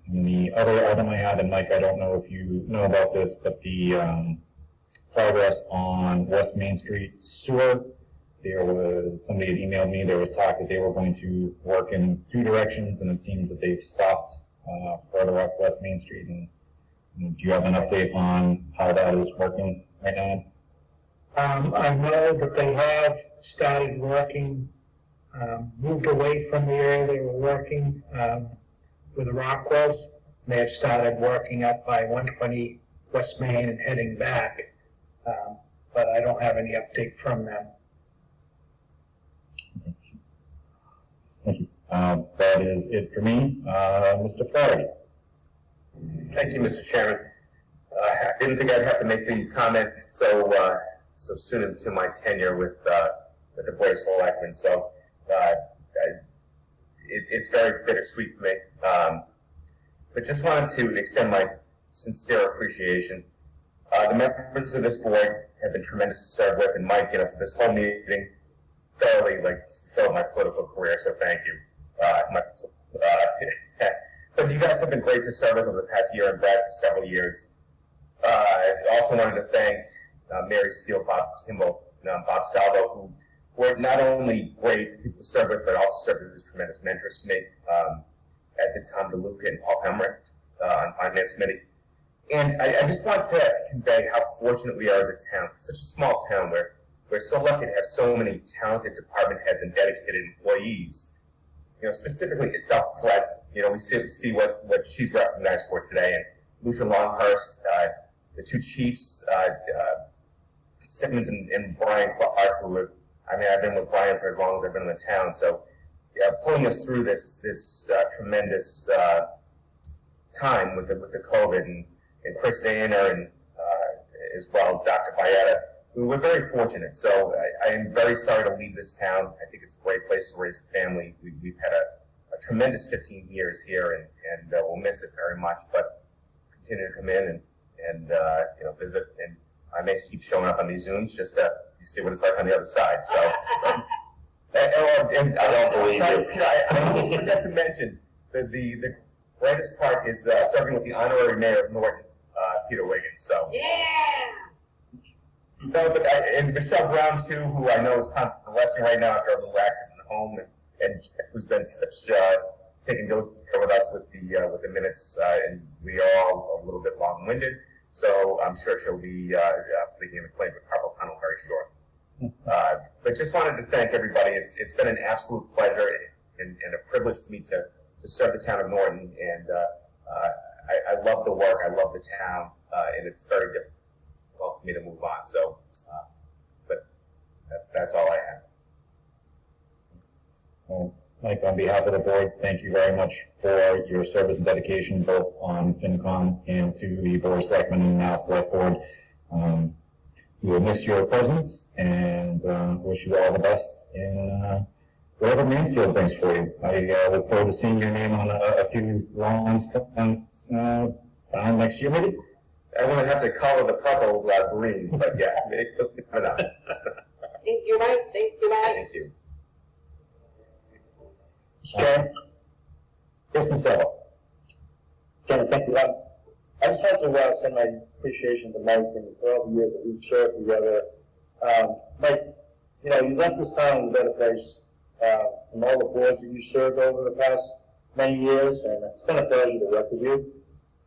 [SPEAKER 2] And the other item I had, and Mike, I don't know if you know about this, but the progress on West Main Street sewer. There was, somebody had emailed me, there was talk that they were going to work in two directions, and it seems that they've stopped further up West Main Street. And do you have an update on how that is working right now?
[SPEAKER 4] I know that they have started working, moved away from the area they were working where the rock was. They have started working up by 120 West Main and heading back, but I don't have any update from them.
[SPEAKER 2] Thank you. That is it for me. Mr. Flaherty.
[SPEAKER 8] Thank you, Mr. Chairman. I didn't think I'd have to make these comments so soon into my tenure with the Board of Selectmen. So it's very bittersweet for me. But just wanted to extend my sincere appreciation. The members of this board have been tremendous to serve with, and Mike, for this whole meeting, thoroughly fulfilled my political career. So thank you. But you guys have been great to serve with over the past year and Brad for several years. I also wanted to thank Mary Steele, Bob Kimball, and Bob Salvo, who were not only great people to serve with, but also served as tremendous mentors to me, as did Tom DeLuca and Paul Hemrick on Finance Committee. And I just want to convey how fortunate we are as a town, such a small town where we're so lucky to have so many talented department heads and dedicated employees. Specifically Estelle Collette, we see what she's recognized for today, and Lucia Longhurst, the two chiefs, Simmons and Brian Clark, who I've been with Brian for as long as I've been in the town, so pulling us through this tremendous time with the COVID, and Chris Zaner and as well, Dr. Byetta. We were very fortunate, so I am very sorry to leave this town. I think it's a great place to raise a family. We've had a tremendous 15 years here, and we'll miss it very much, but continue to come in and visit. And I may keep showing up on these Zooms just to see what it's like on the other side. So, and I don't believe you. I almost forgot to mention that the greatest part is serving with the honorary mayor of Norton, Peter Wiggins. So.
[SPEAKER 3] Yeah.
[SPEAKER 8] No, but and Michelle Brown too, who I know is convalescing right now after a little accident at home, and who's been such taking care with us with the minutes, and we are all a little bit long-winded. So I'm sure she'll be making a claim for carpal tunnel very short. But just wanted to thank everybody. It's been an absolute pleasure and a privilege for me to serve the town of Norton, and I love the work. I love the town, and it's very difficult difficult for me to move on. So, but that's all I have.
[SPEAKER 2] Well, Mike, on behalf of the board, thank you very much for your service and dedication, both on FinCom and to the Board of Selectmen and now Select Board. We will miss your presence and wish you all the best in whatever Mansfield brings for you. I look forward to seeing your name on a few lawns next year, maybe.
[SPEAKER 8] I'm going to have to color the purple green, but yeah, enough.
[SPEAKER 9] Thank you, Mike. Thank you, Mike.
[SPEAKER 8] Thank you.
[SPEAKER 2] Chairman? Yes, Ms. Sella.
[SPEAKER 15] Chairman, thank you. I just want to send my appreciation to Mike and for all the years that we've served together. Mike, you know, you left this town in a better place from all the boards that you served over the past many years, and it's been a pleasure to work with you.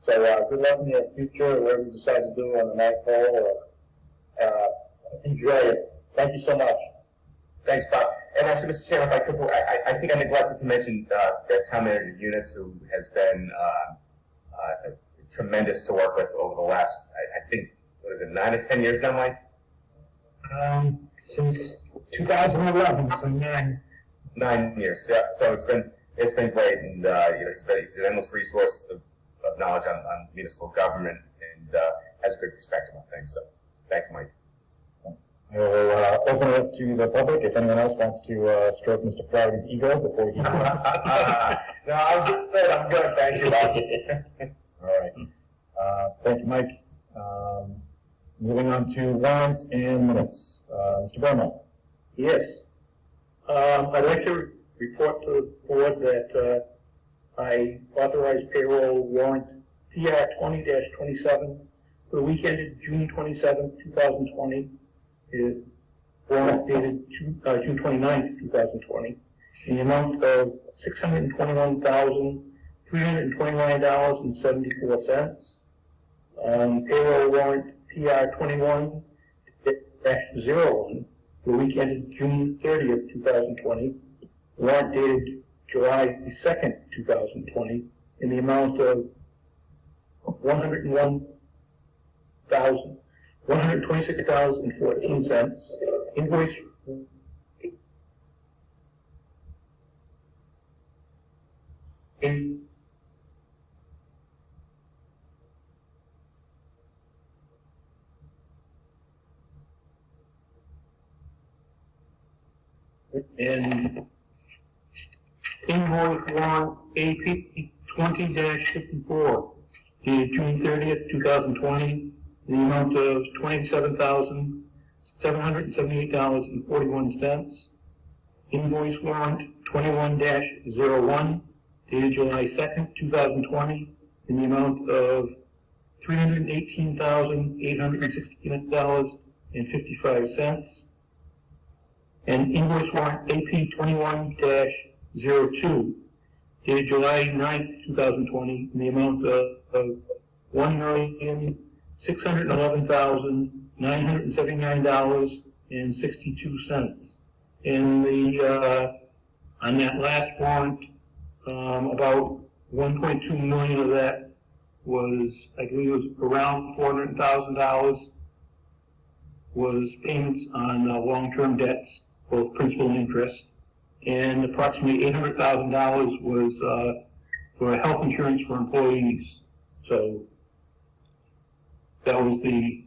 [SPEAKER 15] So good luck in your future, whatever you decide to do on the night call, or enjoy it. Thank you so much.
[SPEAKER 8] Thanks, Bob. And actually, Mr. Chairman, if I could, I think I neglected to mention that town manager Units, who has been tremendous to work with over the last, I think, what is it, 9 or 10 years now, Mike?
[SPEAKER 4] Since 2011, so 9.
[SPEAKER 8] 9 years, yeah. So it's been great, and you know, he's an endless resource of knowledge on municipal government, and has a good perspective on things. So, thank you, Mike.
[SPEAKER 2] I will open it up to the public if anyone else wants to stroke Mr. Flaherty's ego before he.
[SPEAKER 8] No, I'm good. Thank you.
[SPEAKER 2] All right. Thank you, Mike. Moving on to warrants and minutes. Mr. Berman.
[SPEAKER 1] Yes. I'd like to report to the board that I authorized payroll warrant PR 20-27 for the week ended June 27, 2020. Warrant dated June 29th, 2020, in the amount of $621,329.74. Payroll warrant PR 21-01 for the week ended June 30th, 2020. Warrant dated July 2nd, 2020, in the amount of $126,014. Invoice and invoice warrant AP 20-54 dated June 30th, 2020, in the amount of $27,778.41. Invoice warrant 21-01 dated July 2nd, 2020, in the amount of $318,869.55. And invoice warrant AP 21-02 dated July 9th, 2020, in the amount of $1,611,979.62. And on that last warrant, about 1.2 million of that was, I believe it was around $400,000 was payments on long-term debts, both principal and interest, and approximately $800,000 was for health insurance for employees. So that was the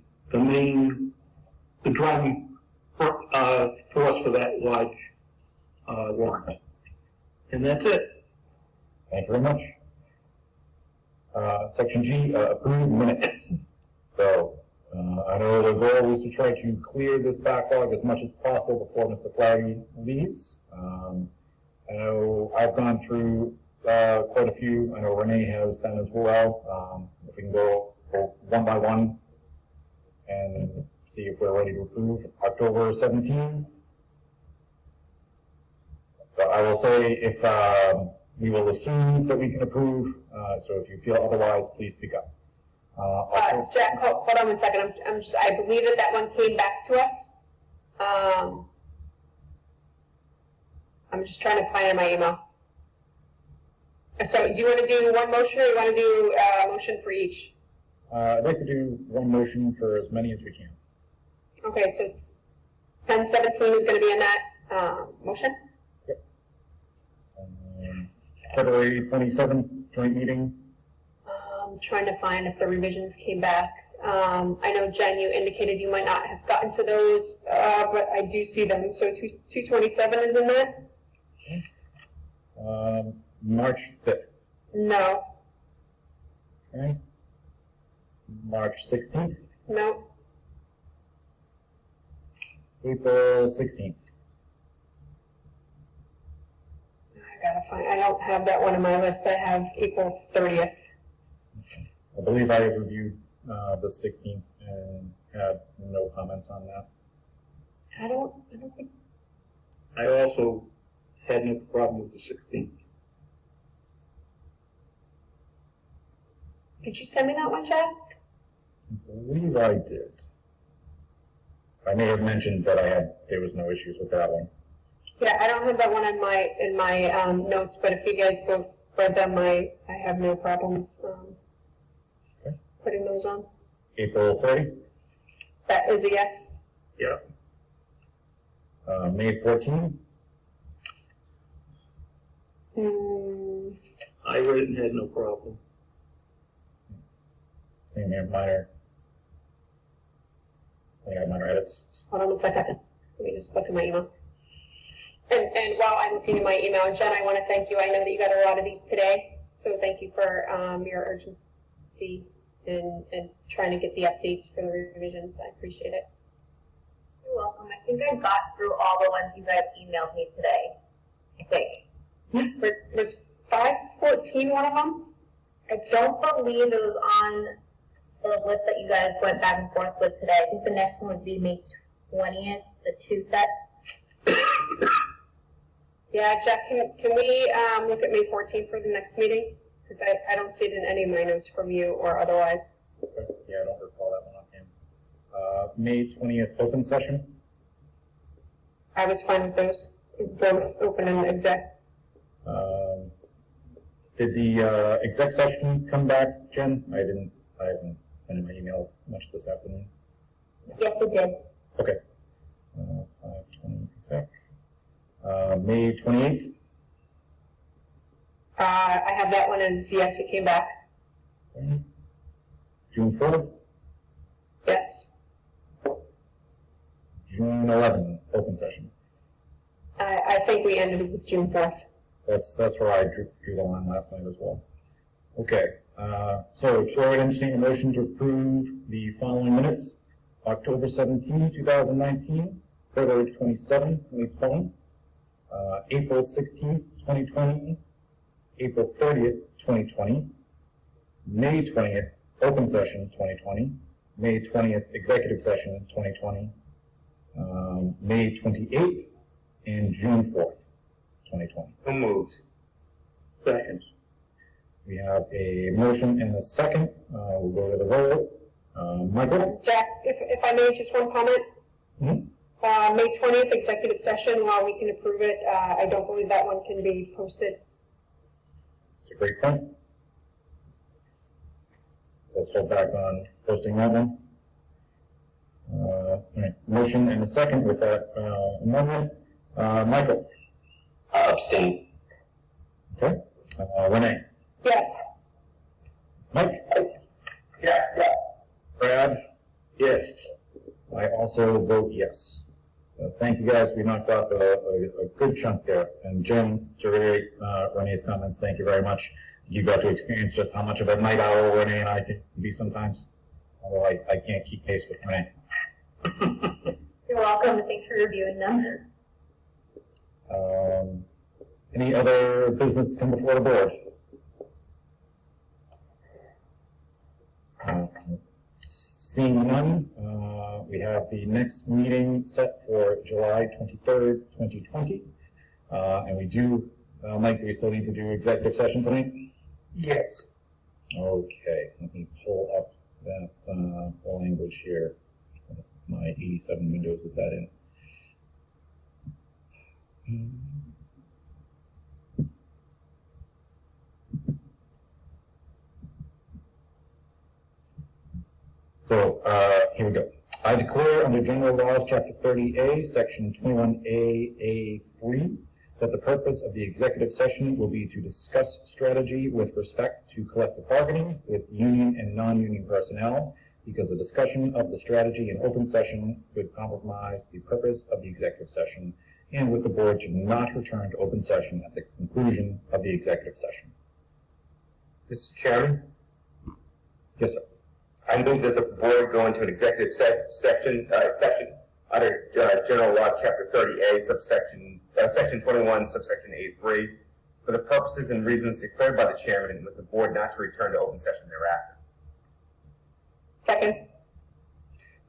[SPEAKER 1] driving force for that large warrant. And that's it.
[SPEAKER 2] Thank you very much. Section G, approved minutes. So, I know the goal is to try to clear this backlog as much as possible before Mr. Flaherty leaves. I know I've gone through quite a few. I know Renee has been as well. If we can go one by one and see if we're ready to approve. October 17. But I will say if we will assume that we can approve, so if you feel otherwise, please speak up.
[SPEAKER 3] Jack, hold on 1 second. I believe that one came back to us. I'm just trying to find it in my email. So do you want to do one motion or you want to do a motion for each?
[SPEAKER 2] I'd like to do one motion for as many as we can.
[SPEAKER 3] Okay, so 1017 is gonna be in that, motion?
[SPEAKER 2] February 27th, joint meeting.
[SPEAKER 3] Trying to find if the revisions came back. I know, Jen, you indicated you might not have gotten to those, but I do see them. So 227 is in there?
[SPEAKER 2] March 5th.
[SPEAKER 3] No.
[SPEAKER 2] Okay. March 16th.
[SPEAKER 3] No.
[SPEAKER 2] April 16th.
[SPEAKER 3] I gotta find, I don't have that one on my list. I have April 30th.
[SPEAKER 2] I believe I reviewed the 16th and had no comments on that.
[SPEAKER 3] I don't think,
[SPEAKER 1] I also had no problem with the 16th.
[SPEAKER 3] did you send me that one, Jack?
[SPEAKER 2] I believe I did. I may have mentioned that there was no issues with that one.
[SPEAKER 3] Yeah, I don't have that one in my notes, but if you guys both read them, I have no problems putting those on.
[SPEAKER 2] April 30th.
[SPEAKER 3] That is a yes.
[SPEAKER 1] Yeah.
[SPEAKER 2] May 14th.
[SPEAKER 1] I read it and had no problem.
[SPEAKER 2] Same here, minor. I got minor edits.
[SPEAKER 3] Hold on one second. Let me just look at my email. And while I'm looking at my email, Jen, I want to thank you. I know that you got a lot of these today, so thank you for your urgency and trying to get the updates for the revisions. I appreciate it.
[SPEAKER 14] You're welcome. I think I got through all the ones you guys emailed me today. I think.
[SPEAKER 3] Was 514 one of them?
[SPEAKER 14] I don't believe it was on the list that you guys went back and forth with today. I think the next one would be May 20th, the 2 sets.
[SPEAKER 3] Yeah, Jack, can we look at May 14th for the next meeting? Because I don't see it in any of my notes from you or otherwise.
[SPEAKER 2] Yeah, I don't recall that one offhand. May 20th, open session.
[SPEAKER 3] I was fine with those, both open and exec.
[SPEAKER 2] Did the exec session come back, Jen? I haven't been in my email much this afternoon.
[SPEAKER 14] Yes, it did.
[SPEAKER 2] Okay. 5:20 exec. May 28th.
[SPEAKER 3] I have that one as yes, it came back.
[SPEAKER 2] Okay. June 4th.
[SPEAKER 3] Yes.
[SPEAKER 2] June 11th, open session.
[SPEAKER 3] I think we ended with June 4th.
[SPEAKER 2] That's where I drew the line last night as well. Okay, so Chair would entertain a motion to approve the following minutes: October 17, 2019, February 27, 2020, April 16, 2020, April 30th, 2020, May 20th, open session 2020, May 20th, executive session 2020, May 28th, and June 4th, 2020.
[SPEAKER 8] Who moved?
[SPEAKER 1] Second.
[SPEAKER 2] We have a motion and a second. We'll go to the vote. Michael?
[SPEAKER 3] Jack, if I may, just one comment. May 20th, executive session, while we can approve it, I don't believe that one can be posted.
[SPEAKER 2] That's a great point. So let's hold back on posting that one. All right. Motion and a second with that amendment. Michael?
[SPEAKER 13] Abstain.
[SPEAKER 2] Okay. Renee?
[SPEAKER 3] Yes.
[SPEAKER 2] Mike?
[SPEAKER 8] Yes.
[SPEAKER 2] Brad?
[SPEAKER 1] Yes.
[SPEAKER 2] I also vote yes. Thank you guys. We knocked off a good chunk there. And Jen, to reiterate Renee's comments, thank you very much. You got to experience just how much of a night owl Renee and I can be sometimes. Although I can't keep pace with Renee.
[SPEAKER 14] You're welcome, and thanks for reviewing them.
[SPEAKER 2] Any other business to come before the board? Seeing none, we have the next meeting set for July 23rd, 2020. And we do, Mike, do we still need to do executive session tonight?
[SPEAKER 4] Yes.
[SPEAKER 2] Okay, let me pull up that language here. My 87 windows is that in? So, here we go. I declare under General Laws, Chapter 30A, Section 21A, 3, that the purpose of the executive session will be to discuss strategy with respect to collective bargaining with union and non-union personnel, because the discussion of the strategy in open session would compromise the purpose of the executive session, and with the board to not return to open session at the conclusion of the executive session.
[SPEAKER 8] Mr. Chairman,
[SPEAKER 2] Yes, sir.
[SPEAKER 8] I move that the board go into an executive session under General Law, Chapter 30A, Section 21, subsection A3, for the purposes and reasons declared by the chairman, and with the board not to return to open session thereafter.
[SPEAKER 3] Second.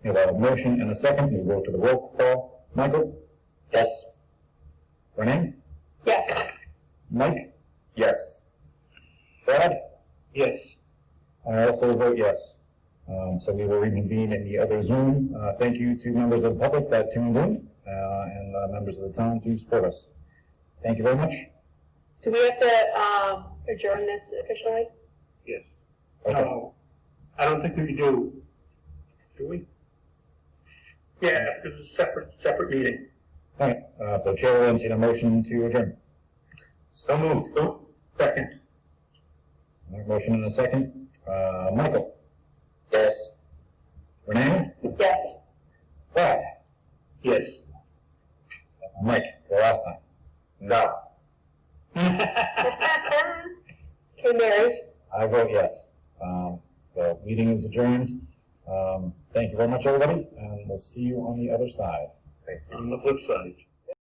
[SPEAKER 2] We have a motion and a second. We go to the roll call. Michael?
[SPEAKER 5] Yes.
[SPEAKER 2] Renee?
[SPEAKER 3] Yes.
[SPEAKER 2] Mike?
[SPEAKER 8] Yes.
[SPEAKER 2] Brad?
[SPEAKER 1] Yes.
[SPEAKER 2] I also vote yes. So we will reconvene in the other Zoom. Thank you to members of the public that tuned in, and members of the town to support us. Thank you very much.
[SPEAKER 3] Do we have to adjourn this officially?
[SPEAKER 1] Yes.
[SPEAKER 2] Okay.
[SPEAKER 1] No, I don't think we do. Do we? Yeah, it's a separate meeting.
[SPEAKER 2] All right, so Chair will entertain a motion to adjourn.
[SPEAKER 8] So moved.
[SPEAKER 1] Oh, second.
[SPEAKER 2] All right, motion and a second. Michael?
[SPEAKER 5] Yes.
[SPEAKER 2] Renee?
[SPEAKER 3] Yes.
[SPEAKER 2] Brad?
[SPEAKER 1] Yes.
[SPEAKER 2] Mike, the last time.
[SPEAKER 8] No.
[SPEAKER 3] Okay, Mary.
[SPEAKER 2] I vote yes. The meeting is adjourned. Thank you very much, everybody, and we'll see you on the other side.
[SPEAKER 8] Thank you.
[SPEAKER 1] On the flip side.